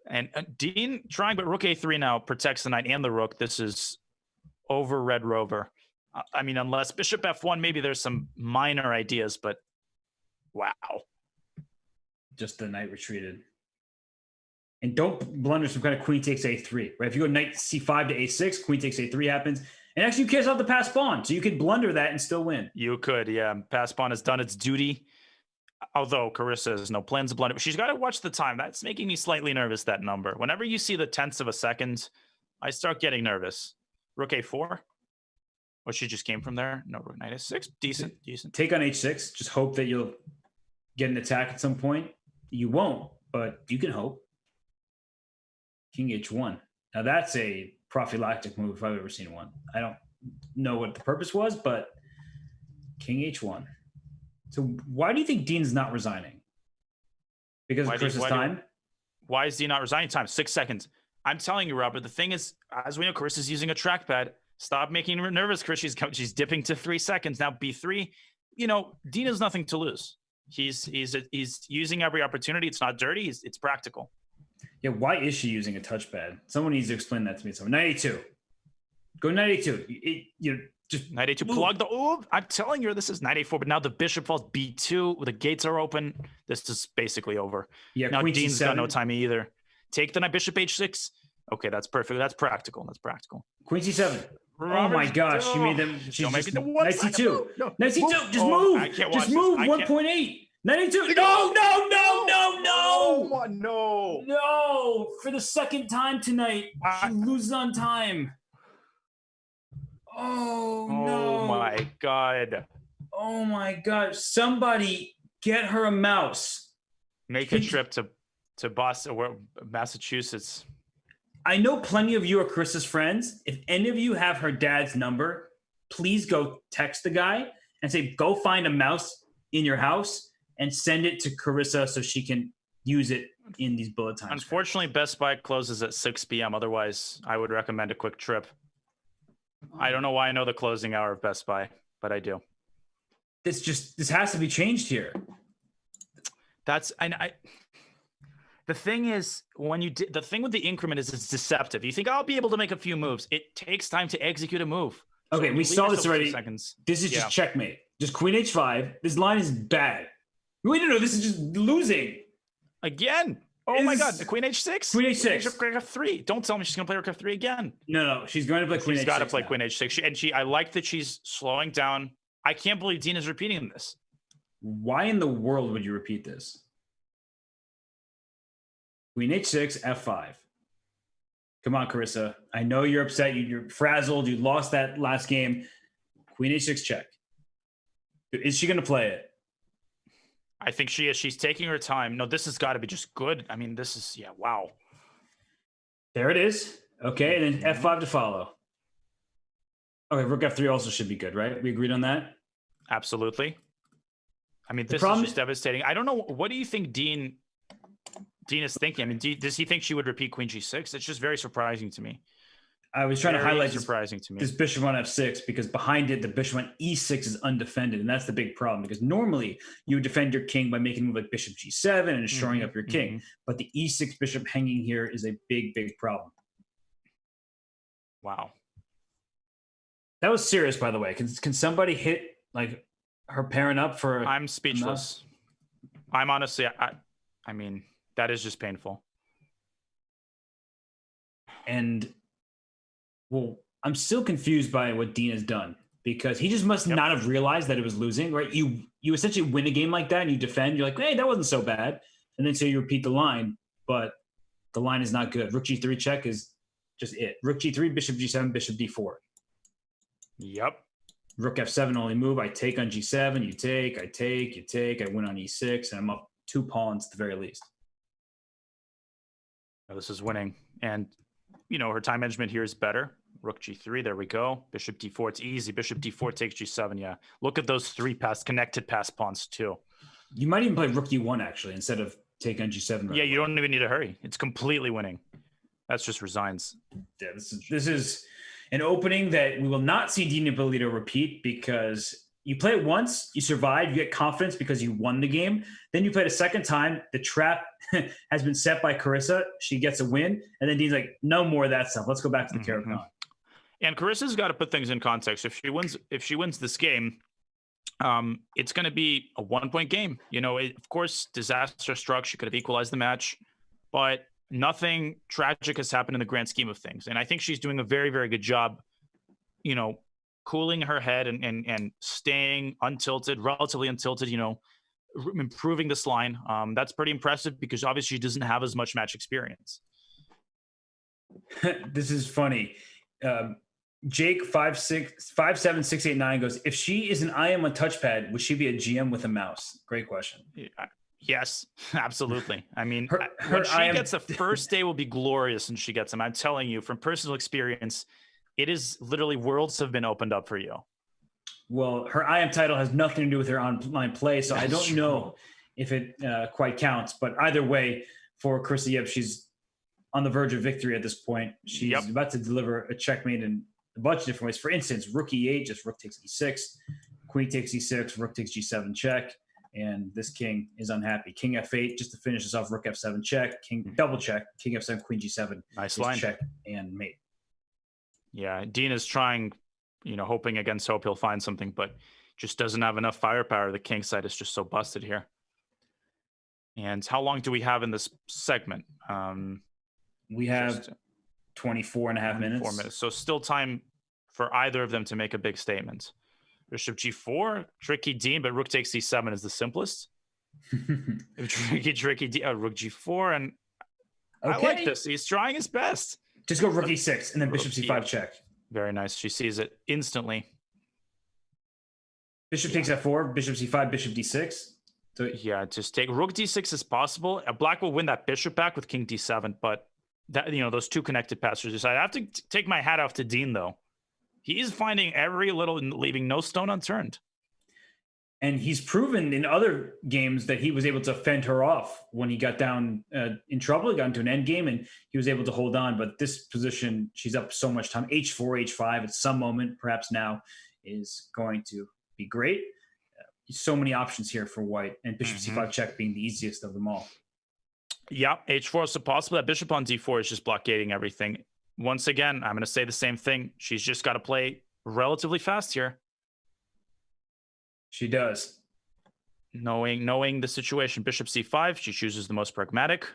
Speaker 6: And Dean trying, but rook a3 now protects the knight and the rook. This is over Red Rover. I mean, unless bishop f1, maybe there's some minor ideas, but wow.
Speaker 3: Just the knight retreated. And don't blunder some kind of queen takes a3, right? If you go knight c5 to a6, queen takes a3 happens. And actually you cancel out the pass pawn, so you could blunder that and still win.
Speaker 6: You could, yeah. Pass pawn has done its duty. Although Carissa has no plans to blunder, but she's got to watch the time. That's making me slightly nervous, that number. Whenever you see the tenths of a second, I start getting nervous. Rook a4. Oh, she just came from there. No, rook knight a6. Decent.
Speaker 3: Take on h6. Just hope that you'll get an attack at some point. You won't, but you can hope. King h1. Now that's a prophylactic move if I've ever seen one. I don't know what the purpose was, but king h1. So why do you think Dean's not resigning? Because of Chris's time?
Speaker 6: Why is Dean not resigning time? 6 seconds. I'm telling you, Robert, the thing is, as we know, Carissa's using a trackpad. Stop making her nervous, Chris. She's dipping to 3 seconds. Now b3. You know, Dean has nothing to lose. He's using every opportunity. It's not dirty. It's practical.
Speaker 3: Yeah, why is she using a touchpad? Someone needs to explain that to me. So knight a2. Go knight a2. You just
Speaker 6: knight a2. Plug the. Oh, I'm telling you, this is knight a4. But now the bishop falls b2. The gates are open. This is basically over.
Speaker 3: Yeah.
Speaker 6: Now
Speaker 3: Queen
Speaker 6: Dean's
Speaker 3: c7.
Speaker 6: got no time either. Take the knight, bishop h6. Okay, that's perfect. That's practical.
Speaker 3: Queen c7. Oh my gosh, she made them. She's just, knight c2.
Speaker 6: No.
Speaker 3: Knight c2. Just move.
Speaker 6: I can't watch
Speaker 3: just move.
Speaker 6: this.
Speaker 3: 1.8. Knight a2. No.
Speaker 6: No.
Speaker 3: No. For the second time tonight, she loses on time. Oh no.
Speaker 6: Oh my god.
Speaker 3: Oh my god. Somebody get her a mouse.
Speaker 6: Make a trip to Boston or Massachusetts.
Speaker 3: I know plenty of you are Carissa's friends. If any of you have her dad's number, please go text the guy and say, go find a mouse in your house and send it to Carissa so she can use it in these bullet times.
Speaker 6: Unfortunately, Best Buy closes at 6 p.m. Otherwise, I would recommend a quick trip. I don't know why I know the closing hour of Best Buy, but I do.
Speaker 3: This has to be changed here.
Speaker 6: The thing is, the thing with the increment is it's deceptive. You think I'll be able to make a few moves. It takes time to execute a move.
Speaker 3: Okay, we saw this already.
Speaker 6: Seconds.
Speaker 3: This is just checkmate. Just queen h5. This line is bad. Wait, no, this is just losing.
Speaker 6: Again. Oh my god, the queen h6?
Speaker 3: Queen h6.
Speaker 6: Bishop f3. Don't tell me she's going to play rook f3 again.
Speaker 3: No, she's going to play queen h6.
Speaker 6: She's got to play queen h6. I like that she's slowing down. I can't believe Dean is repeating this.
Speaker 3: Why in the world would you repeat this? Queen h6, f5. Come on, Carissa. I know you're upset. You're frazzled. You lost that last game. Queen h6 check. Is she going to play it?
Speaker 6: I think she is. She's taking her time. No, this has got to be just good. I mean, this is, wow.
Speaker 3: There it is. Okay, and then f5 to follow. Okay, rook f3 also should be good, right? We agreed on that?
Speaker 6: Absolutely. I mean, this is just devastating. I don't know. What do you think Dean is thinking? I mean, does he think she would repeat queen g6? It's just very surprising to me.
Speaker 3: I was trying to highlight
Speaker 6: surprising to me.
Speaker 3: This bishop on f6 because behind it, the bishop on e6 is undefended. And that's the big problem because normally you would defend your king by making a move like bishop g7 and shoring up your king. But the e6 bishop hanging here is a big, big problem.
Speaker 6: Wow.
Speaker 3: That was serious, by the way. Can somebody hit like her parent up for?
Speaker 6: I'm speechless. I'm honestly, I mean, that is just painful.
Speaker 3: And well, I'm still confused by what Dean has done because he just must not have realized that it was losing, right? You essentially win a game like that and you defend. You're like, hey, that wasn't so bad. And then so you repeat the line, but the line is not good. Rook g3 check is just it. Rook g3, bishop g7, bishop d4.
Speaker 6: Yep.
Speaker 3: Rook f7 only move. I take on g7. You take. I take. You take. I win on e6, and I'm up 2 pawns at the very least.
Speaker 6: This is winning, and her time management here is better. Rook g3. There we go. Bishop d4. It's easy. Bishop d4 takes g7. Yeah. Look at those 3 connected pass pawns too.
Speaker 3: You might even play rook e1 actually instead of take on G7.
Speaker 6: Yeah, you don't even need to hurry. It's completely winning. That's just resigns.
Speaker 3: Yeah, this is an opening that we will not see Dean Ippolito repeat, because you play it once, you survive, you get confidence because you won the game. Then you play it a second time. The trap has been set by Carissa. She gets a win. And then Dean's like, no more of that stuff. Let's go back to the Caricon.
Speaker 6: And Carissa's got to put things in context. If she wins this game, it's going to be a 1-point game. You know, of course, disaster struck. She could have equalized the match, but nothing tragic has happened in the grand scheme of things. And I think she's doing a very, very good job, you know, cooling her head and staying untilted, relatively untilted, you know, improving this line. That's pretty impressive because obviously she doesn't have as much match experience.
Speaker 3: This is funny. Jake 57689 goes, if she is an IM on touchpad, would she be a GM with a mouse? Great question.
Speaker 6: Yes, absolutely. I mean,
Speaker 3: her
Speaker 6: when she
Speaker 3: IM
Speaker 6: gets the first day will be glorious, and she gets them. I'm telling you from personal experience, it is literally worlds have been opened up for you.
Speaker 3: Well, her IM title has nothing to do with her online play, so I don't know if it quite counts. But either way, for Carissa Yip, she's on the verge of victory at this point. She's about to deliver a checkmate in a bunch of different ways. For instance, rook E8, just rook takes E6, queen takes E6, rook takes G7 check, and this king is unhappy. King F8, just to finish this off, rook F7 check, king double check, king F7, queen G7.
Speaker 6: Nice line.
Speaker 3: Check and mate.
Speaker 6: Yeah, Dean is trying, you know, hoping against hope he'll find something, but just doesn't have enough firepower. The king side is just so busted here. And how long do we have in this segment?
Speaker 3: We have 24 and a half minutes.
Speaker 6: 4 minutes. So still time for either of them to make a big statement. Bishop G4, tricky Dean, but rook takes C7 is the simplest. tricky D, rook G4, and I like this. He's trying his best.
Speaker 3: Just go rook E6 and then bishop C5 check.
Speaker 6: Very nice. She sees it instantly.
Speaker 3: Bishop takes F4, bishop C5, bishop D6. So
Speaker 6: yeah, just take rook D6 as possible. Black will win that bishop back with king D7, but that, you know, those two connected passages. I have to take my hat off to Dean though. He's finding every little and leaving no stone unturned.
Speaker 3: And he's proven in other games that he was able to fend her off when he got down in trouble. He got into an end game and he was able to hold on. But this position, she's up so much time. H4, H5 at some moment, perhaps now, is going to be great. So many options here for white, and bishop C5 check being the easiest of them all.
Speaker 6: Yeah, H4 is possible. That bishop on D4 is just blockading everything. Once again, I'm going to say the same thing. She's just got to play relatively fast here.
Speaker 3: She does.
Speaker 6: Knowing the situation, bishop C5, she chooses the most pragmatic.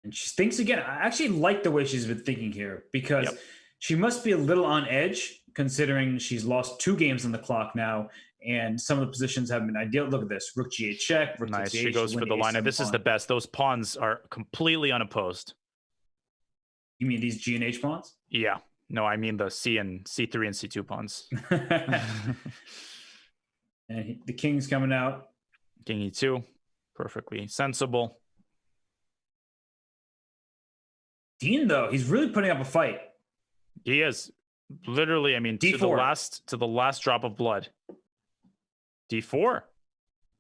Speaker 3: And she thinks again. I actually like the way she's been thinking here, because she must be a little on edge considering she's lost 2 games on the clock now, and some of the positions have been ideal. Look at this. Rook G8 check. Rook
Speaker 6: nice.
Speaker 3: takes
Speaker 6: She
Speaker 3: H,
Speaker 6: goes for the lineup. This is the best. Those pawns are completely unopposed.
Speaker 3: You mean these G and H pawns?
Speaker 6: Yeah. No, I mean the C3 and C2 pawns.
Speaker 3: And the king's coming out.
Speaker 6: King E2. Perfectly sensible.
Speaker 3: Dean, though, he's really putting up a fight.
Speaker 6: He is. Literally, I mean,
Speaker 3: D4.
Speaker 6: to the last drop of blood. D4.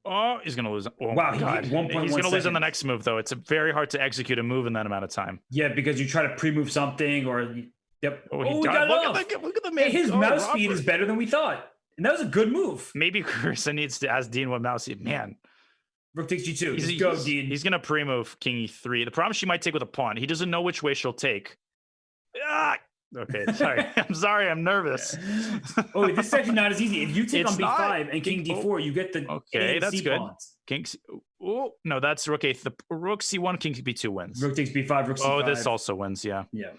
Speaker 6: Oh, he's going to lose. Oh,
Speaker 3: wow,
Speaker 6: my God.
Speaker 3: He's going
Speaker 6: to lose on the next move, though. It's very hard to execute a move in that amount of time.
Speaker 3: Yeah, because you try to pre-move something or... Yep.
Speaker 6: Oh,
Speaker 3: he got it off.
Speaker 6: Look at the man.
Speaker 3: Hey, his mouse speed is better than we thought. And that was a good move.
Speaker 6: Maybe Carissa needs to ask Dean what mouse speed. Man.
Speaker 3: Rook takes G2. Go, Dean.
Speaker 6: He's going to pre-move King E3. The problem she might take with a pawn. He doesn't know which way she'll take. Ah! Okay, sorry. I'm sorry. I'm nervous.
Speaker 3: Oh, this is actually not as easy. If you take on B5 and King D4, you get the
Speaker 6: okay, that's good.
Speaker 3: Pawns.
Speaker 6: King C, oh, no, that's Rook A. The Rook C1, King B2 wins.
Speaker 3: Rook takes B5, Rook C5.
Speaker 6: Oh, this also wins, yeah.
Speaker 3: Yeah.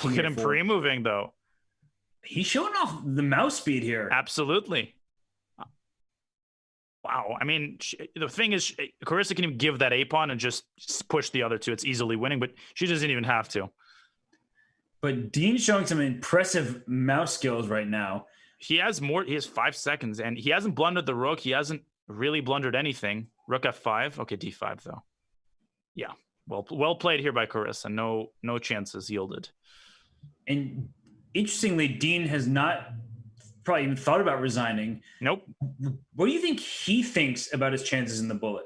Speaker 6: Look at him pre-moving, though.
Speaker 3: He's showing off the mouse speed here.
Speaker 6: Absolutely. Wow. I mean, the thing is, Carissa can even give that A pawn and just push the other two. It's easily winning, but she doesn't even have to.
Speaker 3: But Dean's showing some impressive mouse skills right now.
Speaker 6: He has 5 seconds, and he hasn't blundered the rook. He hasn't really blundered anything. Rook F5. Okay, D5, though. Yeah. Well played here by Carissa. No chances yielded.
Speaker 3: And interestingly, Dean has not probably even thought about resigning.
Speaker 6: Nope.
Speaker 3: What do you think he thinks about his chances in the bullet?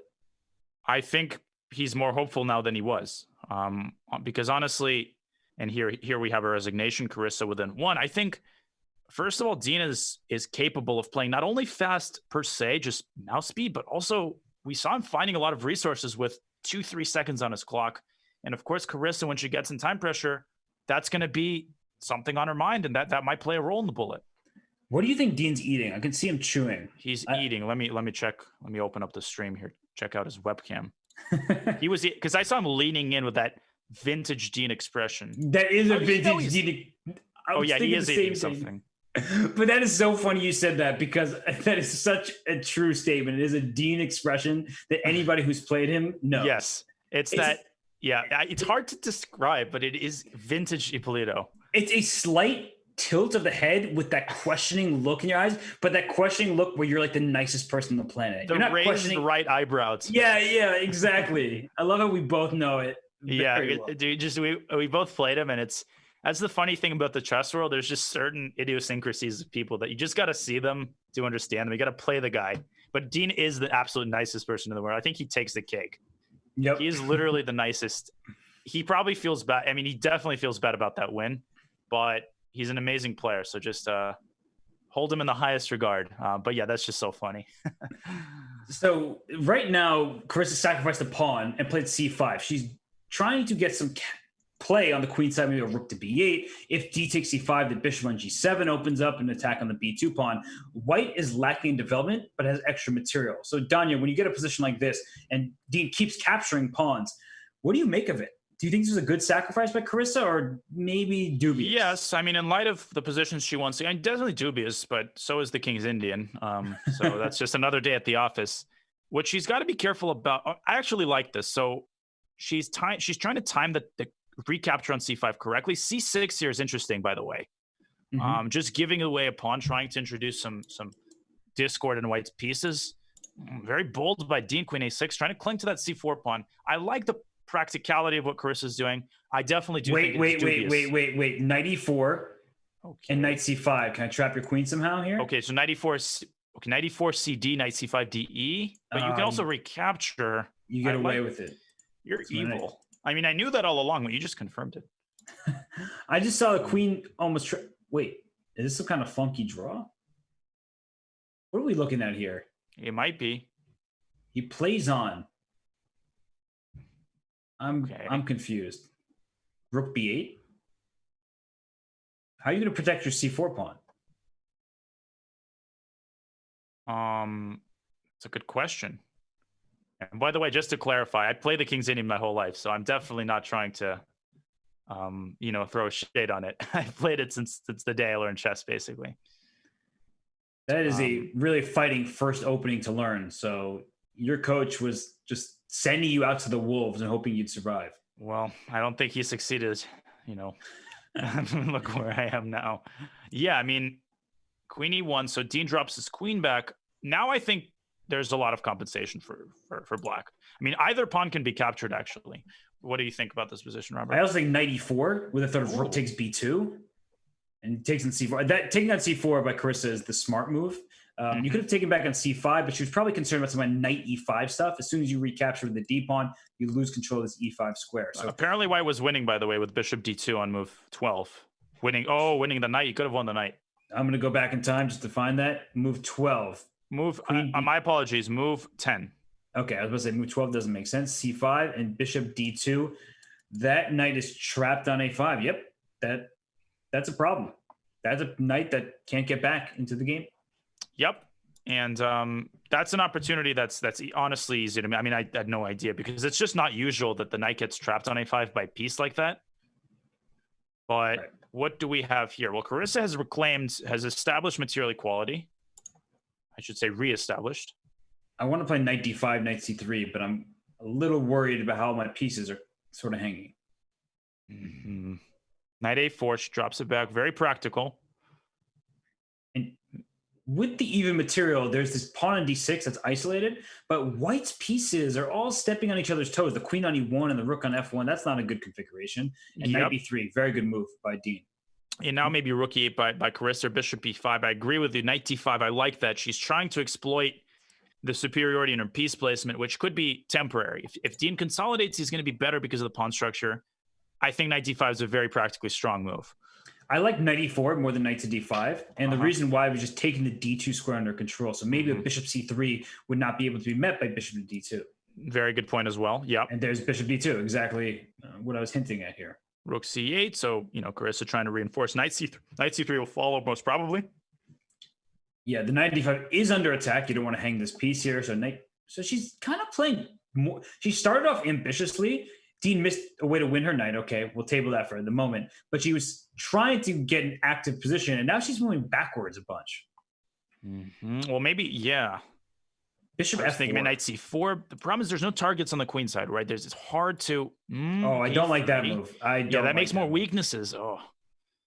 Speaker 6: I think he's more hopeful now than he was. Because honestly, and here we have a resignation, Carissa within one. I think, first of all, Dean is capable of playing not only fast per se, just mouse speed, but also we saw him finding a lot of resources with 2-3 seconds on his clock. And of course, Carissa, when she gets in time pressure, that's going to be something on her mind, and that might play a role in the bullet.
Speaker 3: What do you think Dean's eating? I can see him chewing.
Speaker 6: He's eating. Let me check. Let me open up the stream here. Check out his webcam. He was, because I saw him leaning in with that vintage Dean expression.
Speaker 3: That is a vintage Dean.
Speaker 6: Oh yeah, he is eating something.
Speaker 3: But that is so funny you said that, because that is such a true statement. It is a Dean expression that anybody who's played him knows.
Speaker 6: Yes, it's that. Yeah, it's hard to describe, but it is vintage Ippolito.
Speaker 3: It's a slight tilt of the head with that questioning look in your eyes, but that questioning look where you're like the nicest person on the planet.
Speaker 6: The
Speaker 3: you're not
Speaker 6: raised right eyebrows.
Speaker 3: Yeah, exactly. I love how we both know it.
Speaker 6: Yeah,
Speaker 3: Well.
Speaker 6: dude, just we both played him, and that's the funny thing about the chess world. There's just certain idiosyncrasies of people that you just got to see them to understand them. You got to play the guy. But Dean is the absolute nicest person in the world. I think he takes the cake.
Speaker 3: Yep.
Speaker 6: He is literally the nicest. He probably feels bad. I mean, he definitely feels bad about that win, but he's an amazing player. So just hold him in the highest regard. But yeah, that's just so funny.
Speaker 3: So right now, Carissa sacrificed a pawn and played c5. She's trying to get some play on the queen side, maybe a rook to b8. If d takes c5, the bishop on g7 opens up an attack on the b2 pawn. White is lacking in development, but has extra material. So Danya, when you get a position like this and Dean keeps capturing pawns, what do you make of it? Do you think this is a good sacrifice by Carissa, or maybe dubious?
Speaker 6: Yes, I mean, in light of the positions she wants, I'm definitely dubious, but so is the King's Indian. So that's just another day at the office. What she's got to be careful about, I actually like this. So she's trying to time the recapture on c5 correctly. c6 here is interesting, by the way.
Speaker 3: Mm-hmm.
Speaker 6: Just giving away a pawn, trying to introduce some discord in White's pieces. Very bold by Dean, queen a6, trying to cling to that c4 pawn. I like the practicality of what Carissa's doing. I definitely do think it's dubious.
Speaker 3: Wait. Knight e4 and knight c5. Can I trap your queen somehow here?
Speaker 6: Okay, so knight e4, knight e4 cd, knight c5 de, but you can also recapture.
Speaker 3: You get away with it.
Speaker 6: You're evil. I mean, I knew that all along, but you just confirmed it.
Speaker 3: I just saw the queen almost. Wait, is this some kind of funky draw? What are we looking at here?
Speaker 6: It might be.
Speaker 3: He plays on. I'm confused. Rook b8. How are you going to protect your c4 pawn?
Speaker 6: It's a good question. And by the way, just to clarify, I played the King's Indian my whole life, so I'm definitely not trying to, throw shade on it. I've played it since the day I learned chess, basically.
Speaker 3: That is a really fighting first opening to learn. So your coach was just sending you out to the wolves and hoping you'd survive.
Speaker 6: Well, I don't think he succeeded. Look where I am now. Yeah, I mean, queen e1. So Dean drops his queen back. Now I think there's a lot of compensation for black. I mean, either pawn can be captured, actually. What do you think about this position, Robert?
Speaker 3: I also think knight e4 with a third of rook takes b2 and takes on c4. Taking on c4 by Carissa is the smart move. You could have taken back on c5, but she was probably concerned about some of knight e5 stuff. As soon as you recapture the d pawn, you lose control of this e5 square. So
Speaker 6: apparently White was winning, by the way, with bishop d2 on move 12. Winning the knight. You could have won the knight.
Speaker 3: I'm going to go back in time just to find that. Move 12.
Speaker 6: My apologies. Move 10.
Speaker 3: Okay, I was about to say move 12 doesn't make sense. c5 and bishop d2. That knight is trapped on a5. Yep, that's a problem. That's a knight that can't get back into the game.
Speaker 6: Yep, and that's an opportunity that's honestly easy to me. I mean, I had no idea because it's just not usual that the knight gets trapped on a5 by piece like that. But right. What do we have here? Well, Carissa has established material equality. I should say reestablished.
Speaker 3: I want to play knight d5, knight c3, but I'm a little worried about how my pieces are sort of hanging.
Speaker 6: Mm-hmm. Knight a4, she drops it back. Very practical.
Speaker 3: And with the even material, there's this pawn on d6 that's isolated, but White's pieces are all stepping on each other's toes. The queen on e1 and the rook on f1, that's not a good configuration. And knight b3, very good move by Dean.
Speaker 6: And now maybe rook e8 by Carissa, bishop b5. I agree with you. Knight d5, I like that. She's trying to exploit the superiority in her piece placement, which could be temporary. If Dean consolidates, he's going to be better because of the pawn structure. I think knight d5 is a very practically strong move.
Speaker 3: I like knight e4 more than knight to d5. And the reason why was just taking the d2 square under control. So maybe a bishop c3 would not be able to be met by bishop to d2.
Speaker 6: Very good point as well. Yep.
Speaker 3: And there's bishop d2, exactly what I was hinting at here.
Speaker 6: Rook c8. So, Carissa trying to reinforce knight c3. Knight c3 will follow most probably.
Speaker 3: Yeah, the knight d5 is under attack. You don't want to hang this piece here. So she's kind of playing more. She started off ambitiously. Dean missed a way to win her knight. Okay, we'll table that for the moment. But she was trying to get an active position, and now she's moving backwards a bunch.
Speaker 6: Well, maybe, yeah.
Speaker 3: Bishop
Speaker 6: I was
Speaker 3: f4.
Speaker 6: thinking knight c4. The problem is there's no targets on the queen side, right? It's hard to.
Speaker 3: I don't like that move.
Speaker 6: That makes more weaknesses. Oh,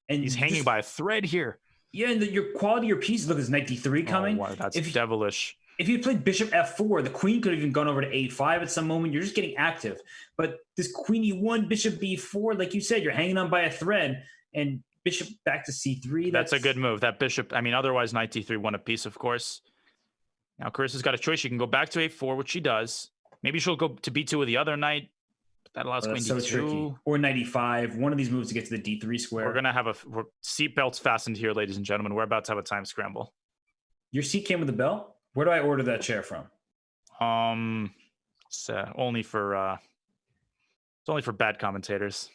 Speaker 6: and he's hanging by a thread here.
Speaker 3: Yeah, and your quality of your piece. Look, there's knight d3 coming.
Speaker 6: Oh, wow, that's devilish.
Speaker 3: If you played bishop f4, the queen could have even gone over to a5 at some moment. You're just getting active. But this queen e1, bishop b4, like you said, you're hanging on by a thread, and bishop back to c3.
Speaker 6: That's a good move. That bishop, otherwise knight d3 won a piece, of course. Now Carissa's got a choice. She can go back to a4, which she does. Maybe she'll go to b2 with the other knight. But that allows queen d2.
Speaker 3: Tricky. Or knight e5. One of these moves to get to the d3 square.
Speaker 6: We're going to have seatbelts fastened here, ladies and gentlemen. We're about to have a time scramble.
Speaker 3: Your seat came with a bell? Where do I order that chair from?
Speaker 6: It's only for bad commentators.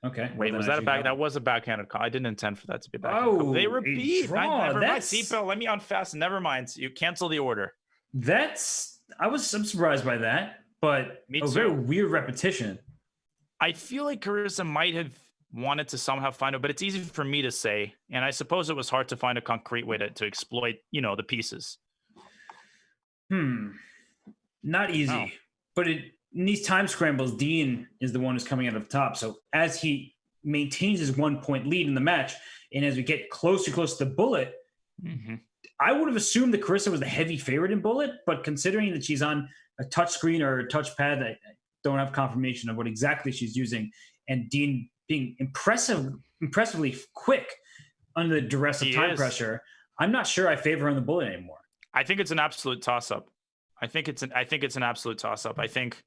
Speaker 3: Okay.
Speaker 6: Wait, was that that was a backhanded call. I didn't intend for that to be a backhanded call. They repeat. Never mind. Seatbelt. Let me unfasten. Never mind. You cancel the order.
Speaker 3: I'm surprised by that, but a very weird repetition.
Speaker 6: I feel like Carissa might have wanted to somehow find it, but it's easy for me to say. And I suppose it was hard to find a concrete way to exploit, the pieces.
Speaker 3: Not easy.
Speaker 6: No.
Speaker 3: But in these time scrambles, Dean is the one who's coming out of the top. So as he maintains his 1 point lead in the match, and as we get closer to the bullet, I would have assumed that Carissa was the heavy favorite in bullet, but considering that she's on a touch screen or a touchpad, I don't have confirmation of what exactly she's using, and Dean being impressively quick under the duress of time pressure, I'm not sure I favor her on the bullet anymore.
Speaker 6: I think it's an absolute toss-up. I think it's an absolute toss-up. I think,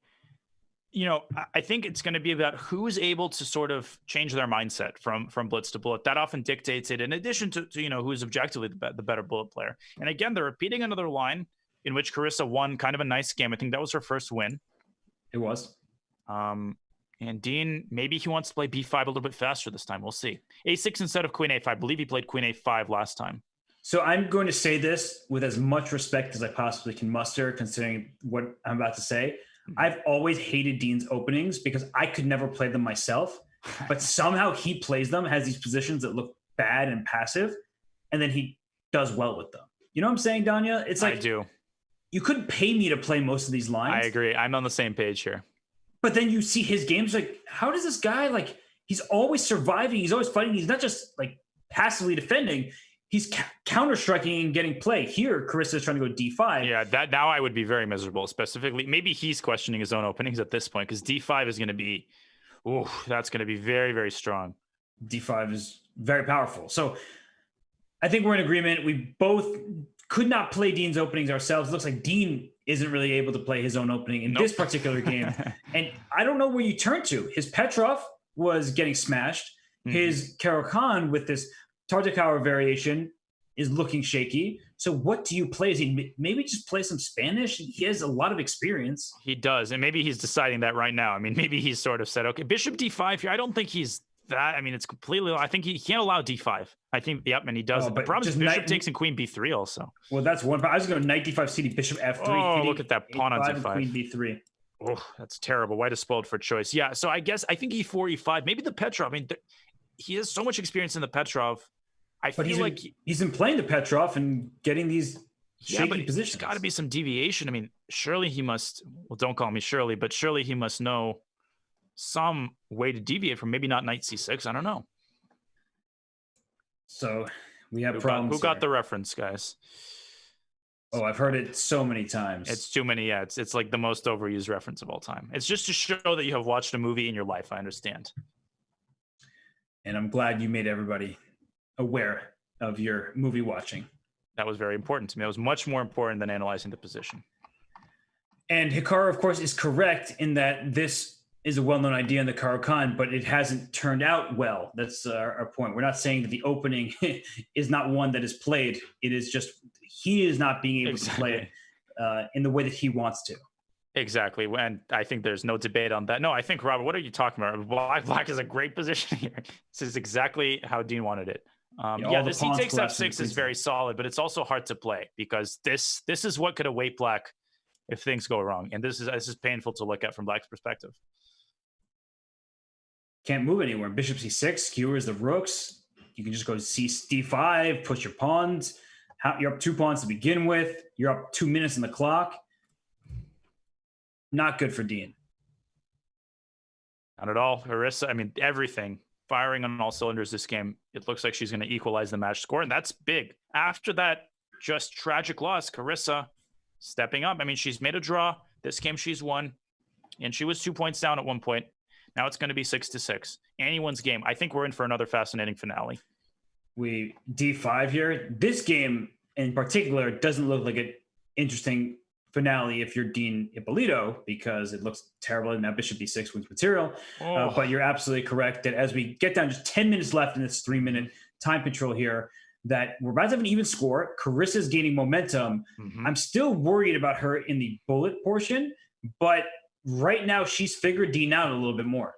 Speaker 6: I think it's going to be about who's able to sort of change their mindset from blitz to bullet. That often dictates it, in addition to who's objectively the better bullet player. And again, they're repeating another line in which Carissa won kind of a nice game. I think that was her first win.
Speaker 3: It was.
Speaker 6: And Dean, maybe he wants to play b5 a little bit faster this time. We'll see. a6 instead of queen a5. I believe he played queen a5 last time.
Speaker 3: So I'm going to say this with as much respect as I possibly can muster, considering what I'm about to say. I've always hated Dean's openings because I could never play them myself, but somehow he plays them, has these positions that look bad and passive, and then he does well with them. You know what I'm saying, Danya? It's like,
Speaker 6: I do.
Speaker 3: You couldn't pay me to play most of these lines.
Speaker 6: I agree. I'm on the same page here.
Speaker 3: But then you see his games, like, how does this guy, he's always surviving. He's always fighting. He's not just, passively defending. He's counter-striking and getting play. Here, Carissa is trying to go d5.
Speaker 6: Yeah, that now I would be very miserable, specifically. Maybe he's questioning his own openings at this point, because d5 is going to be, that's going to be very, very strong.
Speaker 3: d5 is very powerful. So I think we're in agreement. We both could not play Dean's openings ourselves. It looks like Dean isn't really able to play his own opening in this particular game. And I don't know where you turn to. His Petrov was getting smashed. His Caro-Kann with this Tartakower variation is looking shaky. So what do you play? Is he maybe just play some Spanish? He has a lot of experience.
Speaker 6: He does. And maybe he's deciding that right now. I mean, maybe he's sort of said, okay, bishop d5 here. I don't think he's that. I mean, it's completely, I think he can't allow d5. I think, and he does. The problem is bishop takes and queen b3 also.
Speaker 3: Well, that's one. I was going to knight d5 cd, bishop f3.
Speaker 6: Oh, look at that pawn on d5.
Speaker 3: Queen b3.
Speaker 6: Oh, that's terrible. White is spoiled for choice. Yeah, so I think e4, e5, maybe the Petrov. I mean, he has so much experience in the Petrov.
Speaker 3: He's been playing the Petrov and getting these shaky positions.
Speaker 6: There's got to be some deviation. I mean, surely he must. Well, don't call me Shirley, but surely he must know some way to deviate from maybe not knight c6. I don't know.
Speaker 3: So we have problems.
Speaker 6: Who got the reference, guys?
Speaker 3: Oh, I've heard it so many times.
Speaker 6: It's too many. Yeah, it's like the most overused reference of all time. It's just to show that you have watched a movie in your life. I understand. And
Speaker 3: I'm glad you made everybody aware of your movie watching.
Speaker 6: That was very important to me. It was much more important than analyzing the position.
Speaker 3: And Hikaru, of course, is correct in that this is a well-known idea in the Caro-Kann, but it hasn't turned out well. That's our point. We're not saying that the opening is not one that is played. It is just he is not being able to play it in the way that he wants to.
Speaker 6: Exactly. And I think there's no debate on that. No, I think, Robert, what are you talking about? Black is a great position here. This is exactly how Dean wanted it. This he takes f6 is very solid, but it's also hard to play because this is what could await Black if things go wrong. And this is painful to look at from Black's perspective.
Speaker 3: Can't move anywhere. Bishop c6 skewers the rooks. You can just go d5, push your pawns. You're up 2 pawns to begin with. You're up 2 minutes on the clock. Not good for Dean.
Speaker 6: Not at all. Carissa, I mean, everything firing on all cylinders this game. It looks like she's going to equalize the match score, and that's big. After that just tragic loss, Carissa stepping up. I mean, she's made a draw. This game she's won, and she was 2 points down at one point. Now it's going to be 6-6. Anyone's game. I think we're in for another fascinating finale.
Speaker 3: We d5 here. This game in particular doesn't look like an interesting finale if you're Dean Ippolito because it looks terrible. Now bishop d6 wins material. But you're absolutely correct that as we get down just 10 minutes left in this 3-minute time control here, that we're about to have an even score. Carissa's gaining momentum. I'm still worried about her in the bullet portion, but right now she's figured Dean out a little bit more.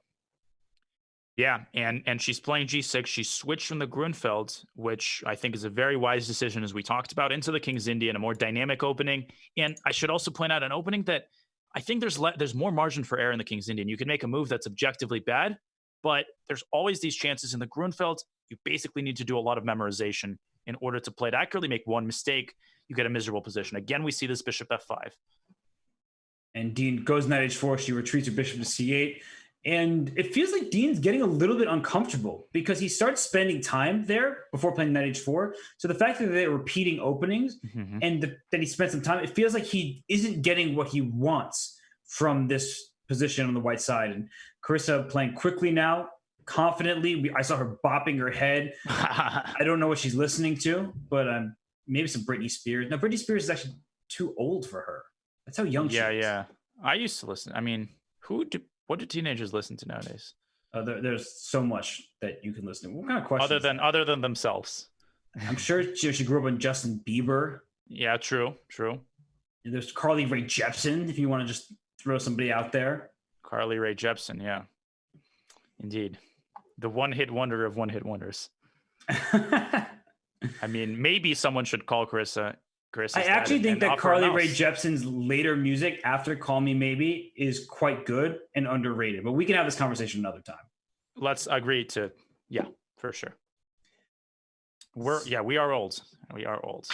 Speaker 6: Yeah, and she's playing g6. She switched from the Grunfeld, which I think is a very wise decision, as we talked about, into the King's Indian, a more dynamic opening. And I should also point out an opening that I think there's more margin for error in the King's Indian. You can make a move that's objectively bad, but there's always these chances in the Grunfeld. You basically need to do a lot of memorization in order to play it accurately. Make one mistake, you get a miserable position. Again, we see this bishop f5.
Speaker 3: And Dean goes knight h4. She retreats her bishop to c8. And it feels like Dean's getting a little bit uncomfortable because he starts spending time there before playing knight h4. So the fact that they're repeating openings and that he spent some time, it feels like he isn't getting what he wants from this position on the white side. And Carissa playing quickly now, confidently. I saw her bopping her head. I don't know what she's listening to, but maybe some Britney Spears. Now, Britney Spears is actually too old for her. That's how young she is.
Speaker 6: Yeah. I used to listen. I mean, what do teenagers listen to nowadays?
Speaker 3: There's so much that you can listen to. What kind of questions?
Speaker 6: Other than themselves.
Speaker 3: I'm sure she grew up on Justin Bieber.
Speaker 6: Yeah, true.
Speaker 3: There's Carly Rae Jepsen, if you want to just throw somebody out there.
Speaker 6: Carly Rae Jepsen, yeah. Indeed. The one-hit wonder of one-hit wonders. I mean, maybe someone should call Carissa. I actually
Speaker 3: think that Carly Rae Jepsen's later music after Call Me Maybe is quite good and underrated. But we can have this conversation another time.
Speaker 6: Let's agree to, yeah, for sure. We are old. We are old.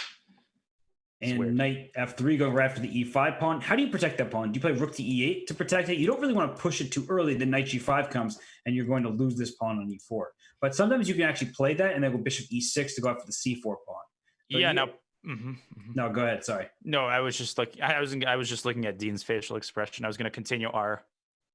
Speaker 3: And knight f3 going right after the e5 pawn. How do you protect that pawn? Do you play rook to e8 to protect it? You don't really want to push it too early. Then knight g5 comes and you're going to lose this pawn on e4. But sometimes you can actually play that and then go bishop e6 to go after the c4 pawn. So no, go ahead. Sorry.
Speaker 6: No, I was just looking at Dean's facial expression. I was going to continue our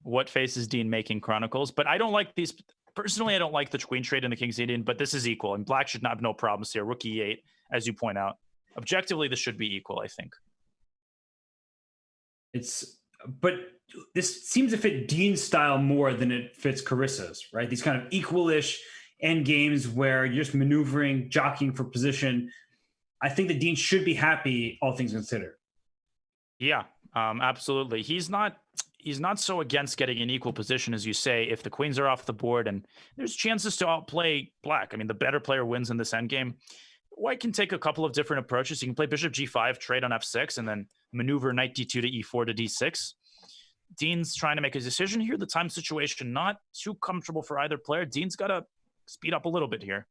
Speaker 6: what faces Dean making chronicles, but I don't like these personally. I don't like the queen trade in the King's Indian, but this is equal, and Black should not have no problems here. Rook e8, as you point out. Objectively, this should be equal, I think.
Speaker 3: But this seems to fit Dean's style more than it fits Carissa's, right? These kind of equalish end games where you're just maneuvering, jockeying for position. I think that Dean should be happy, all things considered.
Speaker 6: Yeah, absolutely. He's not so against getting an equal position, as you say, if the queens are off the board and there's chances to outplay Black. I mean, the better player wins in this endgame. White can take a couple of different approaches. You can play bishop g5, trade on f6, and then maneuver knight d2 to e4 to d6. Dean's trying to make a decision here. The time situation not too comfortable for either player. Dean's got to speed up a little bit here.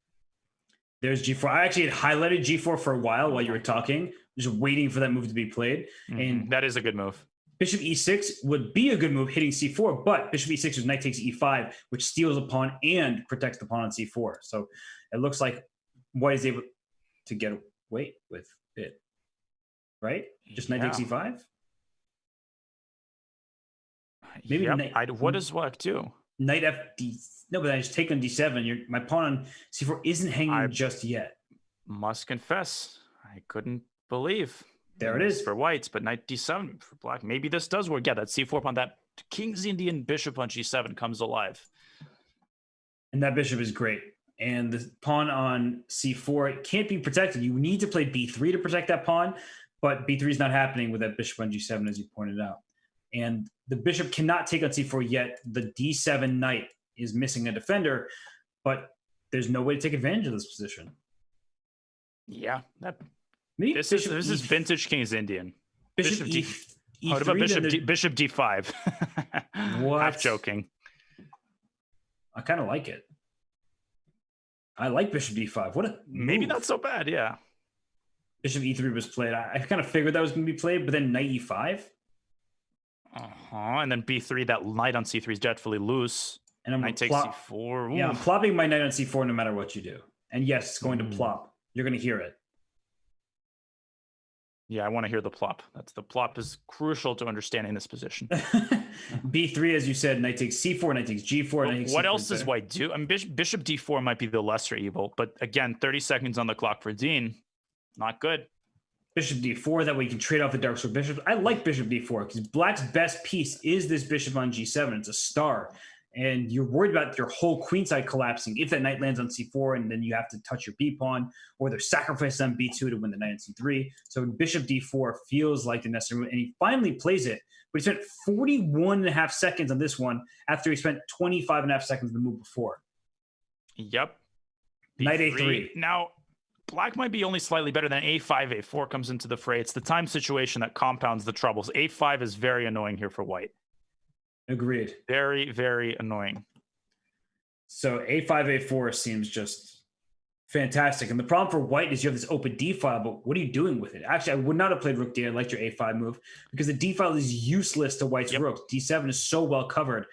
Speaker 3: There's g4. I actually had highlighted g4 for a while you were talking, just waiting for that move to be played. And
Speaker 6: that is a good move.
Speaker 3: Bishop e6 would be a good move hitting c4, but bishop e6 is knight takes e5, which steals a pawn and protects the pawn on c4. So it looks like White is able to get away with it, right? Just knight takes e5? Maybe
Speaker 6: what does Black do?
Speaker 3: Knight fd. No, but I just take on d7. My pawn on c4 isn't hanging just yet.
Speaker 6: Must confess, I couldn't believe.
Speaker 3: There it is.
Speaker 6: For whites, but knight d7 for black. Maybe this does work. Yeah, that c4 pawn, that king's Indian bishop on g7 comes alive.
Speaker 3: And that bishop is great. And the pawn on c4, it can't be protected. You need to play b3 to protect that pawn, but b3 is not happening with that bishop on g7, as you pointed out. And the bishop cannot take on c4 yet. The d7 knight is missing a defender, but there's no way to take advantage of this position.
Speaker 6: Yeah,
Speaker 3: Maybe
Speaker 6: this is vintage King's Indian.
Speaker 3: Bishop
Speaker 6: E3,
Speaker 3: what
Speaker 6: about bishop d5?
Speaker 3: What?
Speaker 6: Half joking.
Speaker 3: I kind of like it. I like bishop d5. What a
Speaker 6: maybe
Speaker 3: move.
Speaker 6: not so bad. Yeah.
Speaker 3: Bishop e3 was played. I kind of figured that was going to be played, but then knight e5.
Speaker 6: And then b3. That knight on c3 is definitely loose.
Speaker 3: And I'm
Speaker 6: knight takes c4. Ooh.
Speaker 3: Yeah, I'm plopping my knight on c4 no matter what you do. And yes, it's going to plop. You're going to hear it.
Speaker 6: Yeah, I want to hear the plop. The plop is crucial to understanding this position.
Speaker 3: b3, as you said, knight takes c4, knight takes g4. Knight takes
Speaker 6: what
Speaker 3: c4
Speaker 6: else does white do? I mean, bishop d4 might be the lesser evil, but again, 30 seconds on the clock for Dean. Not good.
Speaker 3: Bishop d4, that way you can trade off the dark sword bishops. I like bishop d4 because black's best piece is this bishop on g7. It's a star. And you're worried about your whole queenside collapsing if that knight lands on c4 and then you have to touch your b-pawn, or there's sacrifice on b2 to win the knight on c3. So bishop d4 feels like the necessary move, and he finally plays it. But he spent 41.5 seconds on this one after he spent 25.5 seconds on the move before.
Speaker 6: Yep.
Speaker 3: Knight a3.
Speaker 6: Now, black might be only slightly better than a5, a4 comes into the fray. It's the time situation that compounds the troubles. a5 is very annoying here for white.
Speaker 3: Agreed.
Speaker 6: Very, very annoying.
Speaker 3: So a5, a4 seems just fantastic. And the problem for white is you have this open d file, but what are you doing with it? Actually, I would not have played rook d. I liked your a5 move because the d file is useless to white's rook. d7 is so well covered.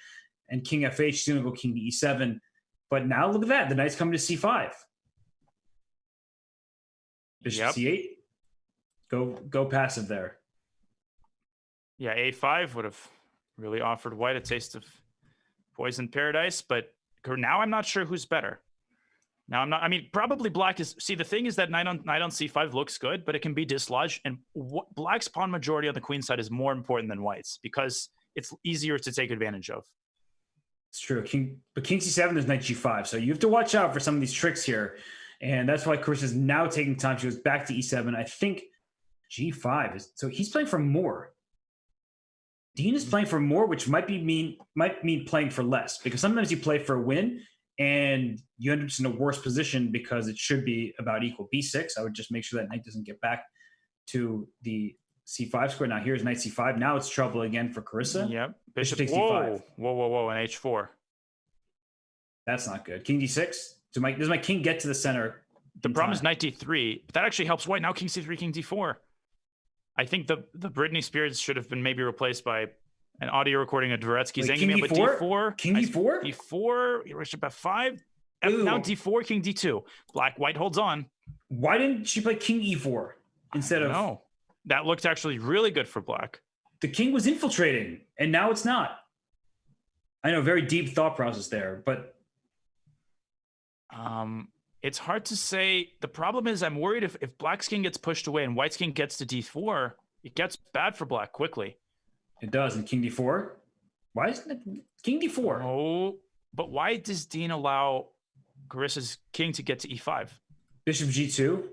Speaker 3: And king f8, she's going to go king to e7. But now look at that. The knight's coming to c5. Bishop c8. Go passive there.
Speaker 6: Yeah, a5 would have really offered white a taste of poison paradise, but now I'm not sure who's better. Now I'm not. I mean, probably black is. See, the thing is that knight on c5 looks good, but it can be dislodged, and black's pawn majority on the queen side is more important than white's because it's easier to take advantage of.
Speaker 3: It's true. But king c7 is knight g5, so you have to watch out for some of these tricks here, and that's why Carissa's now taking time. She goes back to e7. I think g5 is. So he's playing for more. Dean is playing for more, which might mean playing for less, because sometimes you play for a win and you end up just in a worse position because it should be about equal. b6, I would just make sure that knight doesn't get back to the c5 square. Now here's knight c5. Now it's trouble again for Carissa.
Speaker 6: Yep.
Speaker 3: Bishop takes d5.
Speaker 6: Whoa, and h4.
Speaker 3: That's not good. King d6. Does my king get to the center?
Speaker 6: The problem is knight d3. But that actually helps white. Now king c3, king d4. I think the Britney Spears should have been maybe replaced by an audio recording of Dvoretsky's
Speaker 3: king d4? King d4?
Speaker 6: d4, bishop f5. Now d4, king d2. White holds on.
Speaker 3: Why didn't she play king e4 instead of...
Speaker 6: No, that looked actually really good for black.
Speaker 3: The king was infiltrating, and now it's not. I know, very deep thought process there, but...
Speaker 6: It's hard to say. The problem is I'm worried if black's king gets pushed away and white's king gets to d4, it gets bad for black quickly.
Speaker 3: It does. And king d4? Why isn't it king d4?
Speaker 6: Oh, but why does Dean allow Carissa's king to get to e5?
Speaker 3: Bishop g2?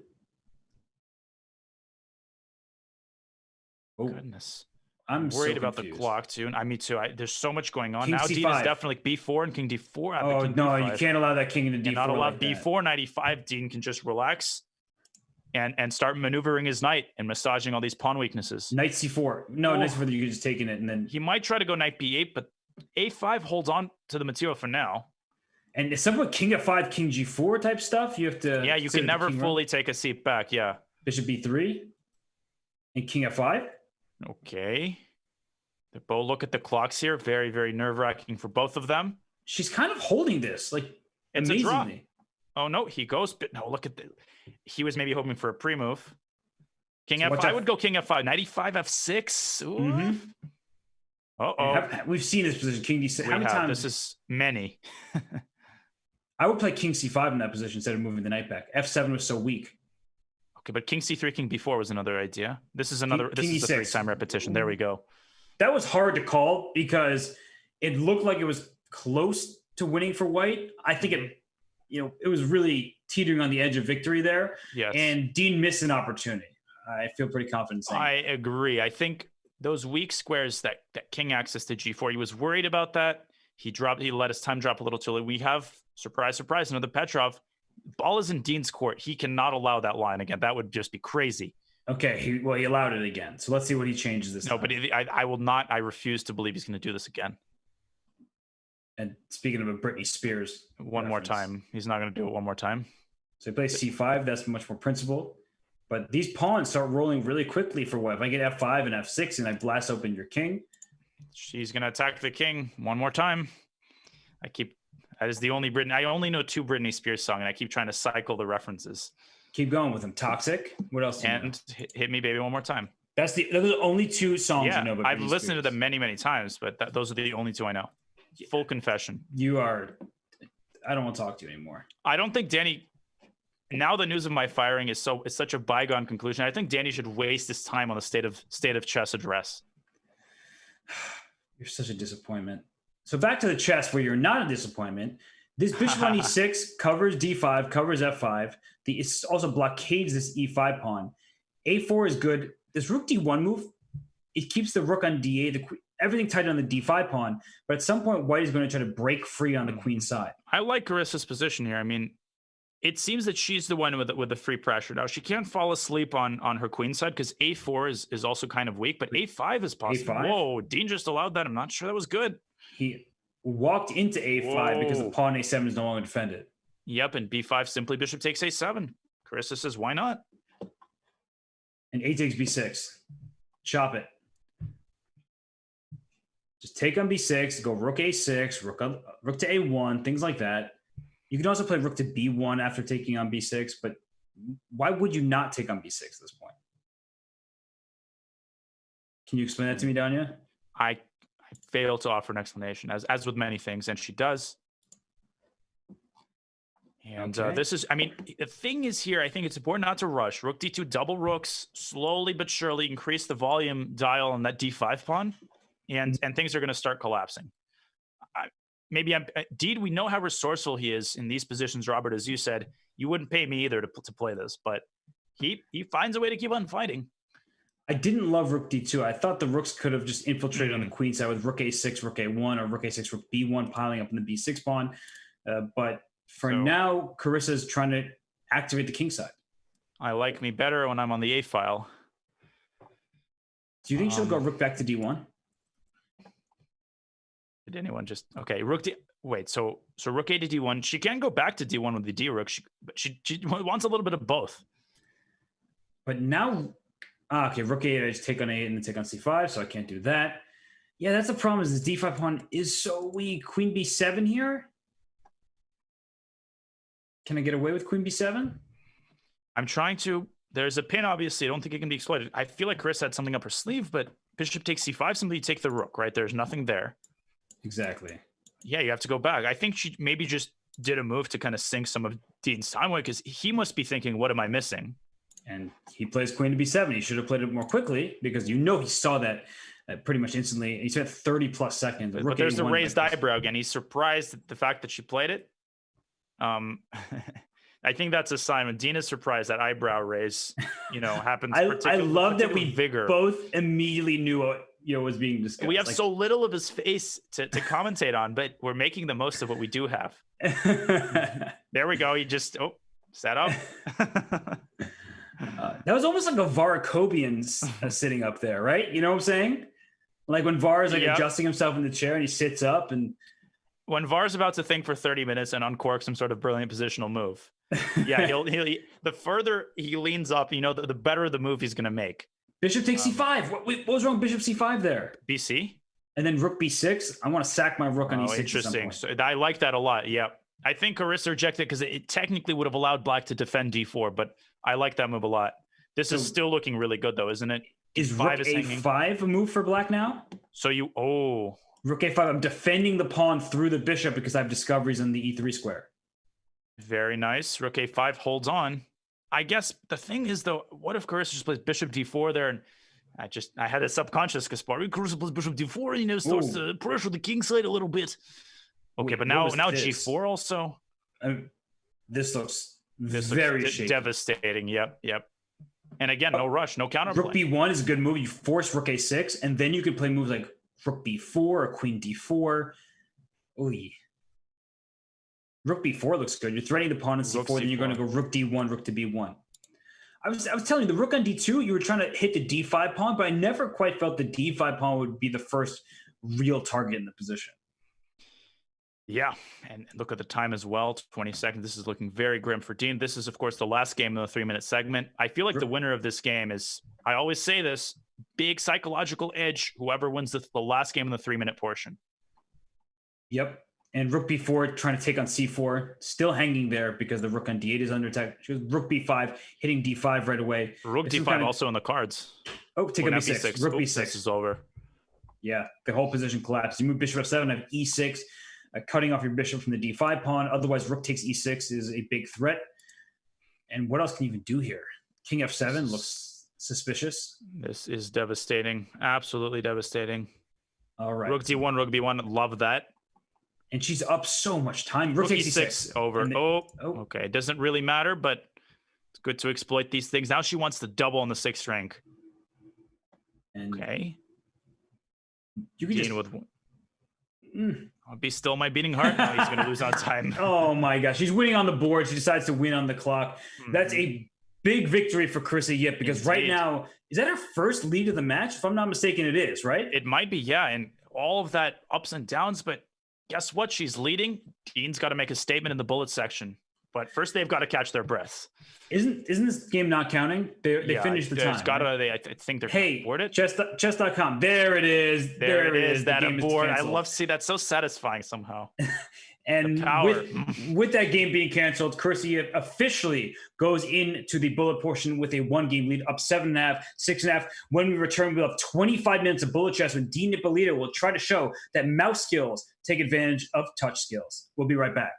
Speaker 3: Oh,
Speaker 6: goodness.
Speaker 3: I'm
Speaker 6: worried
Speaker 3: so
Speaker 6: about
Speaker 3: confused.
Speaker 6: the clock too. Me too. There's so much going on.
Speaker 3: King
Speaker 6: Now
Speaker 3: c5.
Speaker 6: Dean is definitely b4 and king d4.
Speaker 3: Oh,
Speaker 6: king
Speaker 3: no,
Speaker 6: d5.
Speaker 3: you can't allow that king into d4.
Speaker 6: You're not allowed
Speaker 3: like
Speaker 6: b4, knight e5. Dean can just relax and start maneuvering his knight and massaging all these pawn weaknesses.
Speaker 3: Knight c4. No, knight c4, you're just taking it, and then...
Speaker 6: He might try to go knight b8, but a5 holds on to the material for now.
Speaker 3: And it's somewhat king f5, king g4 type stuff. You have to...
Speaker 6: Yeah, you can never fully take a seat back, yeah.
Speaker 3: Bishop b3 and king f5.
Speaker 6: Okay. They both look at the clocks here. Very, very nerve-wracking for both of them.
Speaker 3: She's kind of holding this, like,
Speaker 6: it's
Speaker 3: amazingly.
Speaker 6: A draw. Oh, no, he goes... But no, look at the... He was maybe hoping for a pre-move. King f5. I would go king f5. Knight e5, f6. Ooh.
Speaker 3: Mm-hmm.
Speaker 6: Uh-oh.
Speaker 3: We've seen this position, king d6. How many times?
Speaker 6: This is many.
Speaker 3: I would play king c5 in that position instead of moving the knight back. f7 was so weak.
Speaker 6: Okay, but king c3, king b4 was another idea. This is another. This
Speaker 3: King
Speaker 6: is a
Speaker 3: e6.
Speaker 6: 3-time repetition. There we go.
Speaker 3: That was hard to call because it looked like it was close to winning for white. I think it was really teetering on the edge of victory there.
Speaker 6: Yes.
Speaker 3: And Dean missed an opportunity. I feel pretty confident saying
Speaker 6: I agree. I think those weak squares that king access to g4, he was worried about that. He let his time drop a little too late. We have, surprise, surprise, another Petrov. Ball is in Dean's court. He cannot allow that line again. That would just be crazy.
Speaker 3: Okay, he allowed it again. So let's see what he changes this time.
Speaker 6: No, but I will not. I refuse to believe he's going to do this again.
Speaker 3: And speaking of a Britney Spears.
Speaker 6: One more time. He's not going to do it one more time.
Speaker 3: So he plays c5. That's much more principled. But these pawns start rolling really quickly for white. If I get f5 and f6 and I blast open your king.
Speaker 6: She's going to attack the king one more time. That is the only Britney. I only know 2 Britney Spears songs, and I keep trying to cycle the references.
Speaker 3: Keep going with them. Toxic. What else?
Speaker 6: And Hit Me Baby one more time.
Speaker 3: Those are the only 2 songs I know about
Speaker 6: I've
Speaker 3: Britney
Speaker 6: listened to
Speaker 3: Spears.
Speaker 6: them many, many times, but those are the only 2 I know. Full confession.
Speaker 3: I don't want to talk to you anymore.
Speaker 6: I don't think Danny. Now the news of my firing is such a bygone conclusion. I think Danny should waste his time on the state of chess address.
Speaker 3: You're such a disappointment. So back to the chess where you're not a disappointment. This bishop on e6 covers d5, covers f5. It also blockades this e5 pawn. a4 is good. This rook d1 move, it keeps the rook on d8, everything tight on the d5 pawn. But at some point, white is going to try to break free on the queen side.
Speaker 6: I like Carissa's position here. I mean, it seems that she's the one with the free pressure. Now, she can't fall asleep on her queen side because a4 is also kind of weak, but a5 is possible.
Speaker 3: A5?
Speaker 6: Whoa, Dean just allowed that. I'm not sure that was good.
Speaker 3: He walked into a5 because the pawn a7 is no longer defended.
Speaker 6: Yep, and b5, simply bishop takes a7. Carissa says, why not?
Speaker 3: And a takes b6. Chop it. Just take on b6, go rook a6, rook to a1, things like that. You can also play rook to b1 after taking on b6, but why would you not take on b6 at this point? Can you explain that to me, Danya?
Speaker 6: I fail to offer an explanation, as with many things, and she does. And
Speaker 3: Okay.
Speaker 6: this is, I mean, the thing is here, I think it's important not to rush. Rook d2, double rooks, slowly but surely increase the volume dial on that d5 pawn, and things are going to start collapsing. Deed, we know how resourceful he is in these positions, Robert. As you said, you wouldn't pay me either to play this, but he finds a way to keep on fighting.
Speaker 3: I didn't love rook d2. I thought the rooks could have just infiltrated on the queen side with rook a6, rook a1, or rook a6, rook b1 piling up in the b6 pawn. But for now, Carissa is trying to activate the king side.
Speaker 6: I like me better when I'm on the a file.
Speaker 3: Do you think she'll go rook back to d1?
Speaker 6: Did anyone just rook d? Wait, so rook a to d1. She can go back to d1 with the d rook. But she wants a little bit of both.
Speaker 3: But now, okay, rook a8. I just take on a8 and then take on c5, so I can't do that. Yeah, that's the problem. Is this d5 pawn is so weak. Queen b7 here. Can I get away with queen b7?
Speaker 6: I'm trying to. There's a pin, obviously. I don't think it can be exploited. I feel like Carissa had something up her sleeve, but bishop takes c5. Simply take the rook, right? There's nothing there.
Speaker 3: Exactly.
Speaker 6: Yeah, you have to go back. I think she maybe just did a move to kind of sink some of Dean's time away because he must be thinking, what am I missing?
Speaker 3: And he plays queen to b7. He should have played it more quickly because he saw that pretty much instantly. He spent 30 plus seconds.
Speaker 6: But there's the raised eyebrow again. He's surprised at the fact that she played it. I think that's a sign when Dean is surprised that eyebrow raise, happens.
Speaker 3: I love that we
Speaker 6: vigor.
Speaker 3: both immediately knew what was being discussed.
Speaker 6: We have so little of his face to commentate on, but we're making the most of what we do have. There we go. He just set up.
Speaker 3: That was almost like a Varakobian sitting up there, right? You know what I'm saying? Like when Var is adjusting himself in the chair and he sits up, and
Speaker 6: when Var's about to think for 30 minutes and uncork some sort of brilliant positional move. Yeah, he'll the further he leans up, the better the move he's going to make.
Speaker 3: Bishop takes c5. What was wrong with bishop c5 there?
Speaker 6: BC?
Speaker 3: And then rook b6. I want to sack my rook on e6.
Speaker 6: Interesting. So I like that a lot. Yeah. I think Carissa rejected because it technically would have allowed black to defend d4, but I like that move a lot. This is still looking really good, though, isn't it?
Speaker 3: Is rook a5 a move for black now?
Speaker 6: So
Speaker 3: rook a5. I'm defending the pawn through the bishop because I have discoveries on the e3 square.
Speaker 6: Very nice. Rook a5 holds on. I guess the thing is, though, what if Carissa just plays bishop d4 there? And I had a subconscious Kaspari. Carissa plays bishop d4, you know, starts to pressure the king side a little bit. Okay,
Speaker 3: Wait,
Speaker 6: but now g4 also.
Speaker 3: This looks
Speaker 6: very
Speaker 3: shaky.
Speaker 6: Devastating. Yep. And again, no rush, no counterplay.
Speaker 3: Rook b1 is a good move. You force rook a6, and then you can play moves like rook b4 or queen d4. Oy. Rook b4 looks good. You're threatening the pawn in c4, then you're going to go rook d1, rook to b1. I was telling you, the rook on d2, you were trying to hit the d5 pawn, but I never quite felt the d5 pawn would be the first real target in the position.
Speaker 6: Yeah, and look at the time as well, 20 seconds. This is looking very grim for Dean. This is, of course, the last game of the 3-minute segment. I feel like the winner of this game is, I always say this, big psychological edge, whoever wins the last game of the 3-minute portion.
Speaker 3: Yep. And rook b4 trying to take on c4, still hanging there because the rook on d8 is under attack. Rook b5, hitting d5 right away.
Speaker 6: Rook d5 also in the cards.
Speaker 3: Oh, take on b6. Rook b6.
Speaker 6: This is over.
Speaker 3: Yeah, the whole position collapses. You move bishop f7, have e6, cutting off your bishop from the d5 pawn. Otherwise, rook takes e6 is a big threat. And what else can you even do here? King f7 looks suspicious.
Speaker 6: This is devastating. Absolutely devastating.
Speaker 3: All right.
Speaker 6: Rook d1, rook b1. Love that.
Speaker 3: And she's up so much time. Rook takes e6.
Speaker 6: Over. Okay. It doesn't really matter, but it's good to exploit these things. Now she wants to double on the 6th rank. Okay.
Speaker 3: You can
Speaker 6: Dean with... I'll be still my beating heart. Now he's going to lose on time.
Speaker 3: Oh my gosh. She's winning on the board. She decides to win on the clock. That's a big victory for Carissa Yip because right now, is that her first lead of the match? If I'm not mistaken, it is, right?
Speaker 6: It might be, yeah. And all of that ups and downs, but guess what? She's leading. Dean's got to make a statement in the bullet section. But first, they've got to catch their breath.
Speaker 3: Isn't this game not counting? They finished the time.
Speaker 6: I think they're aboard it.
Speaker 3: Chess.com. There it is.
Speaker 6: There it is. That aboard. I love to see that. So satisfying somehow.
Speaker 3: And with that game being canceled, Carissa officially goes into the bullet portion with a 1-game lead, up 7.5, 6.5. When we return, we'll have 25 minutes of bullet chess when Dean Ippolito will try to show that mouse skills take advantage of touch skills. We'll be right back.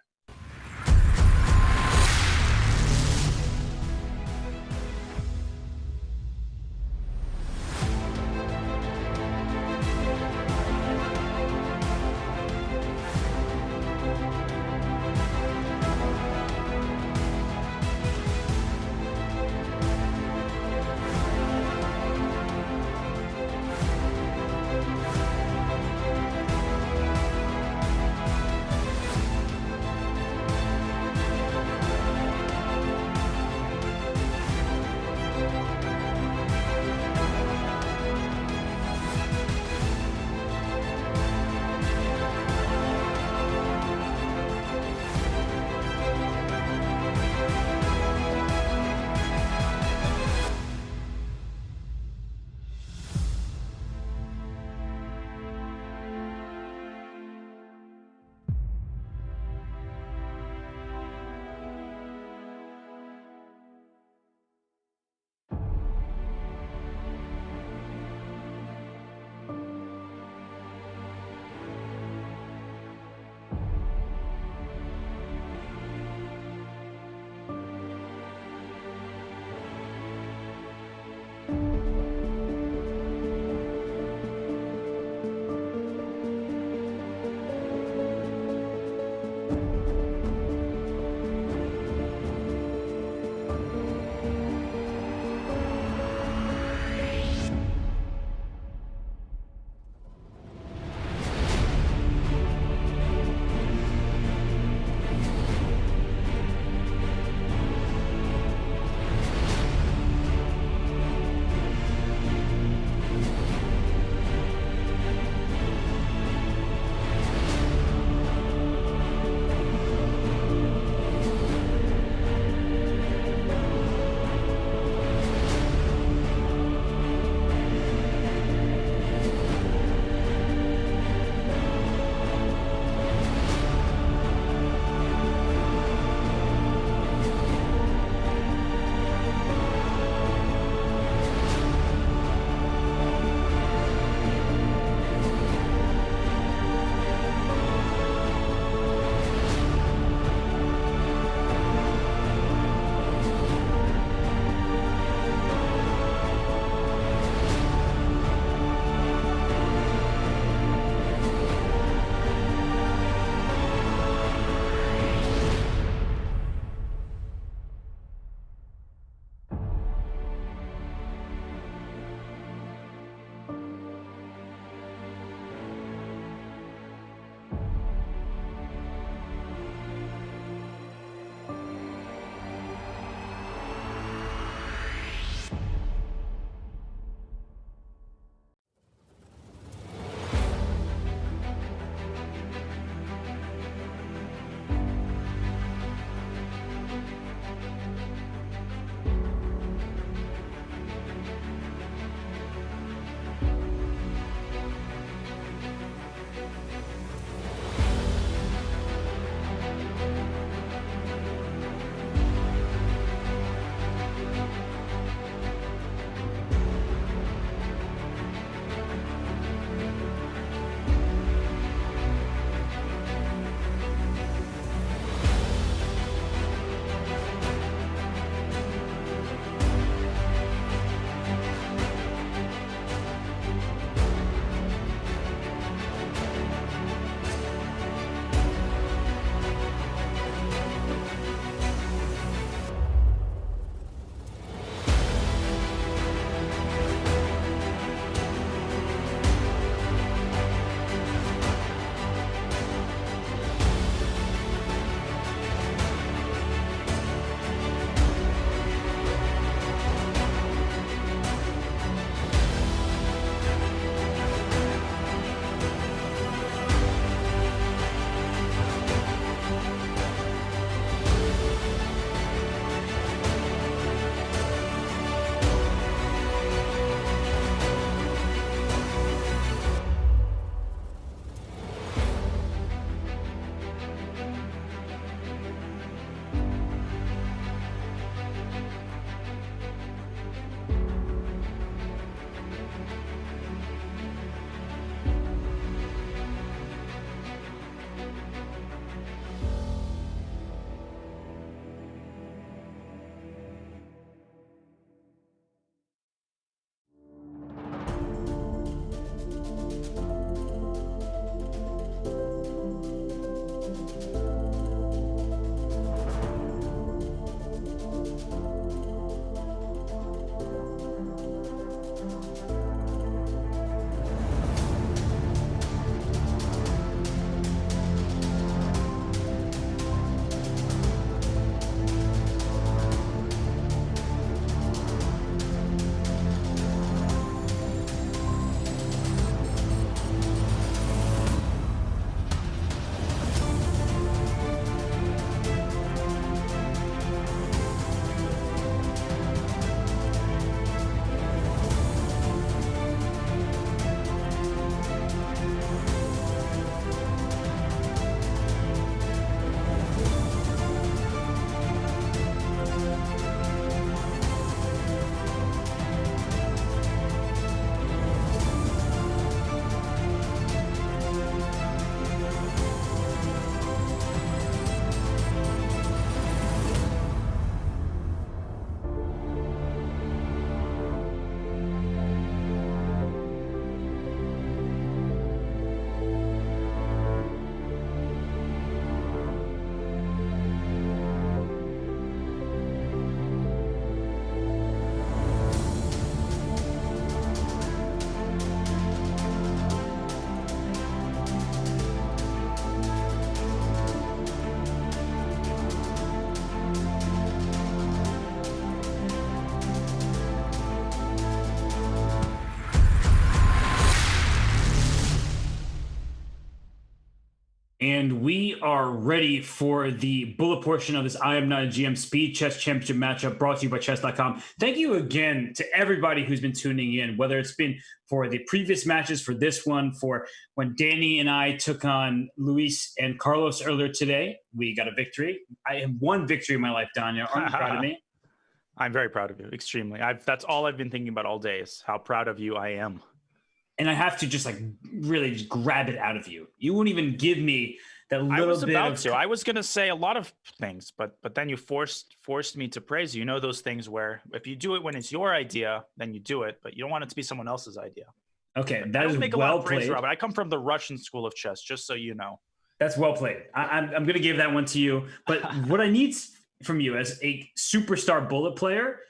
Speaker 3: And we are ready for the bullet portion of this I Am Not a GM Speed Chess Championship matchup brought to you by Chess.com. Thank you again to everybody who's been tuning in, whether it's been for the previous matches, for this one, for when Danny and I took on Luis and Carlos earlier today. We got a victory. I have one victory in my life, Danya. Aren't you proud of me?
Speaker 6: I'm very proud of you, extremely. That's all I've been thinking about all day is how proud of you I am.
Speaker 3: And I have to just like really just grab it out of you. You won't even give me that little bit
Speaker 6: I was about
Speaker 3: of...
Speaker 6: to. I was going to say a lot of things, but then you forced me to praise you. You know those things where if you do it when it's your idea, then you do it, but you don't want it to be someone else's idea.
Speaker 3: Okay, that is
Speaker 6: make a
Speaker 3: well
Speaker 6: lot of praise,
Speaker 3: played.
Speaker 6: Robert. I come from the Russian school of chess, just so you know.
Speaker 3: That's well played. I'm going to give that one to you. But what I need from you as a superstar bullet player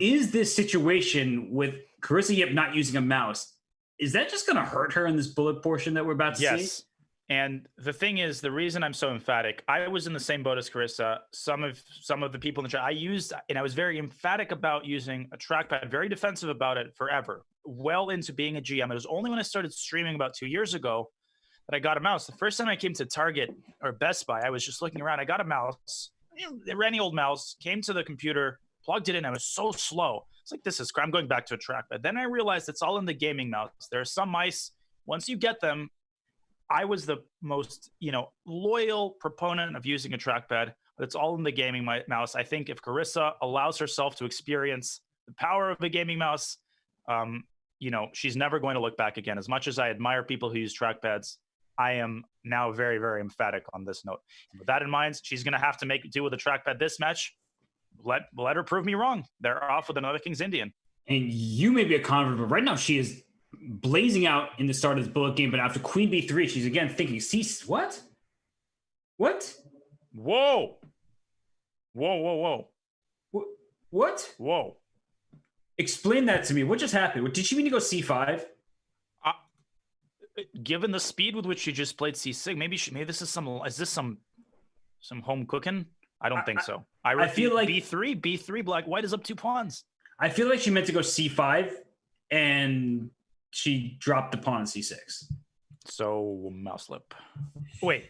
Speaker 3: is this situation with Carissa Yip not using a mouse. Is that just going to hurt her in this bullet portion that we're about to see?
Speaker 6: Yes. And the thing is, the reason I'm so emphatic, I was in the same boat as Carissa. Some of the people in the chat I was very emphatic about using a trackpad, very defensive about it forever, well into being a GM. It was only when I started streaming about 2 years ago that I got a mouse. The first time I came to Target or Best Buy, I was just looking around. I got a mouse, any old mouse, came to the computer, plugged it in. I was so slow. It's like, this is crap. I'm going back to a trackpad. Then I realized it's all in the gaming mouse. There are some mice, once you get them, I was the most, loyal proponent of using a trackpad, but it's all in the gaming mouse. I think if Carissa allows herself to experience the power of a gaming mouse, she's never going to look back again. As much as I admire people who use trackpads, I am now very, very emphatic on this note. And with that in mind, she's going to have to make do with a trackpad this match. Let her prove me wrong. They're off with another King's Indian.
Speaker 3: And you may be a convert, but right now she is blazing out in the start of this bullet game. But after Queen B3, she's again thinking, what? What?
Speaker 6: Whoa. Whoa.
Speaker 3: What?
Speaker 6: Whoa. Explain
Speaker 3: that to me. What just happened? Did she mean to go C5?
Speaker 6: Given the speed with which she just played C6, maybe this is some home cooking? I don't think so. I feel like B3 black white is up 2 pawns.
Speaker 3: I feel like she meant to go C5 and she dropped the pawn on C6.
Speaker 6: So mouse slip. Wait,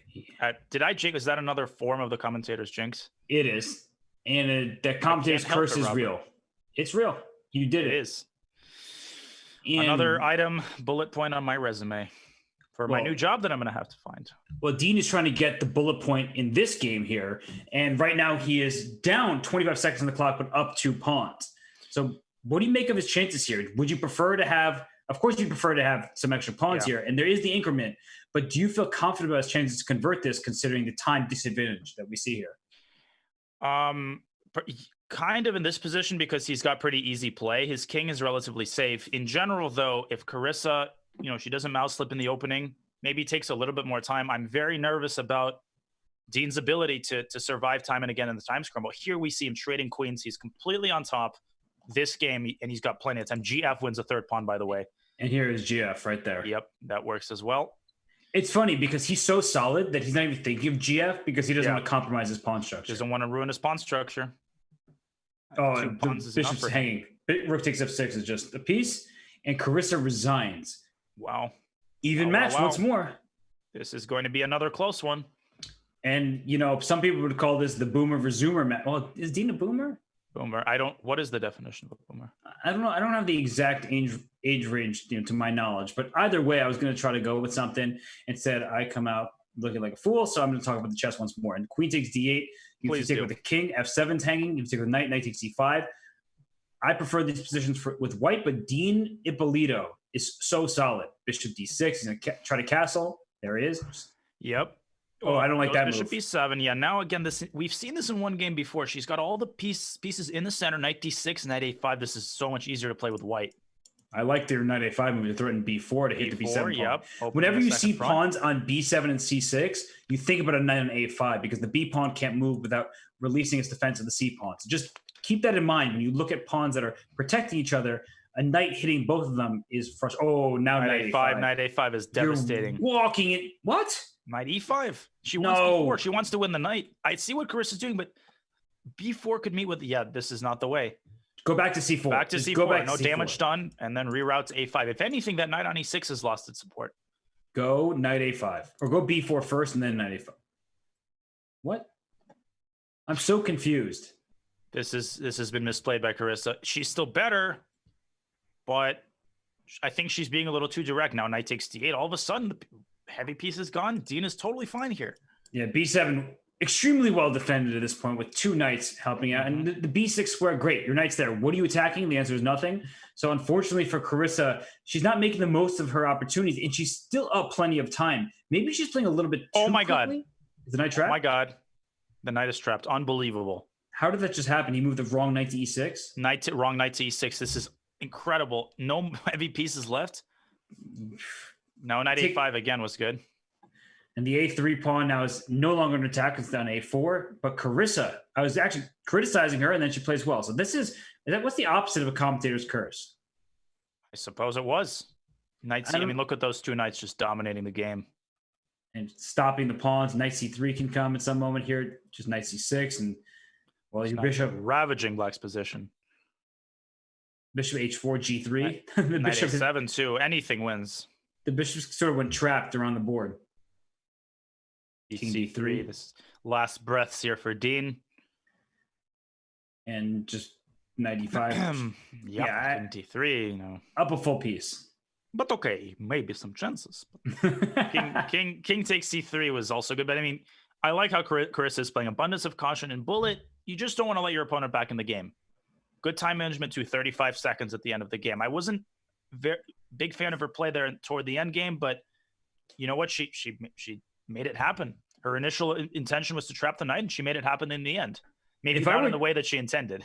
Speaker 6: did I jinx? Is that another form of the commentator's jinx?
Speaker 3: It is. And the commentator's curse is real. It's real. You did it.
Speaker 6: It is. And another item, bullet point on my resume for my new job that I'm going to have to find.
Speaker 3: Well, Dean is trying to get the bullet point in this game here. And right now he is down 25 seconds on the clock, but up 2 pawns. So what do you make of his chances here? Would you prefer to have, of course you prefer to have some extra pawns here, and there is the increment, but do you feel confident about his chances to convert this considering the time disadvantage that we see here?
Speaker 6: Kind of in this position because he's got pretty easy play. His king is relatively safe. In general, though, if Carissa, she doesn't mouse slip in the opening, maybe takes a little bit more time. I'm very nervous about Dean's ability to survive time and again in the time scramble. Here we see him trading queens. He's completely on top this game, and he's got plenty of time. GF wins a 3rd pawn, by the way.
Speaker 3: And here is GF right there.
Speaker 6: Yep, that works as well.
Speaker 3: It's funny because he's so solid that he's not even thinking of GF because he doesn't want to compromise his pawn structure.
Speaker 6: Doesn't want to ruin his pawn structure.
Speaker 3: Oh, and the bishop's hanging. Rook takes F6 is just a piece, and Carissa resigns.
Speaker 6: Wow.
Speaker 3: Even match once more.
Speaker 6: This is going to be another close one.
Speaker 3: And, some people would call this the boomer versus zoomer match. Well, is Dean a boomer?
Speaker 6: Boomer. What is the definition of a boomer?
Speaker 3: I don't know. I don't have the exact age range, to my knowledge. But either way, I was going to try to go with something. Instead, I come out looking like a fool, so I'm going to talk about the chess once more. And queen takes D8. You can take with the king. F7's hanging. You can take with knight. Knight takes C5. I prefer these positions with white, but Dean Ippolito is so solid. Bishop D6. He's going to try to castle. There he is.
Speaker 6: Yep.
Speaker 3: Oh, I don't like that
Speaker 6: Bishop
Speaker 3: move.
Speaker 6: B7. Yeah, now again, we've seen this in one game before. She's got all the pieces in the center. Knight D6, Knight A5. This is so much easier to play with white.
Speaker 3: I like their Knight A5 move to threaten B4 to hit the B7 pawn.
Speaker 6: Yep.
Speaker 3: Whenever you see pawns on B7 and C6, you think about a knight on A5 because the B pawn can't move without releasing its defense of the C pawn. So just keep that in mind when you look at pawns that are protecting each other. A knight hitting both of them is frustrating. Oh, now Knight A5.
Speaker 6: Knight A5 is devastating.
Speaker 3: You're walking it. What?
Speaker 6: Knight E5. She wants B4. She wants to win the knight. I see what Carissa's doing, but B4 could meet with, this is not the way.
Speaker 3: Go back to C4.
Speaker 6: Back to C4. No damage done, and then reroute to A5. If anything, that knight on E6 has lost its support.
Speaker 3: go knight a5. Or go b4 first and then knight a5. What? I'm so confused.
Speaker 6: This has been misplayed by Carissa. She's still better, but I think she's being a little too direct. Now knight takes d8. All of a sudden, the heavy piece is gone. Dean is totally fine here.
Speaker 3: Yeah, b7, extremely well defended at this point with 2 knights helping out. And the b6 square, great. Your knight's there. What are you attacking? The answer is nothing. So unfortunately for Carissa, she's not making the most of her opportunities, and she's still up plenty of time. Maybe she's playing a little bit too
Speaker 6: Oh my
Speaker 3: quickly.
Speaker 6: God.
Speaker 3: Is the knight trapped?
Speaker 6: Oh my God. The knight is trapped. Unbelievable.
Speaker 3: How did that just happen? He moved the wrong knight to e6?
Speaker 6: Wrong knight to e6. This is incredible. No heavy pieces left. No, knight a5 again was good.
Speaker 3: And the a3 pawn now is no longer an attack. It's down a4. But Carissa, I was actually criticizing her, and then she plays well. So what's the opposite of a commentator's curse?
Speaker 6: I suppose it was. Knight c. I mean, look at those 2 knights just dominating the game.
Speaker 3: And stopping the pawns. Knight c3 can come at some moment here. Just knight c6. And well, your bishop
Speaker 6: ravaging black's position.
Speaker 3: Bishop h4, g3.
Speaker 6: The knight a7 too. Anything wins.
Speaker 3: The bishop sort of went trapped around the board.
Speaker 6: King d3. This last breaths here for Dean.
Speaker 3: And just knight e5.
Speaker 6: Yeah, King d3. You know,
Speaker 3: up a full piece.
Speaker 6: But okay, maybe some chances. King takes c3 was also good. But I mean, I like how Carissa is playing abundance of caution and bullet. You just don't want to let your opponent back in the game. Good time management to 35 seconds at the end of the game. I wasn't very big fan of her play there toward the end game, but you know what? She made it happen. Her initial intention was to trap the knight, and she made it happen in the end. Maybe not in the way that she intended.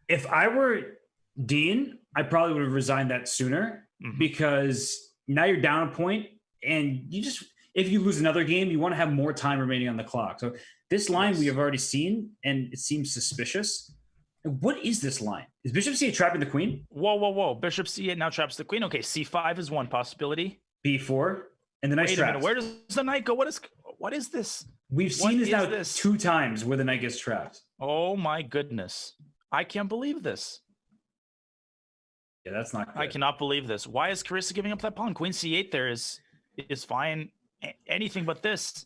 Speaker 6: If
Speaker 3: I were Dean, I probably would have resigned that sooner, because now you're down a point, and if you lose another game, you want to have more time remaining on the clock. So this line we have already seen, and it seems suspicious. What is this line? Is bishop c8 trapping the queen?
Speaker 6: Whoa. Bishop c8 now traps the queen. Okay, c5 is one possibility.
Speaker 3: b4, and the knight's trapped.
Speaker 6: Where does the knight go? What is this?
Speaker 3: We've seen this now 2 times where the knight gets trapped.
Speaker 6: Oh my goodness. I can't believe this.
Speaker 3: Yeah, that's not good.
Speaker 6: I cannot believe this. Why is Carissa giving up that pawn? Queen c8 there is fine. Anything but this.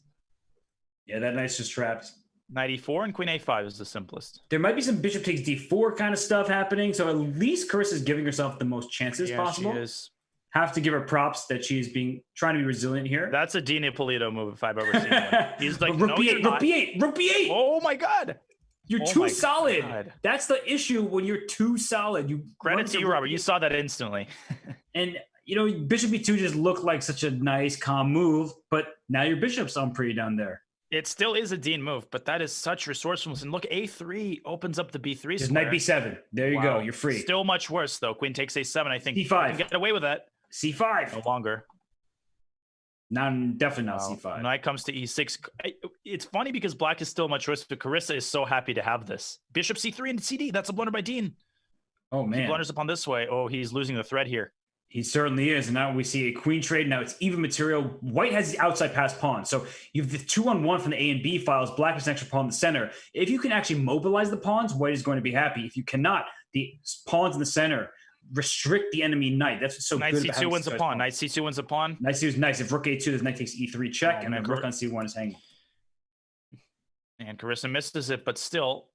Speaker 3: Yeah, that knight's just trapped.
Speaker 6: Knight e4 and queen a5 is the simplest.
Speaker 3: There might be some bishop takes d4 kind of stuff happening, so at least Carissa's giving herself the most chances possible.
Speaker 6: She is.
Speaker 3: Have to give her props that she's trying to be resilient here.
Speaker 6: That's a Dean Ippolito move if I've ever seen one. He's like,
Speaker 3: rook b8, rook b8, rook b8.
Speaker 6: Oh my God.
Speaker 3: You're too solid. God. That's the issue when you're too solid.
Speaker 6: Credit to you, Robert. You saw that instantly.
Speaker 3: And bishop b2 just looked like such a nice, calm move, but now your bishop's on pretty down there.
Speaker 6: It still is a Dean move, but that is such resourcefulness. And look, a3 opens up the b3
Speaker 3: Just knight b7. There you go. You're free.
Speaker 6: Still much worse, though. Queen takes a7, I think.
Speaker 3: c5.
Speaker 6: You can get away with that.
Speaker 3: c5.
Speaker 6: No longer.
Speaker 3: Definitely not c5.
Speaker 6: Knight comes to e6. It's funny because black is still much worse, but Carissa is so happy to have this. Bishop c3 and cd. That's a blunder by Dean.
Speaker 3: Oh, man.
Speaker 6: He blunders upon this way. Oh, he's losing the thread here.
Speaker 3: He certainly is. And now we see a queen trade. Now it's even material. White has the outside pass pawn. So you have the 2-on-1 from the A and B files. Black has an extra pawn in the center. If you can actually mobilize the pawns, White is going to be happy. If you cannot, the pawns in the center restrict the enemy knight. That's what's so
Speaker 6: Knight
Speaker 3: good.
Speaker 6: Knight c2 wins a pawn. Knight c2 wins a pawn.
Speaker 3: Knight c2 is nice. If rook a2, this knight takes e3 check, and then rook on c1 is hanging.
Speaker 6: And Carissa misses it, but still,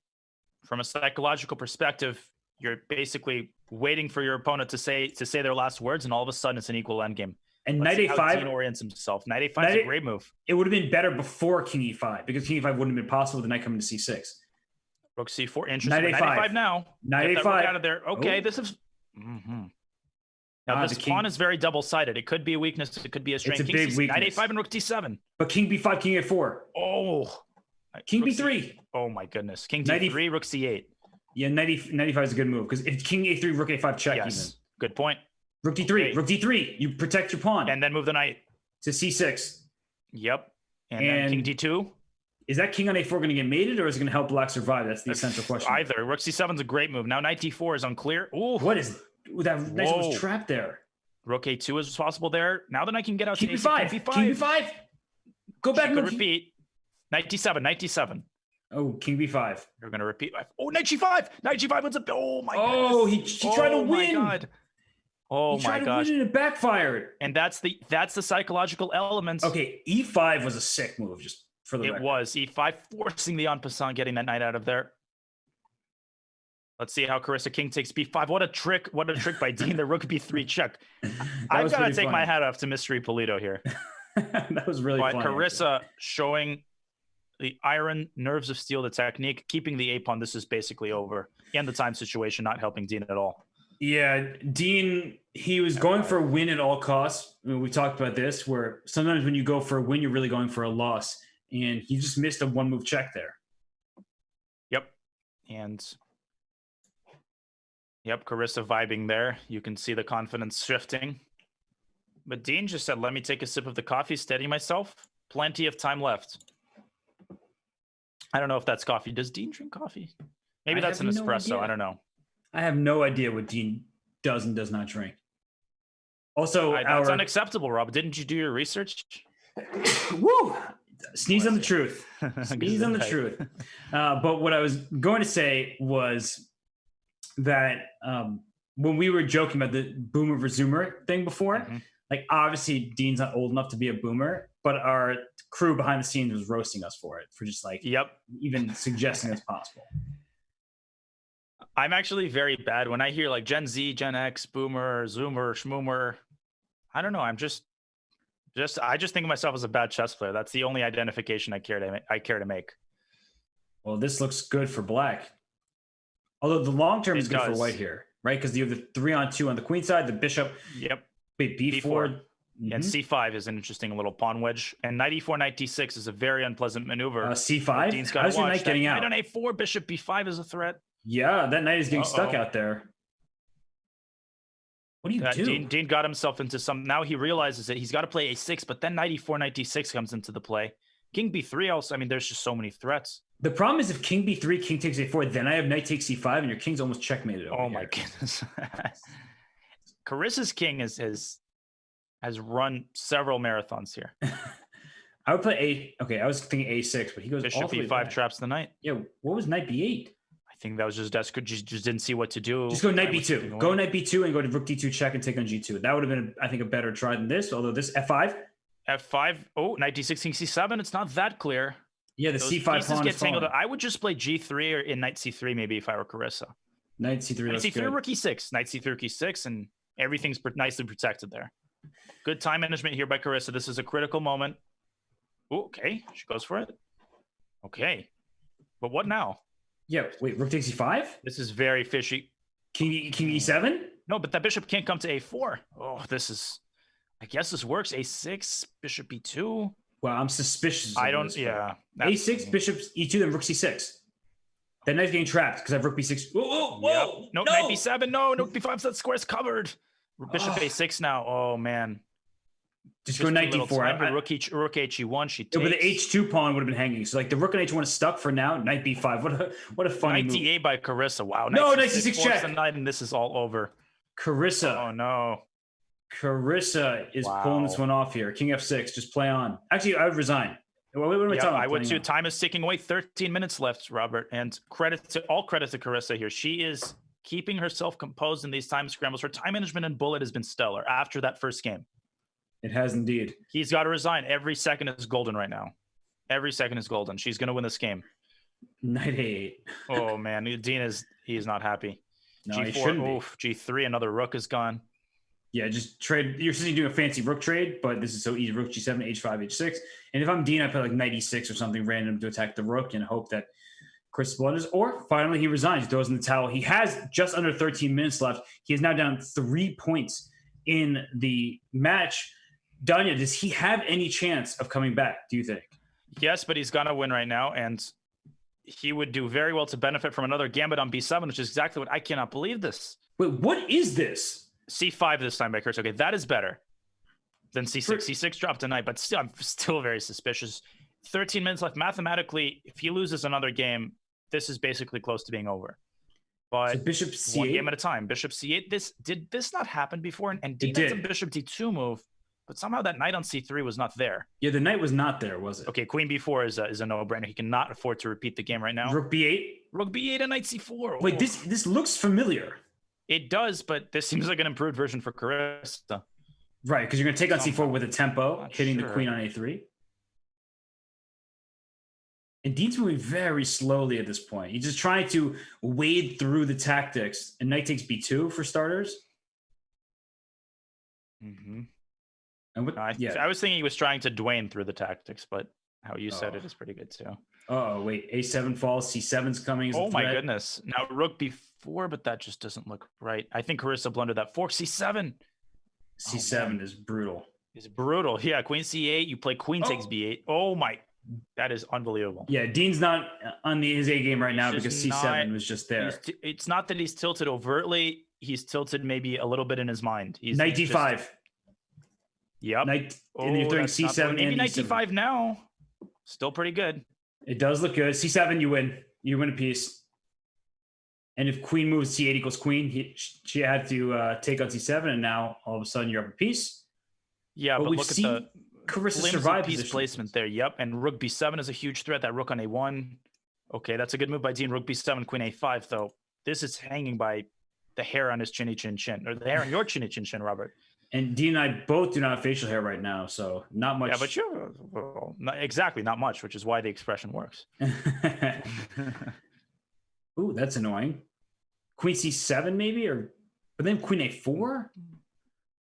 Speaker 6: from a psychological perspective, you're basically waiting for your opponent to say their last words, and all of a sudden it's an equal endgame.
Speaker 3: And knight a5
Speaker 6: Dean orients himself. Knight a5 is a great move.
Speaker 3: It would have been better before king e5, because king e5 wouldn't have been possible with the knight coming to c6.
Speaker 6: Rook c4, interesting.
Speaker 3: Knight
Speaker 6: a5 now.
Speaker 3: Knight a5
Speaker 6: out of there. Okay, this is. Now this pawn is very double-sided. It could be a weakness. It could be a strength.
Speaker 3: It's a big weakness.
Speaker 6: Knight a5 and rook d7.
Speaker 3: But king b5, king a4.
Speaker 6: Oh.
Speaker 3: King b3.
Speaker 6: Oh my goodness. King d3, rook c8.
Speaker 3: Yeah, knight e5 is a good move, because if king a3, rook a5 check even.
Speaker 6: Good point.
Speaker 3: Rook d3, okay. Rook d3. You protect your pawn.
Speaker 6: And then move the knight
Speaker 3: to c6.
Speaker 6: Yep. And then king d2.
Speaker 3: Is that king on a4 going to get mated, or is it going to help black survive? That's the essential question.
Speaker 6: Either. Rook c7 is a great move. Now knight d4 is unclear. Ooh.
Speaker 3: What is that? Knight was trapped there.
Speaker 6: Rook a2 is possible there. Now the knight can get out
Speaker 3: king
Speaker 6: to
Speaker 3: b5. King b5. Go back and
Speaker 6: repeat. Knight d7. Knight d7.
Speaker 3: Oh, king b5.
Speaker 6: You're going to repeat. Oh, knight g5. Knight g5 wins a. Oh, my God.
Speaker 3: Oh, he tried to win.
Speaker 6: Oh, my God. Oh
Speaker 3: He
Speaker 6: my
Speaker 3: tried to
Speaker 6: gosh.
Speaker 3: win and it backfired.
Speaker 6: And that's the psychological element.
Speaker 3: Okay, E5 was a sick move, just for the
Speaker 6: It
Speaker 3: record.
Speaker 6: was E5 forcing the en passant, getting that knight out of there. Let's see how Carissa King takes B5. What a trick! What a trick by Dean. The rook B3 check. I've got to take my hat off to Mr. Ippolito here.
Speaker 3: That was really
Speaker 6: But
Speaker 3: funny.
Speaker 6: Carissa showing the iron nerves of steel, the technique, keeping the A-pawn. This is basically over. And the time situation not helping Dean at all.
Speaker 3: Yeah, Dean, he was going for a win at all costs. I mean, we talked about this, where sometimes when you go for a win, you're really going for a loss. And he just missed a one-move check there.
Speaker 6: Yep. And yep, Carissa vibing there. You can see the confidence shifting. But Dean just said, let me take a sip of the coffee, steady myself. Plenty of time left. I don't know if that's coffee. Does Dean drink coffee? Maybe that's an espresso. I don't know.
Speaker 3: I have no idea what Dean does and does not drink. Also,
Speaker 6: that's unacceptable, Rob. Didn't you do your research?
Speaker 3: Woo! Sneeze on the truth. Sneeze on the truth. But what I was going to say was that when we were joking about the boomer resumer thing before, like obviously Dean's not old enough to be a boomer, but our crew behind the scenes was roasting us for it, for just like even suggesting it's possible.
Speaker 6: I'm actually very bad when I hear like Gen Z, Gen X, boomer, zoomer, schmoomer. I don't know. I just think of myself as a bad chess player. That's the only identification I care to make.
Speaker 3: Well, this looks good for black. Although the long term is good for white here, right? Because you have the 3-on-2 on the queen side, the bishop.
Speaker 6: Yep.
Speaker 3: Wait, B4.
Speaker 6: And C5 is an interesting little pawn wedge. And knight E4, knight D6 is a very unpleasant maneuver.
Speaker 3: C5?
Speaker 6: Dean's got
Speaker 3: How's your knight getting out?
Speaker 6: Knight on A4, bishop B5 is a threat.
Speaker 3: Yeah, that knight is getting stuck out there. What do you do?
Speaker 6: Dean got himself into some. Now he realizes that he's got to play A6, but then knight E4, knight D6 comes into the play. King B3 also. I mean, there's just so many threats.
Speaker 3: The problem is if king B3, king takes A4, then I have knight takes C5, and your king's almost checkmated over
Speaker 6: here. My goodness. Carissa's king has run several marathons here.
Speaker 3: I would play A. Okay, I was thinking A6, but he goes
Speaker 6: bishop B5 traps the knight.
Speaker 3: Yeah, what was knight B8?
Speaker 6: I think that was just desperate. Just didn't see what to do.
Speaker 3: Just go knight B2. Go knight B2 and go to rook D2 check and take on G2. That would have been, I think, a better try than this. Although this F5.
Speaker 6: F5. Oh, knight D6, king C7. It's not that clear.
Speaker 3: Yeah, the
Speaker 6: Those
Speaker 3: C5 pawn
Speaker 6: get tangled. I would just play G3 or in knight C3 maybe if I were Carissa.
Speaker 3: Knight C3.
Speaker 6: Knight C3, rook E6. Knight C3, rook E6, and everything's nicely protected there. Good time management here by Carissa. This is a critical moment. Ooh, okay, she goes for it. Okay, but what now?
Speaker 3: Yeah, wait, rook takes E5?
Speaker 6: This is very fishy.
Speaker 3: King E7?
Speaker 6: No, but that bishop can't come to A4. Oh, this is... I guess this works. A6, bishop E2.
Speaker 3: Well, I'm suspicious.
Speaker 6: I don't... Yeah.
Speaker 3: A6, bishop E2, then rook C6. That knight's getting trapped because I have rook B6. Whoa, whoa,
Speaker 6: yep. No, knight B7. No, rook B5. That square's covered. Bishop A6 now. Oh, man.
Speaker 3: Just go knight D4.
Speaker 6: Rook H1. She takes.
Speaker 3: Yeah, but the H2 pawn would have been hanging. So like the rook and H1 is stuck for now. Knight B5. What a funny
Speaker 6: move. Knight D8 by Carissa. Wow.
Speaker 3: No, knight C6 check.
Speaker 6: The knight, and this is all over.
Speaker 3: Carissa.
Speaker 6: Oh no.
Speaker 3: Carissa is pulling this one off here. King F6. Just play on. Actually, I would resign. What am I talking about?
Speaker 6: I would too. Time is ticking away. 13 minutes left, Robert. And all credit to Carissa here. She is keeping herself composed in these time scrambles. Her time management and bullet has been stellar after that first game.
Speaker 3: It has indeed.
Speaker 6: He's got to resign. Every second is golden right now. Every second is golden. She's going to win this game.
Speaker 3: Knight A8.
Speaker 6: Oh, man. Dean he's not happy.
Speaker 3: No,
Speaker 6: G4,
Speaker 3: he shouldn't be.
Speaker 6: G3, another rook is gone.
Speaker 3: Yeah, just trade. You're simply doing a fancy rook trade, but this is so easy. Rook G7, H5, H6. And if I'm Dean, I play like knight E6 or something random to attack the rook and hope that Chris blunders. Or finally, he resigns. He throws in the towel. He has just under 13 minutes left. He is now down 3 points in the match. Danya, does he have any chance of coming back, do you think?
Speaker 6: Yes, but he's going to win right now, and he would do very well to benefit from another gambit on B7, which is exactly what I cannot believe this.
Speaker 3: Wait, what is this?
Speaker 6: C5 this time by Kurtz. Okay, that is better than C6. C6 dropped a knight, but still, I'm still very suspicious. 13 minutes left. Mathematically, if he loses another game, this is basically close to being over. But
Speaker 3: so Bishop C8?
Speaker 6: One game at a time. Bishop C8. Did this not happen before? And Dean had some Bishop D2 move. But somehow that knight on C3 was not there.
Speaker 3: Yeah, the knight was not there, was it?
Speaker 6: Okay, Queen B4 is a no-brainer. He cannot afford to repeat the game right now.
Speaker 3: Rook B8?
Speaker 6: Rook B8 and knight C4.
Speaker 3: Wait, this looks familiar.
Speaker 6: It does, but this seems like an improved version for Carissa.
Speaker 3: Right, because you're going to take on c4 with a tempo,
Speaker 6: Not
Speaker 3: hitting the
Speaker 6: sure.
Speaker 3: queen on a3. And Dean's moving very slowly at this point. He's just trying to wade through the tactics. And knight takes b2 for starters.
Speaker 6: Mm-hmm.
Speaker 3: And with,
Speaker 6: I was thinking he was trying to Dwayne through the tactics, but how you said it is pretty good too.
Speaker 3: Oh, wait. a7 falls. c7's coming. As
Speaker 6: Oh
Speaker 3: a
Speaker 6: my
Speaker 3: threat.
Speaker 6: goodness. Now rook b4, but that just doesn't look right. I think Carissa blundered that. Fork c7.
Speaker 3: c7 is brutal.
Speaker 6: It's brutal. Yeah, queen c8. You play queen takes b8. Oh my. That is unbelievable.
Speaker 3: Yeah, Dean's not on his A game right now because c7 was just there.
Speaker 6: It's not that he's tilted overtly. He's tilted maybe a little bit in his mind. He's
Speaker 3: knight d5.
Speaker 6: Yep.
Speaker 3: Knight, and you're throwing c7
Speaker 6: maybe
Speaker 3: and
Speaker 6: knight
Speaker 3: e7.
Speaker 6: d5 now. Still pretty good.
Speaker 3: It does look good. c7, you win. You win a piece. And if queen moves c8 equals queen, she had to take on c7, and now all of a sudden you're up a piece.
Speaker 6: Yeah, but
Speaker 3: we've
Speaker 6: look at
Speaker 3: seen
Speaker 6: the
Speaker 3: Carissa
Speaker 6: flimsy
Speaker 3: survive
Speaker 6: piece
Speaker 3: position.
Speaker 6: placement there. Yep, and rook b7 is a huge threat. That rook on a1. Okay, that's a good move by Dean. Rook b7, queen a5, though. This is hanging by the hair on his chinny chin chin, or the hair on your chinny chin chin, Robert.
Speaker 3: And Dean and I both do not have facial hair right now, so not much.
Speaker 6: Yeah, but you're not much, which is why the expression works.
Speaker 3: Ooh, that's annoying. Queen c7 maybe, but then queen a4.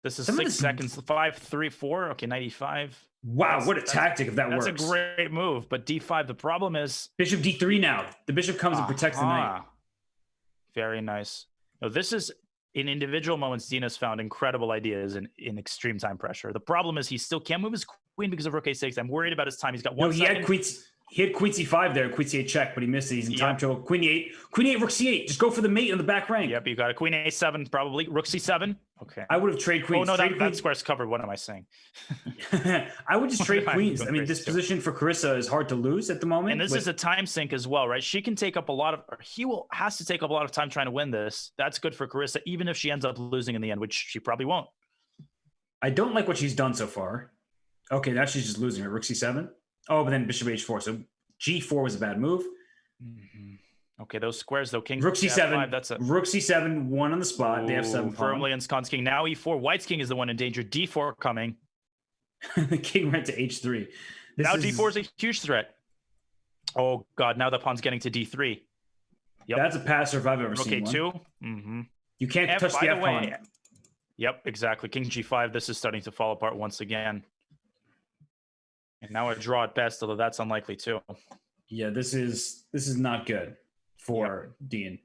Speaker 6: This is
Speaker 3: Some of
Speaker 6: 6
Speaker 3: this-
Speaker 6: seconds. 5, 3, 4. Okay, knight e5.
Speaker 3: Wow, what a tactic if that
Speaker 6: That's
Speaker 3: works.
Speaker 6: a great move, but d5. The problem is
Speaker 3: Bishop d3 now. The bishop comes and protects the knight.
Speaker 6: Aha. Very nice. No, this is in individual moments. Dean has found incredible ideas in extreme time pressure. The problem is he still can't move his queen because of rook a6. I'm worried about his time. He's got
Speaker 3: No,
Speaker 6: one
Speaker 3: he
Speaker 6: second.
Speaker 3: had queen c5 there, queen c8 check, but he missed it. He's in time trouble. Queen e8, rook c8. Just go for the mate on the back rank.
Speaker 6: Yep, you got a queen a7 probably. Rook c7. Okay.
Speaker 3: I would have traded queens.
Speaker 6: Oh no,
Speaker 3: Trade
Speaker 6: that
Speaker 3: queens.
Speaker 6: square's covered. What am I saying?
Speaker 3: I would just trade
Speaker 6: I'm
Speaker 3: queens.
Speaker 6: going
Speaker 3: I mean, this
Speaker 6: crazy too.
Speaker 3: position for Carissa is hard to lose at the moment.
Speaker 6: And this is a time sink as well, right? She can take up a lot of, or has to take up a lot of time trying to win this. That's good for Carissa, even if she ends up losing in the end, which she probably won't.
Speaker 3: I don't like what she's done so far. Okay, now she's just losing her. Rook c7. Oh, but then bishop h4. So g4 was a bad move.
Speaker 6: Mm-hmm. Okay, those squares though. King
Speaker 3: Rook c7.
Speaker 6: F5, that's a
Speaker 3: Rook c7. One on the spot. They have 7
Speaker 6: firmly ensconced king. Now e4. White's king is the one in danger. d4 coming.
Speaker 3: The king went to h3.
Speaker 6: Now d4 is a huge threat. Oh god! Now the pawn's getting to d3. Yep.
Speaker 3: That's a passer if I've ever
Speaker 6: Rook
Speaker 3: seen one.
Speaker 6: a2. Mm-hmm.
Speaker 3: You can't touch the f pawn.
Speaker 6: Yep, exactly. King g5. This is starting to fall apart once again. And now a draw at best, although that's unlikely too.
Speaker 3: Yeah, this is not good for Dean.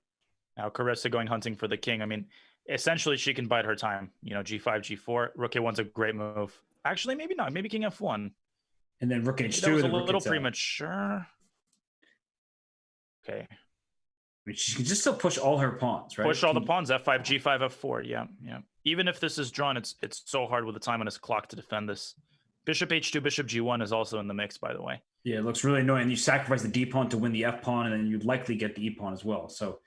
Speaker 6: Now Carissa going hunting for the king. I mean, essentially she can bide her time. You know, g5, g4. Rook a1's a great move. Actually, maybe not. Maybe king f1.
Speaker 3: And then rook h2.
Speaker 6: That was a
Speaker 3: then rook
Speaker 6: little
Speaker 3: h7.
Speaker 6: premature. Okay.
Speaker 3: I mean, she can just still push all her pawns, right?
Speaker 6: Push all the pawns. f5, g5, f4. Yeah, yeah. Even if this is drawn, it's so hard with the time on his clock to defend this. Bishop h2, bishop g1 is also in the mix, by the way.
Speaker 3: Yeah, it looks really annoying. You sacrifice the d pawn to win the f pawn, and then you'd likely get the e pawn as well. So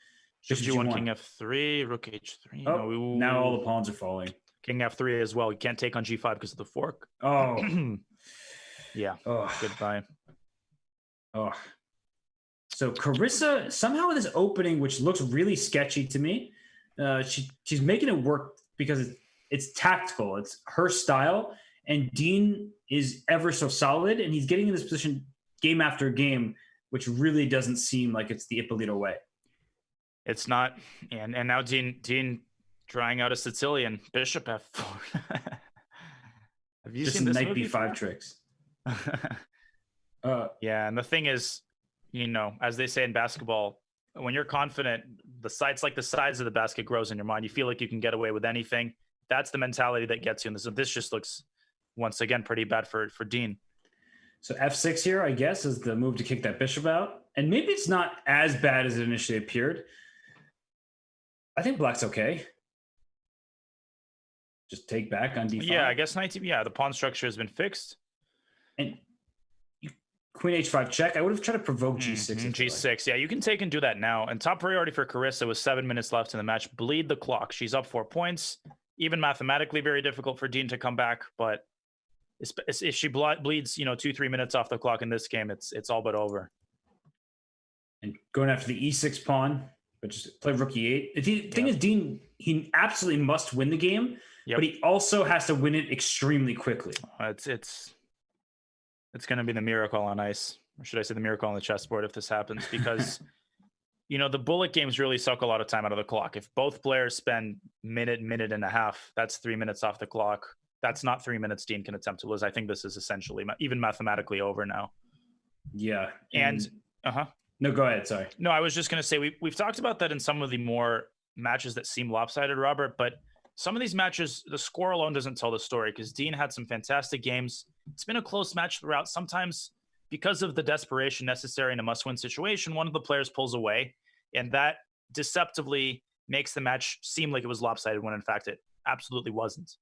Speaker 6: Bishop g1, king f3, rook h3.
Speaker 3: Oh,
Speaker 6: No,
Speaker 3: now all the pawns are falling.
Speaker 6: King f3 as well. You can't take on g5 because of the fork.
Speaker 3: Oh,
Speaker 6: yeah.
Speaker 3: oh,
Speaker 6: Goodbye.
Speaker 3: oh. So Carissa somehow with this opening, which looks really sketchy to me, she's making it work because it's tactical. It's her style, and Dean is ever so solid, and he's getting in this position game after game, which really doesn't seem like it's the Ippolito way.
Speaker 6: It's not, and now Dean trying out a Sicilian bishop f4. Have you
Speaker 3: Just
Speaker 6: seen this
Speaker 3: knight
Speaker 6: movie
Speaker 3: b5
Speaker 6: before?
Speaker 3: tricks.
Speaker 6: Yeah, and the thing is, you know, as they say in basketball, when you're confident, it's like the size of the basket grows in your mind. You feel like you can get away with anything. That's the mentality that gets you in this. So this just looks, once again, pretty bad for Dean.
Speaker 3: So f6 here, I guess, is the move to kick that bishop out. And maybe it's not as bad as it initially appeared. I think black's okay. Just take back on d5.
Speaker 6: Yeah, I guess the pawn structure has been fixed.
Speaker 3: And queen h5 check. I would have tried to provoke g6.
Speaker 6: G6. Yeah, you can take and do that now. And top priority for Carissa was 7 minutes left in the match. Bleed the clock. She's up 4 points. Even mathematically, very difficult for Dean to come back. But if she bleeds, 2-3 minutes off the clock in this game, it's all but over.
Speaker 3: And going after the e6 pawn. but just play rook e8. The thing is, Dean, he absolutely must win the game, but he also has to win it extremely quickly.
Speaker 6: It's going to be the miracle on ice, or should I say the miracle on the chessboard if this happens, because the bullet games really suck a lot of time out of the clock. If both players spend minute and a half, that's 3 minutes off the clock. That's not 3 minutes Dean can attempt to lose. I think this is essentially even mathematically over now.
Speaker 3: Yeah.
Speaker 6: And
Speaker 3: no, go ahead. Sorry.
Speaker 6: No, I was just going to say we've talked about that in some of the more matches that seem lopsided, Robert, but some of these matches, the score alone doesn't tell the story, because Dean had some fantastic games. It's been a close match throughout. Sometimes because of the desperation necessary in a must-win situation, one of the players pulls away, and that deceptively makes the match seem like it was lopsided when in fact it absolutely wasn't.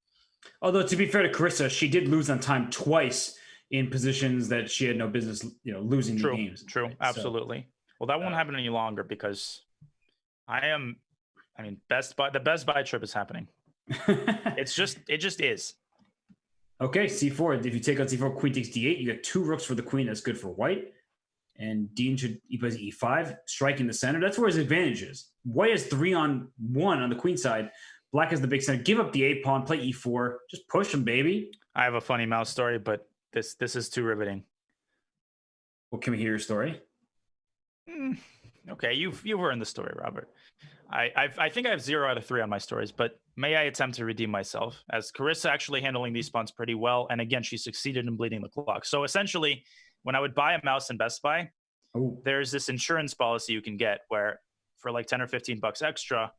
Speaker 3: Although, to be fair to Carissa, she did lose on time twice in positions that she had no business, losing the games.
Speaker 6: True, right? Absolutely. So, well, that won't happen any longer, because the Best Buy trip is happening. it just is.
Speaker 3: Okay, c4. If you take on c4, queen takes d8. You get 2 rooks for the queen. That's good for white. And Dean he plays e5, striking the center. That's where his advantage is. White has 3-on-1 on the queen side. Black has the big center. Give up the a pawn. Play e4. Just push him, baby.
Speaker 6: I have a funny mouse story, but this is too riveting.
Speaker 3: Well, can we hear your story?
Speaker 6: Okay, you've earned the story, Robert. I think I have 0 out of 3 on my stories, but may I attempt to redeem myself, as Carissa actually handling these pawns pretty well, and again, she succeeded in bleeding the clock. So essentially, when I would buy a mouse in Best Buy, there's this insurance policy you can get where for like 10 or 15 bucks extra,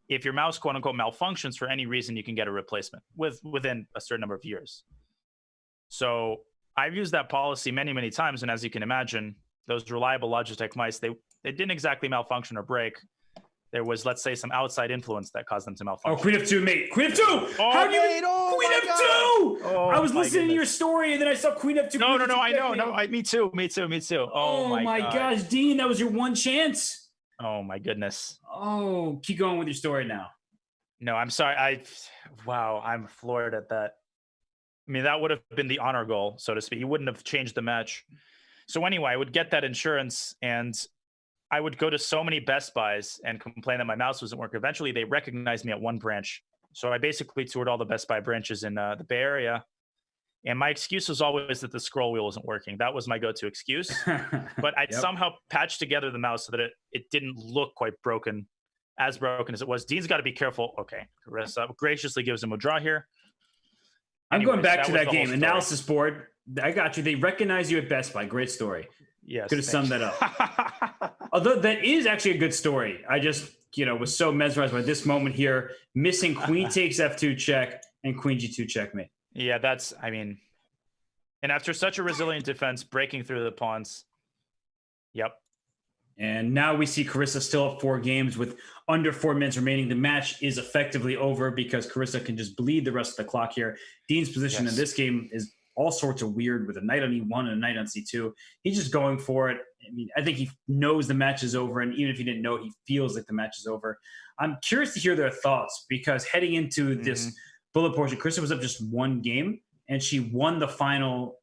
Speaker 6: if your mouse quote unquote malfunctions for any reason, you can get a replacement within a certain number of years. So I've used that policy many, many times, and as you can imagine, those reliable Logitech mice, they didn't exactly malfunction or break. There was, let's say, some outside influence that caused them to malfunction.
Speaker 3: Oh, Queen of 2, mate. Queen of 2! How do you... Queen of 2! I was listening to your story, and then I saw Queen of 2.
Speaker 6: No, I know. No, me too. Oh my
Speaker 3: gosh, Dean, that was your one chance.
Speaker 6: Oh, my goodness.
Speaker 3: Oh, keep going with your story now.
Speaker 6: No, I'm sorry. I'm floored at that. I mean, that would have been the honor goal, so to speak. He wouldn't have changed the match. So anyway, I would get that insurance, and I would go to so many Best Buys and complain that my mouse wasn't working. Eventually, they recognized me at one branch. So I basically toured all the Best Buy branches in the Bay Area. And my excuse was always that the scroll wheel wasn't working. That was my go-to excuse. But I'd somehow patch together the mouse so that it didn't look quite broken as it was. Dean's got to be careful. Okay, Carissa graciously gives him a draw here.
Speaker 3: I'm going back to that game. Analysis board. I got you. They recognize you at Best Buy. Great story.
Speaker 6: Yes.
Speaker 3: Could have summed that up. Although that is actually a good story. I just, was so mesmerized by this moment here. Missing queen takes f2 check and queen g2 checkmate.
Speaker 6: Yeah, and after such a resilient defense, breaking through the pawns. Yep.
Speaker 3: And now we see Carissa still up 4 games with under 4 minutes remaining. The match is effectively over because Carissa can just bleed the rest of the clock here. Dean's position in this game is all sorts of weird with a knight on e1 and a knight on c2. He's just going for it. I mean, I think he knows the match is over, and even if he didn't know, he feels like the match is over. I'm curious to hear their thoughts, because heading into this bullet portion, Carissa was up just 1 game, and she won the final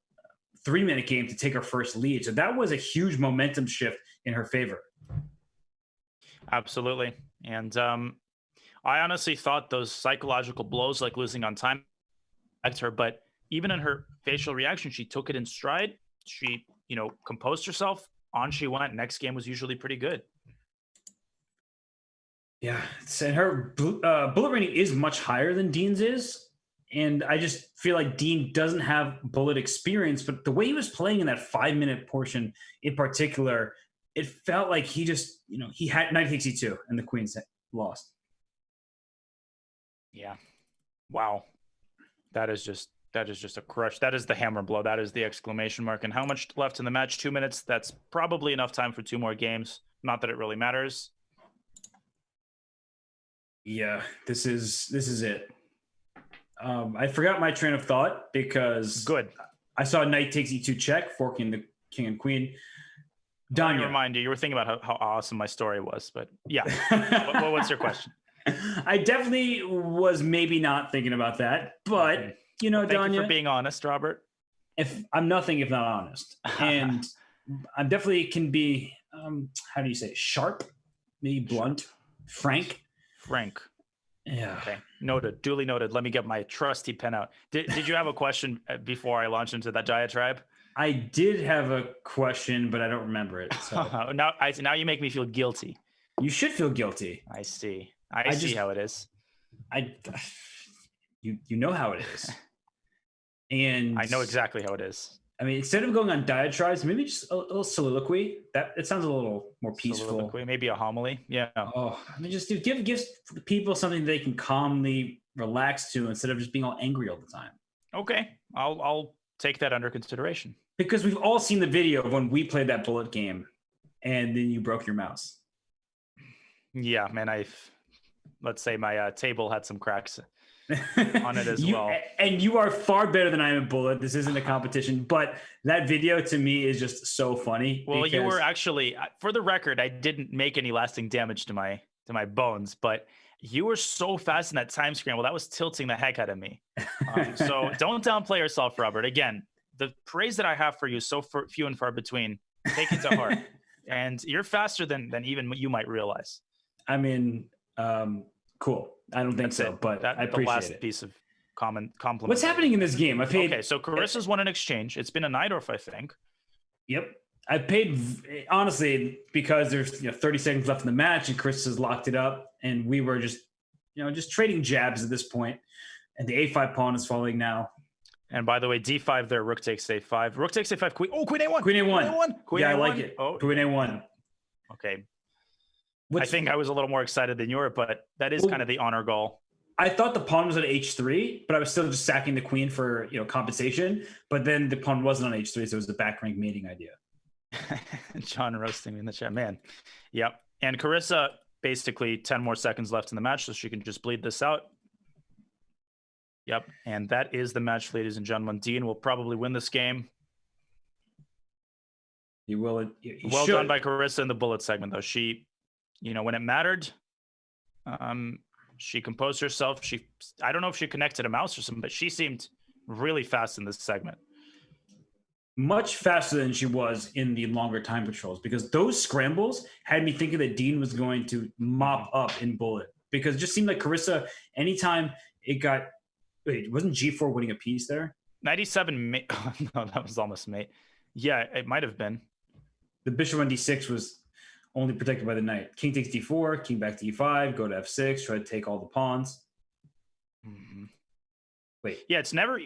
Speaker 3: 3-minute game to take her first lead. So that was a huge momentum shift in her favor.
Speaker 6: Absolutely. And I honestly thought those psychological blows, like losing on time, affect her, but even in her facial reaction, she took it in stride. She, composed herself. On she went. Next game was usually pretty good.
Speaker 3: Yeah. And her bullet rating is much higher than Dean's is. And I just feel like Dean doesn't have bullet experience, but the way he was playing in that 5-minute portion in particular, it felt like he just, he had knight takes e2 and the queen's lost.
Speaker 6: Yeah. Wow. That is just a crush. That is the hammer blow. That is the exclamation mark. And how much left in the match? 2 minutes. That's probably enough time for 2 more games. Not that it really matters.
Speaker 3: Yeah, this is it. I forgot my train of thought because I saw knight takes e2 check, forking the king and queen.
Speaker 6: Danya, remind you were thinking about how awesome my story was, but yeah. What's your question?
Speaker 3: I definitely was maybe not thinking about that, but
Speaker 6: thank
Speaker 3: Danya,
Speaker 6: you for being honest, Robert.
Speaker 3: If I'm nothing if not honest, and I definitely can be, how do you say, sharp maybe blunt. Frank. Yeah.
Speaker 6: Okay. Noted. Duly noted. Let me get my trusty pen out. Did you have a question before I launch into that diatribe?
Speaker 3: I did have a question, but I don't remember it. So
Speaker 6: now you make me feel guilty.
Speaker 3: you should feel guilty.
Speaker 6: I see. I see how it is.
Speaker 3: You know how it is. And
Speaker 6: I know exactly how it is.
Speaker 3: I mean, instead of going on diatribes, maybe just a little soliloquy. That it sounds a little more peaceful.
Speaker 6: Soliloquy, maybe a homily. Yeah.
Speaker 3: Oh, I mean, just give people something they can calmly relax to instead of just being all angry all the time.
Speaker 6: Okay, I'll take that under consideration.
Speaker 3: Because we've all seen the video of when we played that bullet game, and then you broke your mouse.
Speaker 6: Yeah, man. Let's say my table had some cracks on it as well.
Speaker 3: And you are far better than I am at bullet. This isn't a competition, but that video to me is just so funny.
Speaker 6: Well, you were actually, for the record, I didn't make any lasting damage to my bones, but you were so fast in that time scramble. That was tilting the heck out of me. So don't downplay yourself, Robert. Again, the praise that I have for you is so few and far between. Take it to heart. And you're faster than even you might realize.
Speaker 3: I mean, cool. I don't think so, but I appreciate
Speaker 6: the last
Speaker 3: it.
Speaker 6: piece of compliment.
Speaker 3: What's happening in this game?
Speaker 6: Okay, so Carissa's won an exchange. It's been a Najdorf, I think.
Speaker 3: Yep. I paid, honestly, because there's 30 seconds left in the match and Carissa's locked it up, and we were just trading jabs at this point, and the a5 pawn is falling now.
Speaker 6: And by the way, d5 there, rook takes a5. Rook takes a5, queen. Oh, queen a1.
Speaker 3: Queen a1.
Speaker 6: Queen
Speaker 3: yeah,
Speaker 6: a1.
Speaker 3: I like it.
Speaker 6: Oh.
Speaker 3: Queen a1.
Speaker 6: Okay. I think I was a little more excited than you were, but that is kind of the honor goal.
Speaker 3: I thought the pawn was at h3, but I was still just sacking the queen for compensation. But then the pawn wasn't on h3, so it was the back rank mating idea.
Speaker 6: John roasting me in the chat, man. Yep. And Carissa, basically 10 more seconds left in the match, so she can just bleed this out. Yep. And that is the match, ladies and gentlemen. Dean will probably win this game.
Speaker 3: He will.
Speaker 6: Well done by Carissa in the bullet segment, though. She, when it mattered, she composed herself. I don't know if she connected a mouse or something, but she seemed really fast in this segment.
Speaker 3: Much faster than she was in the longer time controls, because those scrambles had me thinking that Dean was going to mop up in bullet, because it just seemed like Carissa, anytime it got, wasn't G4 winning a piece there?
Speaker 6: 97 mate. No, that was almost mate. Yeah, it might have been.
Speaker 3: The bishop on D6 was only protected by the knight. King takes D4, king back to E5, go to F6, try to take all the pawns.
Speaker 6: Mm-hmm.
Speaker 3: Wait.
Speaker 6: Yeah, it's never,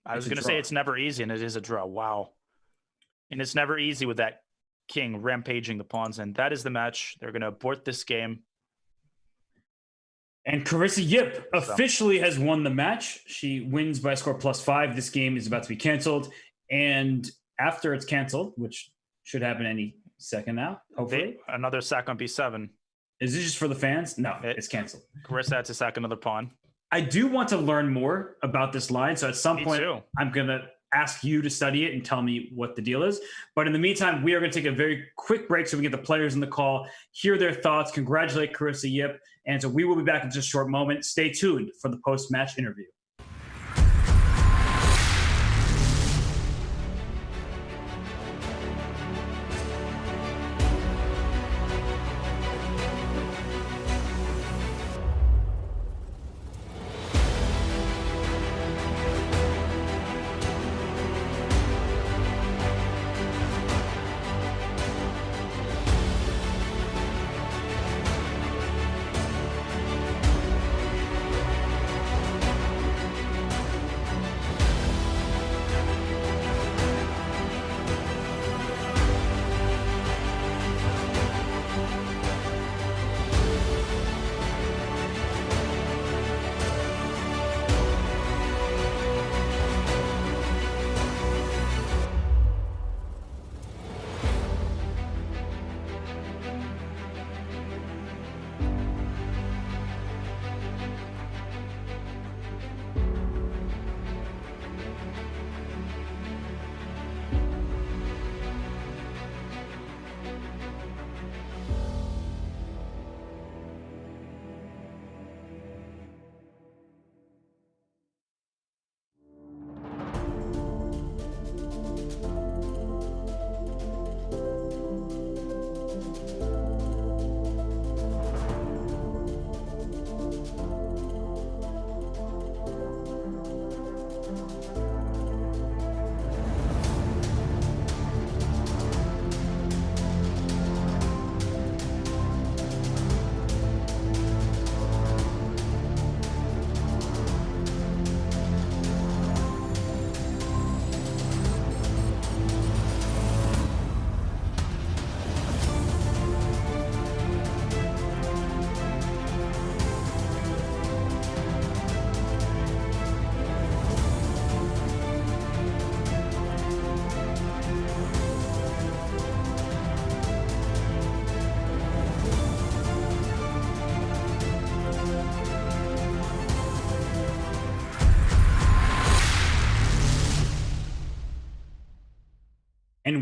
Speaker 6: I was going to say it's never easy, and it is a draw. Wow. And it's never easy with that king rampaging the pawns, and that is the match. They're going to abort this game.
Speaker 3: And Carissa Yip officially has won the match. She wins by a score +5. This game is about to be canceled. And after it's canceled, which should happen any second now, hopefully.
Speaker 6: Another sack on B7.
Speaker 3: Is this just for the fans? No, it's canceled.
Speaker 6: Carissa had to sack another pawn.
Speaker 3: I do want to learn more about this line. So at some point, I'm going to ask you to study it and tell me what the deal is. But in the meantime, we are going to take a very quick break so we get the players in the call, hear their thoughts, congratulate Carissa Yip. And so we will be back in just a short moment. Stay tuned for the post-match interview.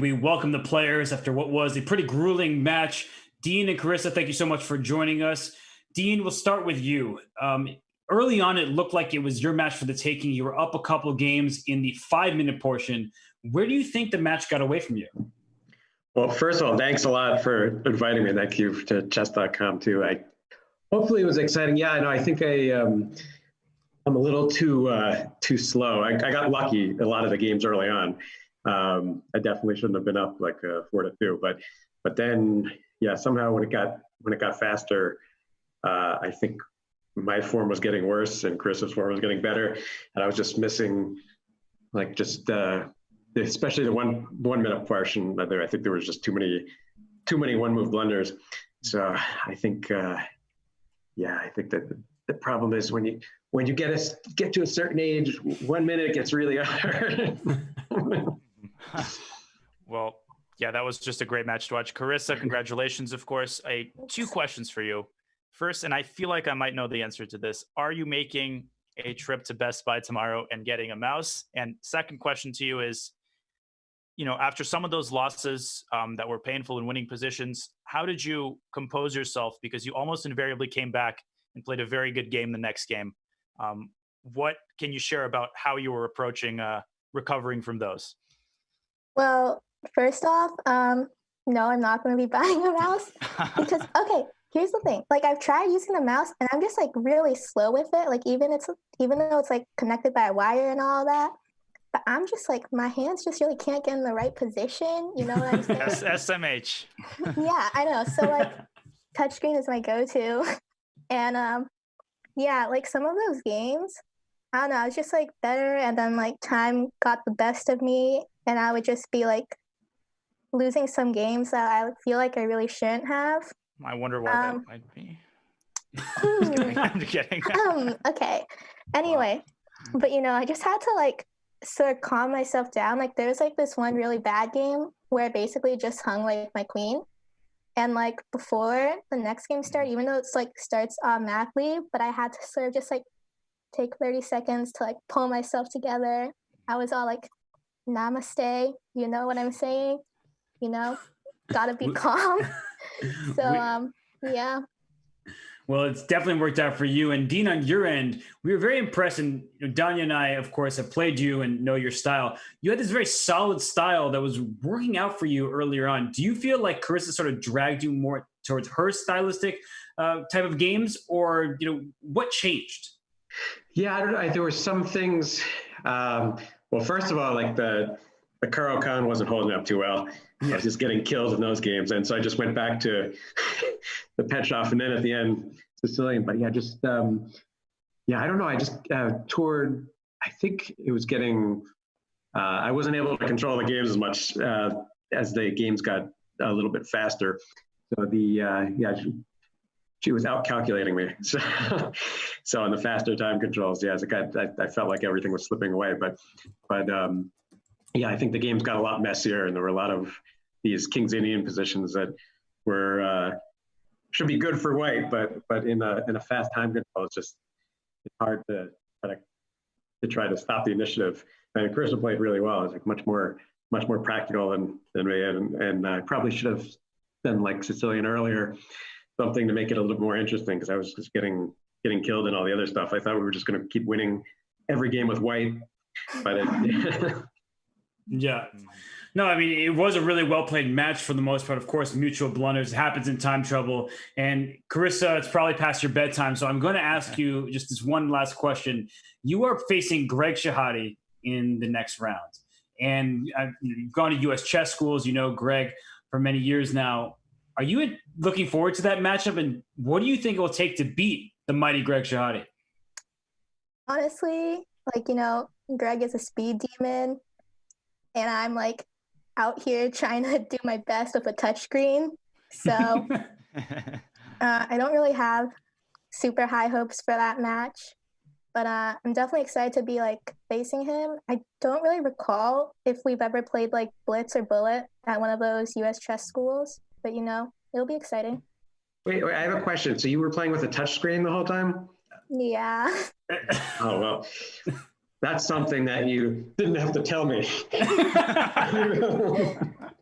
Speaker 3: we welcome the players after what was a pretty grueling match. Dean and Carissa, thank you so much for joining us. Dean, we'll start with you. Early on, it looked like it was your match for the taking. You were up a couple games in the 5-minute portion. Where do you think the match got away from you?
Speaker 5: Well, first of all, thanks a lot for inviting me. Thank you to Chess.com too. Hopefully it was exciting. Yeah, no, I think I'm a little too slow. I got lucky a lot of the games early on. I definitely shouldn't have been up like 4-2, but then yeah, somehow when it got faster, I think my form was getting worse and Chris's form was getting better, and I was just missing like especially the one minute portion. I think there was just too many 1-move blunders. So I think I think that the problem is when you get to a certain age, 1 minute gets really hard.
Speaker 6: Well, yeah, that was just a great match to watch. Carissa, congratulations, of course. 2 questions for you. First, and I feel like I might know the answer to this, are you making a trip to Best Buy tomorrow and getting a mouse? And second question to you is, after some of those losses that were painful in winning positions, how did you compose yourself? Because you almost invariably came back and played a very good game the next game. What can you share about how you were approaching recovering from those?
Speaker 2: Well, first off, no, I'm not going to be buying a mouse because, okay, here's the thing. Like, I've tried using the mouse and I'm just like really slow with it. Like, even though it's like connected by a wire and all that, but I'm just like, my hands just really can't get in the right position. You know what I'm saying?
Speaker 6: SMH.
Speaker 2: Yeah, I know. So like, touchscreen is my go-to, and yeah, like some of those games, I don't know, I was just like better, and then like time got the best of me, and I would just be like losing some games that I would feel like I really shouldn't have.
Speaker 6: I wonder why that might be. I'm kidding.
Speaker 2: Okay. Anyway, but I just had to like sort of calm myself down. Like there was like this one really bad game where I basically just hung like my queen. And like before the next game started, even though it's like starts automatically, but I had to sort of just like take 30 seconds to like pull myself together. I was all like, namaste, you know what I'm saying? Gotta be calm. So yeah.
Speaker 3: Well, it's definitely worked out for you. And Dean, on your end, we were very impressed. And Danya and I, of course, have played you and know your style. You had this very solid style that was working out for you earlier on. Do you feel like Carissa sort of dragged you more towards her stylistic type of games, or what changed?
Speaker 5: Yeah, I don't know. There were some things. Well, first of all, like the Karo Khan wasn't holding up too well. I was just getting killed in those games, and so I just went back to the Petrov, and then at the end Sicilian. But yeah, just I don't know. I just toured. I think it was getting. I wasn't able to control the games as much as the games got a little bit faster. So she was out calculating me. So on the faster time controls, I felt like everything was slipping away. But I think the games got a lot messier, and there were a lot of these King's Indian positions that were should be good for white, but in a fast time control, it's hard to try to stop the initiative. And Carissa played really well. It was like much more practical than me, and I probably should have done like Sicilian earlier, something to make it a little more interesting, because I was just getting killed and all the other stuff. I thought we were just going to keep winning every game with white, but
Speaker 3: yeah. No, I mean, it was a really well-played match for the most part. Of course, mutual blunders happens in time trouble. And Carissa, it's probably past your bedtime, so I'm going to ask you just this one last question. You are facing Greg Shahade in the next round. And you've gone to U.S. chess schools. You know Greg for many years now. Are you looking forward to that matchup? And what do you think it will take to beat the mighty Greg Shahade?
Speaker 2: Honestly, Greg is a speed demon, and I'm like out here trying to do my best with a touchscreen. So I don't really have super high hopes for that match, but I'm definitely excited to be like facing him. I don't really recall if we've ever played like Blitz or Bullet at one of those US chess schools, but it'll be exciting.
Speaker 5: Wait, I have a question. So you were playing with a touchscreen the whole time?
Speaker 2: Yeah.
Speaker 5: Oh, well, that's something that you didn't have to tell me.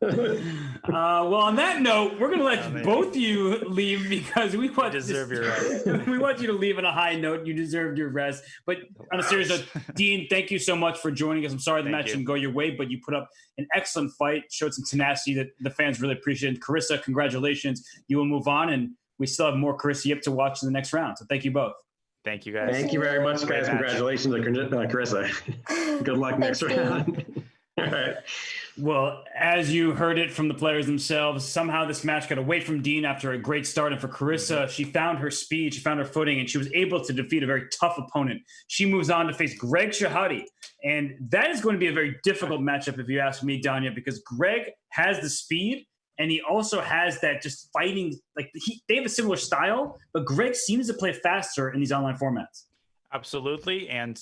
Speaker 3: Well, on that note, we're going to let both of you leave because we want
Speaker 6: deserve your rest.
Speaker 3: We want you to leave on a high note. You deserved your rest. But on a serious note, Dean, thank you so much for joining us. I'm sorry the match didn't go your way, but you put up an excellent fight, showed some tenacity that the fans really appreciated. Carissa, congratulations. You will move on, and we still have more Carissa Yip to watch in the next round. So thank you both.
Speaker 6: Thank you, guys.
Speaker 5: Thank you very much, guys. Congratulations, Carissa. Good luck next round. All right.
Speaker 3: Well, as you heard it from the players themselves, somehow this match got away from Dean after a great start. And for Carissa, she found her speed, she found her footing, and she was able to defeat a very tough opponent. She moves on to face Greg Shahade. And that is going to be a very difficult matchup, if you ask me, Danya, because Greg has the speed, and he also has that just fighting. Like they have a similar style, but Greg seems to play faster in these online formats.
Speaker 6: Absolutely. And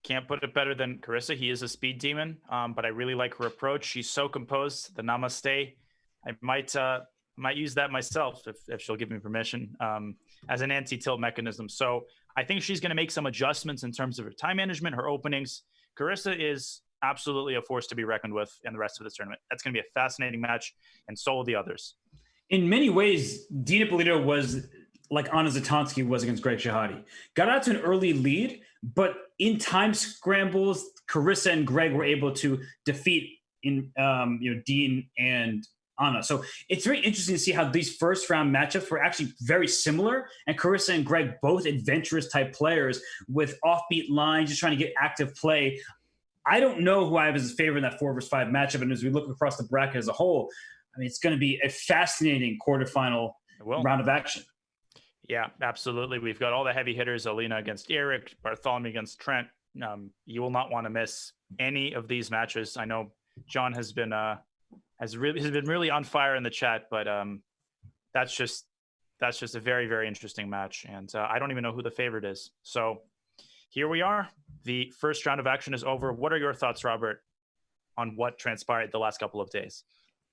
Speaker 6: can't put it better than Carissa. He is a speed demon, but I really like her approach. She's so composed. The namaste. I might use that myself if she'll give me permission as an anti-tilt mechanism. So I think she's going to make some adjustments in terms of her time management, her openings. Carissa is absolutely a force to be reckoned with in the rest of this tournament. That's going to be a fascinating match, and so will the others.
Speaker 3: In many ways, Dean Ippolito was like Anna Zatonski was against Greg Shahade. Got out to an early lead, but in time scrambles, Carissa and Greg were able to defeat Dean and Anna. So it's very interesting to see how these first round matchups were actually very similar. And Carissa and Greg, both adventurous type players with offbeat lines, just trying to get active play. I don't know who I have as a favorite in that 4 versus 5 matchup. And as we look across the bracket as a whole, I mean, it's going to be a fascinating quarterfinal round of action.
Speaker 6: Yeah, absolutely. We've got all the heavy hitters: Alina against Eric, Bartholomew against Trent. You will not want to miss any of these matches. I know John has been really on fire in the chat, but that's just a very, very interesting match, and I don't even know who the favorite is. So here we are. The first round of action is over. What are your thoughts, Robert, on what transpired the last couple of days?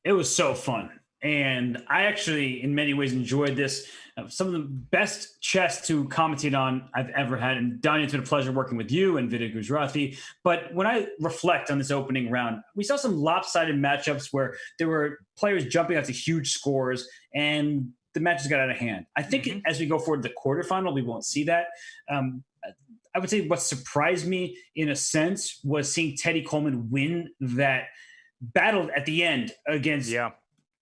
Speaker 3: It was so fun. And I actually, in many ways, enjoyed this. Some of the best chess to commentate on I've ever had. And Danya, it's been a pleasure working with you and Vidya Gujrathi. But when I reflect on this opening round, we saw some lopsided matchups where there were players jumping out to huge scores and the matches got out of hand. I think as we go forward to the quarterfinal, we won't see that. I would say what surprised me in a sense was seeing Teddy Coleman win that battle at the end against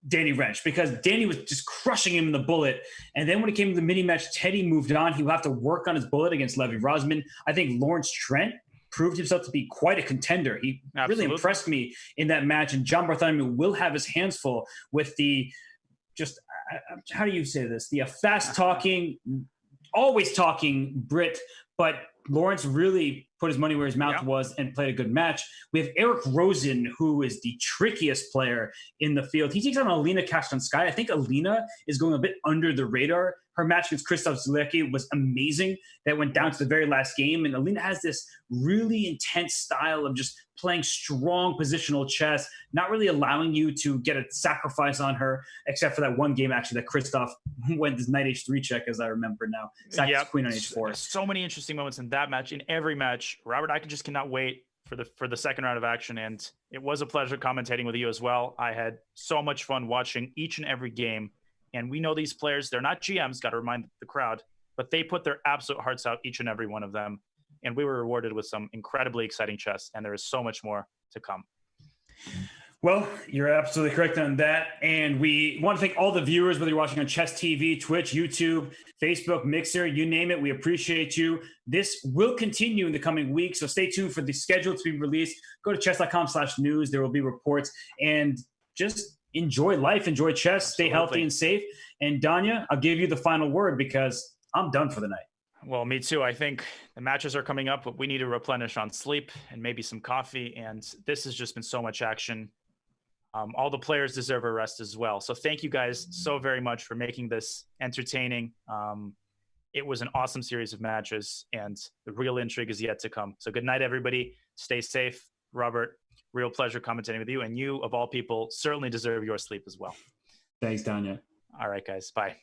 Speaker 3: Danny Wrench, because Danny was just crushing him in the bullet. And then when it came to the mini match, Teddy moved on. He will have to work on his bullet against Levy Rosman. I think Lawrence Trent proved himself to be quite a contender. He really impressed me in that match. And John Bartholomew will have his hands full with the how do you say this? The fast talking, always talking Brit, but Lawrence really put his money where his mouth was and played a good match. We have Eric Rosen, who is the trickiest player in the field. He takes on Alina Kashtonsky. I think Alina is going a bit under the radar. Her match against Krzysztof Zielecki was amazing. That went down to the very last game. And Alina has this really intense style of just playing strong positional chess, not really allowing you to get a sacrifice on her, except for that one game, actually, that Krzysztof went this knight h3 check, as I remember now. Sacked queen on h4.
Speaker 6: So many interesting moments in that match. In every match, Robert, I just cannot wait for the second round of action. And it was a pleasure commentating with you as well. I had so much fun watching each and every game. And we know these players, they're not GMs, got to remind the crowd, but they put their absolute hearts out, each and every one of them. And we were rewarded with some incredibly exciting chess. And there is so much more to come.
Speaker 3: Well, you're absolutely correct on that. And we want to thank all the viewers, whether you're watching on Chess TV, Twitch, YouTube, Facebook, Mixer, you name it. We appreciate you. This will continue in the coming weeks. So stay tuned for the schedule to be released. Go to chess.com/news. There will be reports. And just enjoy life, enjoy chess, stay healthy and safe. And Danya, I'll give you the final word because I'm done for the night.
Speaker 6: Well, me too. I think the matches are coming up, but we need to replenish on sleep and maybe some coffee. And this has just been so much action. All the players deserve a rest as well. So thank you guys so very much for making this entertaining. It was an awesome series of matches, and the real intrigue is yet to come. So good night, everybody. Stay safe. Robert, real pleasure commentating with you. And you, of all people, certainly deserve your sleep as well.
Speaker 3: Thanks, Danya.
Speaker 6: All right, guys. Bye.